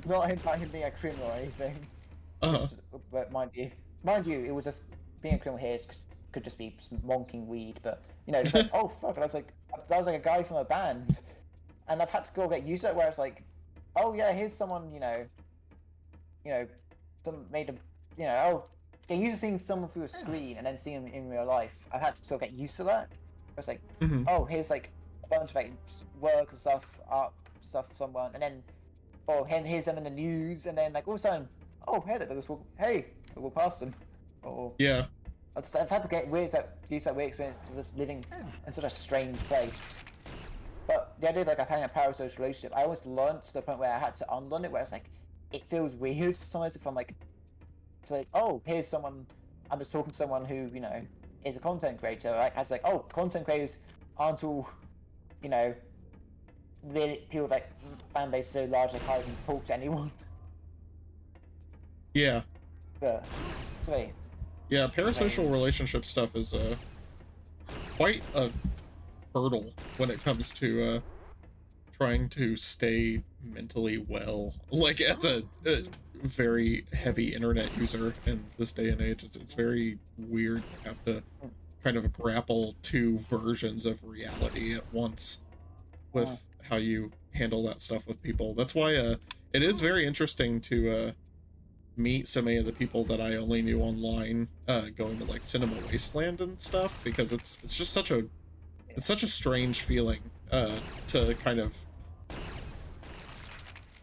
not him being a criminal or anything. Uh-huh. But mind you, it was just being a criminal here could just be some monking weed. But just like oh fuck, and that was like a guy from a band, and I've had to go get used to it. Where it's like, oh yeah, here's someone some made a oh. Get used to seeing someone through a screen and then seeing them in real life. I've had to sort of get used to that. It's like, Mm-hmm. oh, here's like a bunch of like work and stuff, art stuff for someone, and then, here's them in the news, and then like all of a sudden, oh, hey, we'll pass them. Or Yeah. I've had to get use that weird experience to just living in such a strange place. But the idea of like having a parasocial relationship, I always learned to the point where I had to unlearn it, where it's like, it feels weird sometimes if I'm like, it's like, oh, here's someone, I'm just talking to someone who, is a content creator. Like, it's like, oh, content creators aren't all, really people with like fan base so large they can't even talk to anyone. Yeah. But, so, Yeah, parasocial strange. relationship stuff is quite a hurdle when it comes to trying to stay mentally well. Like as a very heavy internet user in this day and age, it's very weird to have to kind of grapple two versions of reality at once with how you handle that stuff with people. That's why it is very interesting to meet so many of the people that I only knew online, going to like Cinema Wasteland and stuff, because it's just such a strange feeling to kind of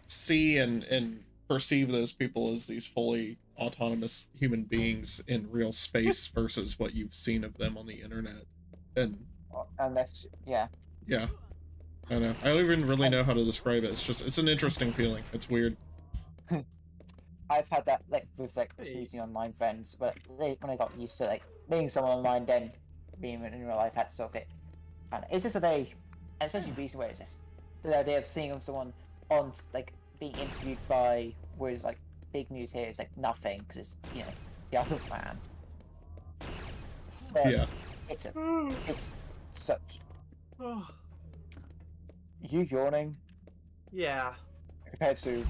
see and perceive those people as these fully autonomous human beings in real space versus what you've seen of them on the internet. And unless, yeah. yeah, I know. I don't even really know how to describe it. It's an interesting feeling. It's weird. I've had that like with like meeting online friends, but when I got used to like meeting someone online, then being in real life, had to sort of get. And it's just a very, and especially recently, where it's just the idea of seeing someone on like being interviewed by, whereas like big news here is like nothing because it's the other man. But Yeah. it's such. You yawning Yeah. compared to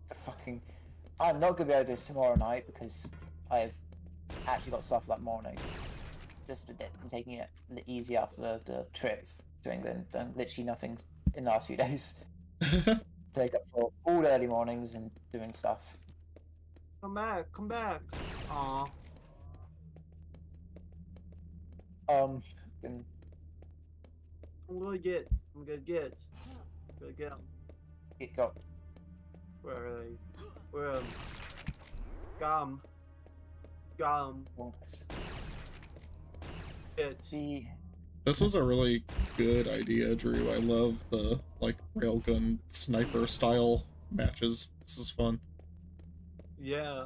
the fucking. I'm not gonna be able to do this tomorrow night because I've actually got stuff that morning. Just been taking it easy after the trip to England, and literally nothing in the last few days. Take up for all the early mornings and doing stuff. Come back. Aw. Been I'm gonna get. Them. it got Where are they? Where Got 'em. bonkers. It. The This was a really good idea, Drew. I love the, like, railgun sniper style matches. This is fun. Yeah.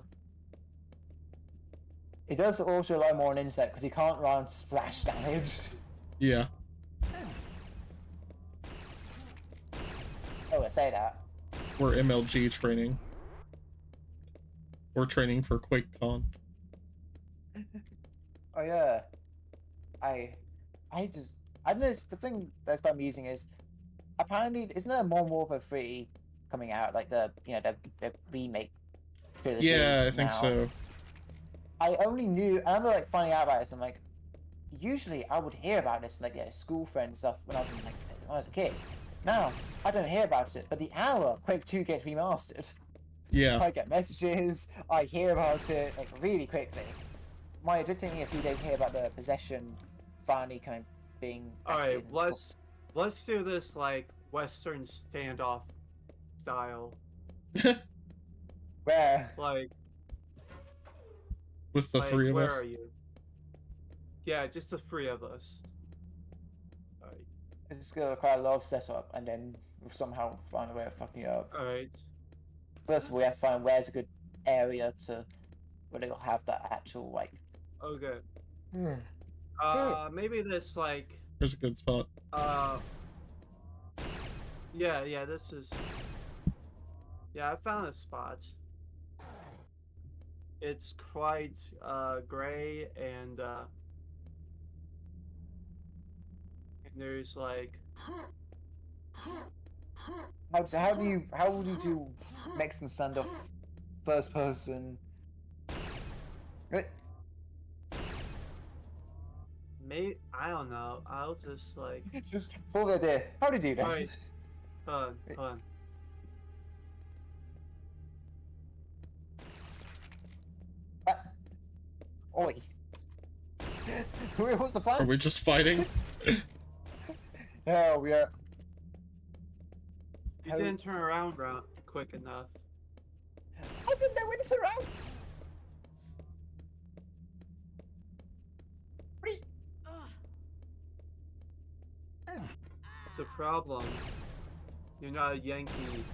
It does also rely more on insect because you can't run splash damage. Yeah. Oh, I say that. We're MLG training. We're training for QuakeCon. Oh yeah. I don't know. The thing that's quite amusing is apparently isn't there Modern Warfare 3 coming out, like the the remake trilogy? Yeah, I think now? so. I only knew, and I remember like finding out about this. I'm like, usually I would hear about this like school friend stuff when I was when I was a kid. Now I don't hear about it, but the hour Quake 2 gets remastered, Yeah. I get messages. I hear about it like really quickly. It did take me a few days to hear about the possession finally kind of being. Alright, let's do this like Western standoff style. Where? Like With the three of where us. are you? Yeah, just the three of us. Alright. It's gonna require a lot of setup, and then we'll somehow find a way of fucking it up. Alright. First of all, we have to find where's a good area to where they'll have that actual like. Okay. Hmm. Maybe this like Here's a good spot. yeah, this is. Yeah, I found a spot. It's quite gray and there's like How would you do Mexican standoff first person? I don't know. I'll just like Just for the idea. How do you do this? Alright. Hold on. Oi. What's the plan? Are we just fighting? No, we are. You didn't turn around quick enough. I didn't know when to turn around. It's a problem. You're not a Yankee.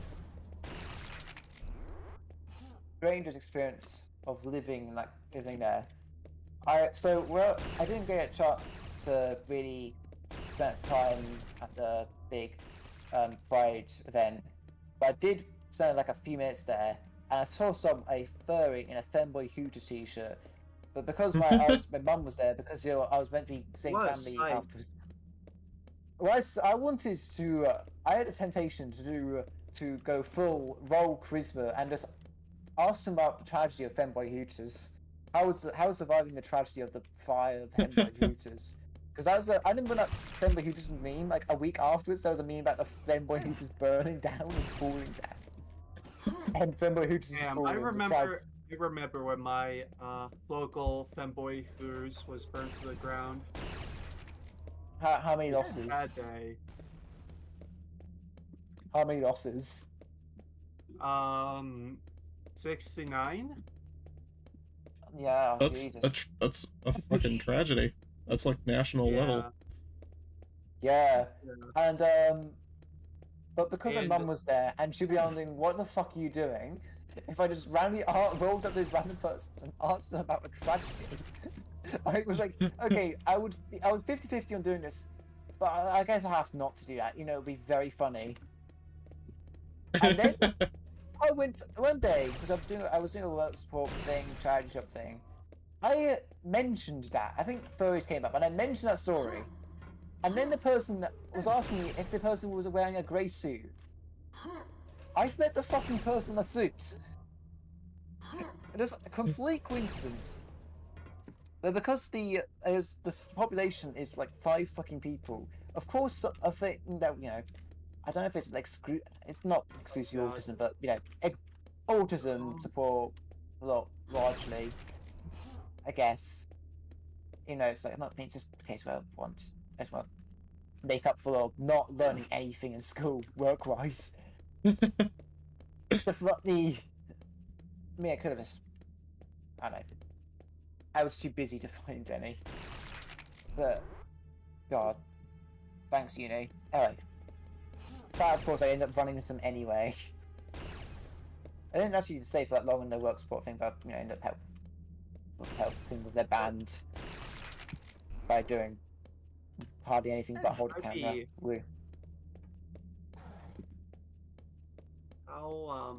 Stranger's experience of living there. I didn't get a chance to really spend time at the big Pride event, but I did spend like a few minutes there, and I saw a furry in a Femboy Hooters t-shirt. But because my mum was there, because I was meant to be seeing What a family sight. afterwards. Well, I wanted to. I had a temptation to go full roll charisma and just ask them about the tragedy of Femboy Hooters. How was surviving the tragedy of the fire of Femboy Hooters? Because I remember that Femboy Hooters meme like a week afterwards. There was a meme about the Femboy Hooters burning down and falling down. And Femboy Hooters is Damn, falling. I remember when my local Femboy Hooters was burned to the ground. How many losses? Bad day. How many losses? 69? Yeah. That's a fucking tragedy. That's like national level. Yeah. And but because my mum was there and she'd be wondering what the fuck are you doing, if I just randomly rolled up to this random person and asked them about a tragedy, I was like, okay, I was 50-50 on doing this, but I guess I have not to do that. You know, it'd be very funny. And then I went one day because I was doing a work support thing, charity shop thing. I mentioned that. I think furries came up, and I mentioned that story. And then the person that was asking me if the person was wearing a grey suit. I've met the fucking person in the suit. It is a complete coincidence. But because the population is like 5 fucking people, of course a thing that I don't know if it's like it's not exclusive autism, but autism support largely, I guess. It's like not just a case where I just want to make up for not learning anything in school work-wise. I could have just, I don't know. I was too busy to find any. But God. Thanks, Uni. Anyway. But of course I ended up running into them anyway. I didn't actually stay for that long in the work support thing, but ended up helping with their band by doing hardly anything but hold a camera. How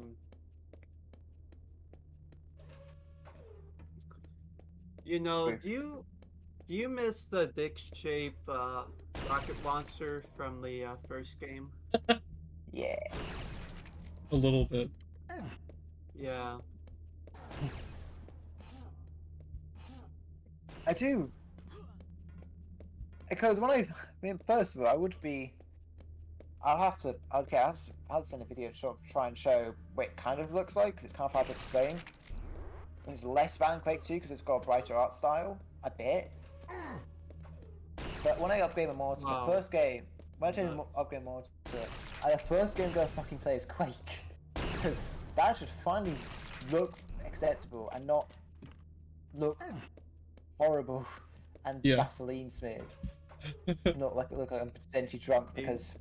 do you miss the dick shape rocket monster from the first game? Yeah. A little bit. Yeah. I do. Because first of all, I'll have to send a video to sort of try and show what it kind of looks like, because it's kind of hard to explain. It's less than Quake 2 because it's got a brighter art style, a bit. But when I upgrade my mods to the first game, when I change upgrade mods to the first game I'm gonna fucking play is Quake. Because that should finally look acceptable and not look horrible and Vaseline smeared. Not look like I'm potentially drunk, because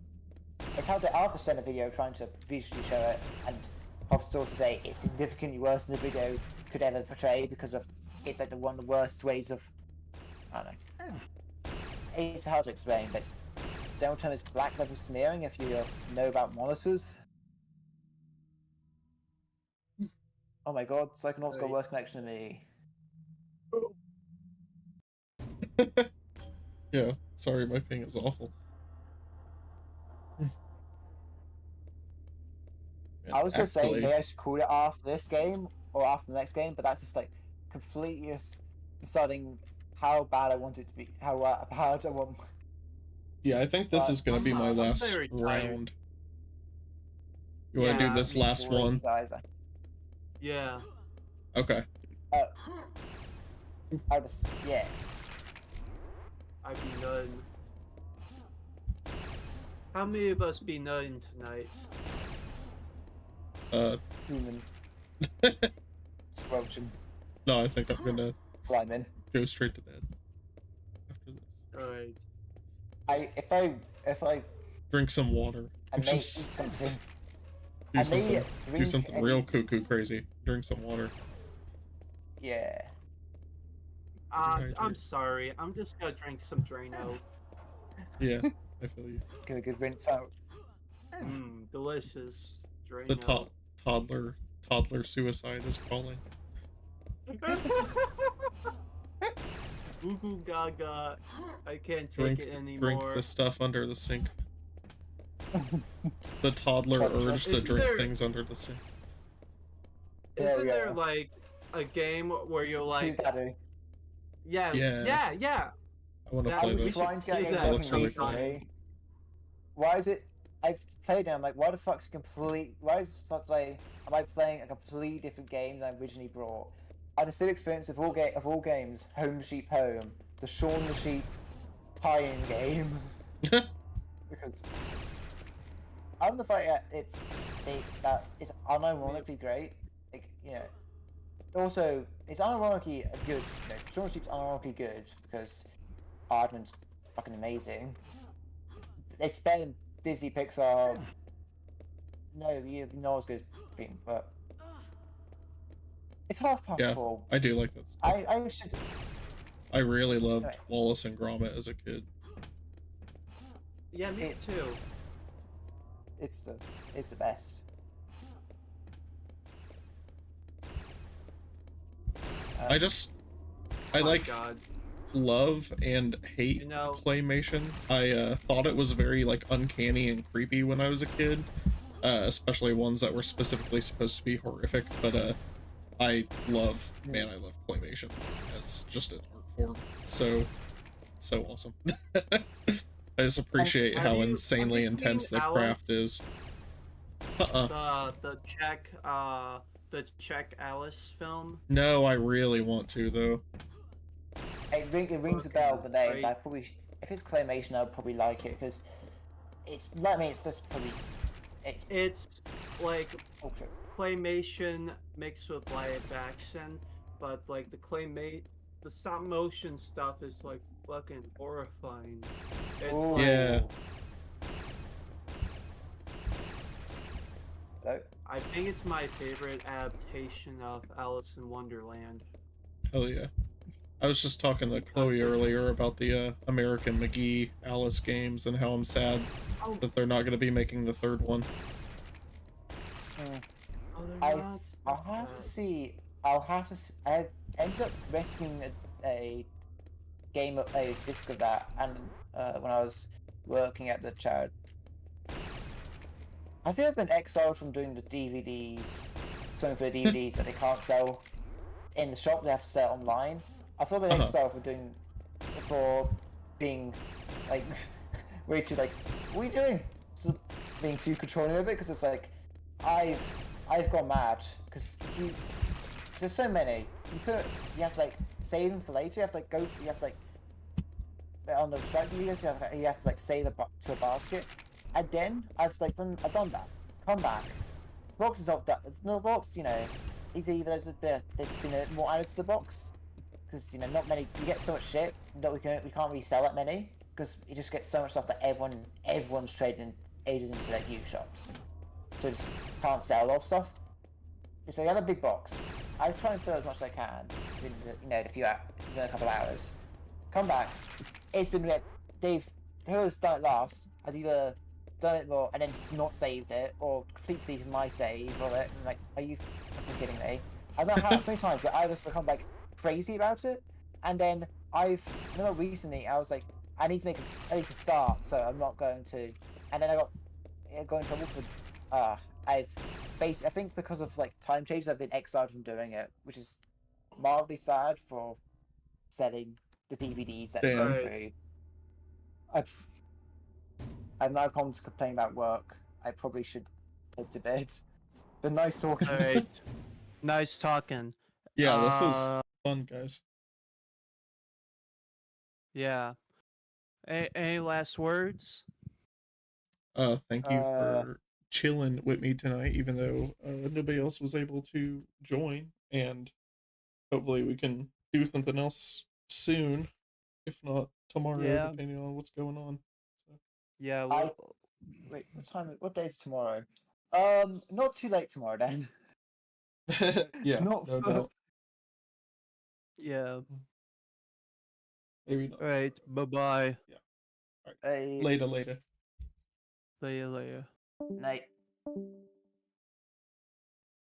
it's hard to, I'll have to send a video trying to visually show it, and I'll also say it's significantly worse than the video could ever portray, because of it's like one of the worst ways of, I don't know. It's hard to explain, but don't term is black level smearing if you know about monitors. Oh my god, Psychonauts got worse connection than me. Yeah, sorry, my ping is awful. I was gonna say maybe I should call it after this game or after the next game, but that's just like completely just deciding how bad I want it to be, how bad I want. Yeah, I think this is gonna be my last round. You want to do this last one? Guys. Yeah. Okay. Yeah. I'd be none. How many of us be none tonight? Human. Squelching. No, I think I'm gonna Climbing. go straight to bed after this. Alright. If I drink some water. I may eat something. Do something real cuckoo crazy. Drink some water. Yeah. I'm sorry. I'm just gonna drink some Drano. Yeah, I feel you. Get a good rinse out. Delicious Drano. The toddler suicide is calling. Goo goo gaga. I can't take it anymore. Drink the stuff under the sink. The toddler urge to drink things under the sink. Isn't there like a game where you're like, Who's daddy? Yeah. I want to play this. Trying to get a game working recently. Why is it? I've played it. I'm like, why the fuck's complete? Why is fuck like? Am I playing a completely different game than I originally brought? I had a same experience of all games. Home Sheep Home, the Shaun the Sheep tie-in game. Because I don't know if it's unironically great. Like, also, it's unironically good. Shaun the Sheep's unironically good because Aardman's fucking amazing. It's better than Disney Pixar. No, you know as good as being, but it's 4:30. I do like that stuff. I really loved Wallace and Gromit as a kid. Yeah, me too. It's the best. I love and hate claymation. I thought it was very like uncanny and creepy when I was a kid, especially ones that were specifically supposed to be horrific. But I love claymation as just an art form. So awesome. I just appreciate how insanely intense the craft is. The Czech Alice film. No, I really want to though. It rings a bell, the name. But if it's claymation, I'd probably like it because it's like claymation mixed with live action, but like the stop motion stuff is like fucking horrifying. It's Ooh. like Yeah. Hello? I think it's my favorite adaptation of Alice in Wonderland. Hell yeah. I was just talking to Chloe earlier about the American McGee Alice games and how I'm sad Oh, that they're not going to be making the third one. Hmm. oh they're I not. I'll have to see. I'll have to. I ended up rescuing a game of a disc of that, and when I was working at the charity, I think I've been exiled from doing the DVDs, something for the DVDs that they can't sell in the shop. They have to sell online. I thought I've been exiled for being like way too like, what are you doing? So being too controlling of it, because it's like I've gone mad because there's so many. You have to like save them for later. You have to like you have to like on the site videos. You have to like save to a basket, and then I've done that. Come back. The box is off. No box. You know, it's either there's been more added to the box because you know not many. You get so much shit that we can't really sell that many because you just get so much stuff that everyone's trading ages into their new shops. So just can't sell a lot of stuff. So you have a big box. I try and fill as much as I can in a couple of hours. Come back. It's been whoever's done it last has either done it more and then not saved it or completely deleted my save of it. And like, are you fucking kidding me? I don't know how so many times that I've just become like crazy about it, and then I remember recently I was like, I need to start, so I'm not going to, and then I got in trouble for I've I think because of like time changes, I've been exiled from doing it, which is mildly sad for selling the DVDs that go Damn. Right. through. I've now come to complain about work. I probably should head to bed. But nice talking. All right. Nice talking. Yeah, this was fun, guys. Yeah. Any last words? Thank you for chilling with me tonight, even though nobody else was able to join, and hopefully we can do something else soon, if not tomorrow, Yeah. depending on what's going on. So. Yeah. Wait, what day is tomorrow? Not too late tomorrow then. Yeah, Not no doubt. Yeah. Maybe not. All right. Bye bye. Yeah. All right. Later. Later. Night.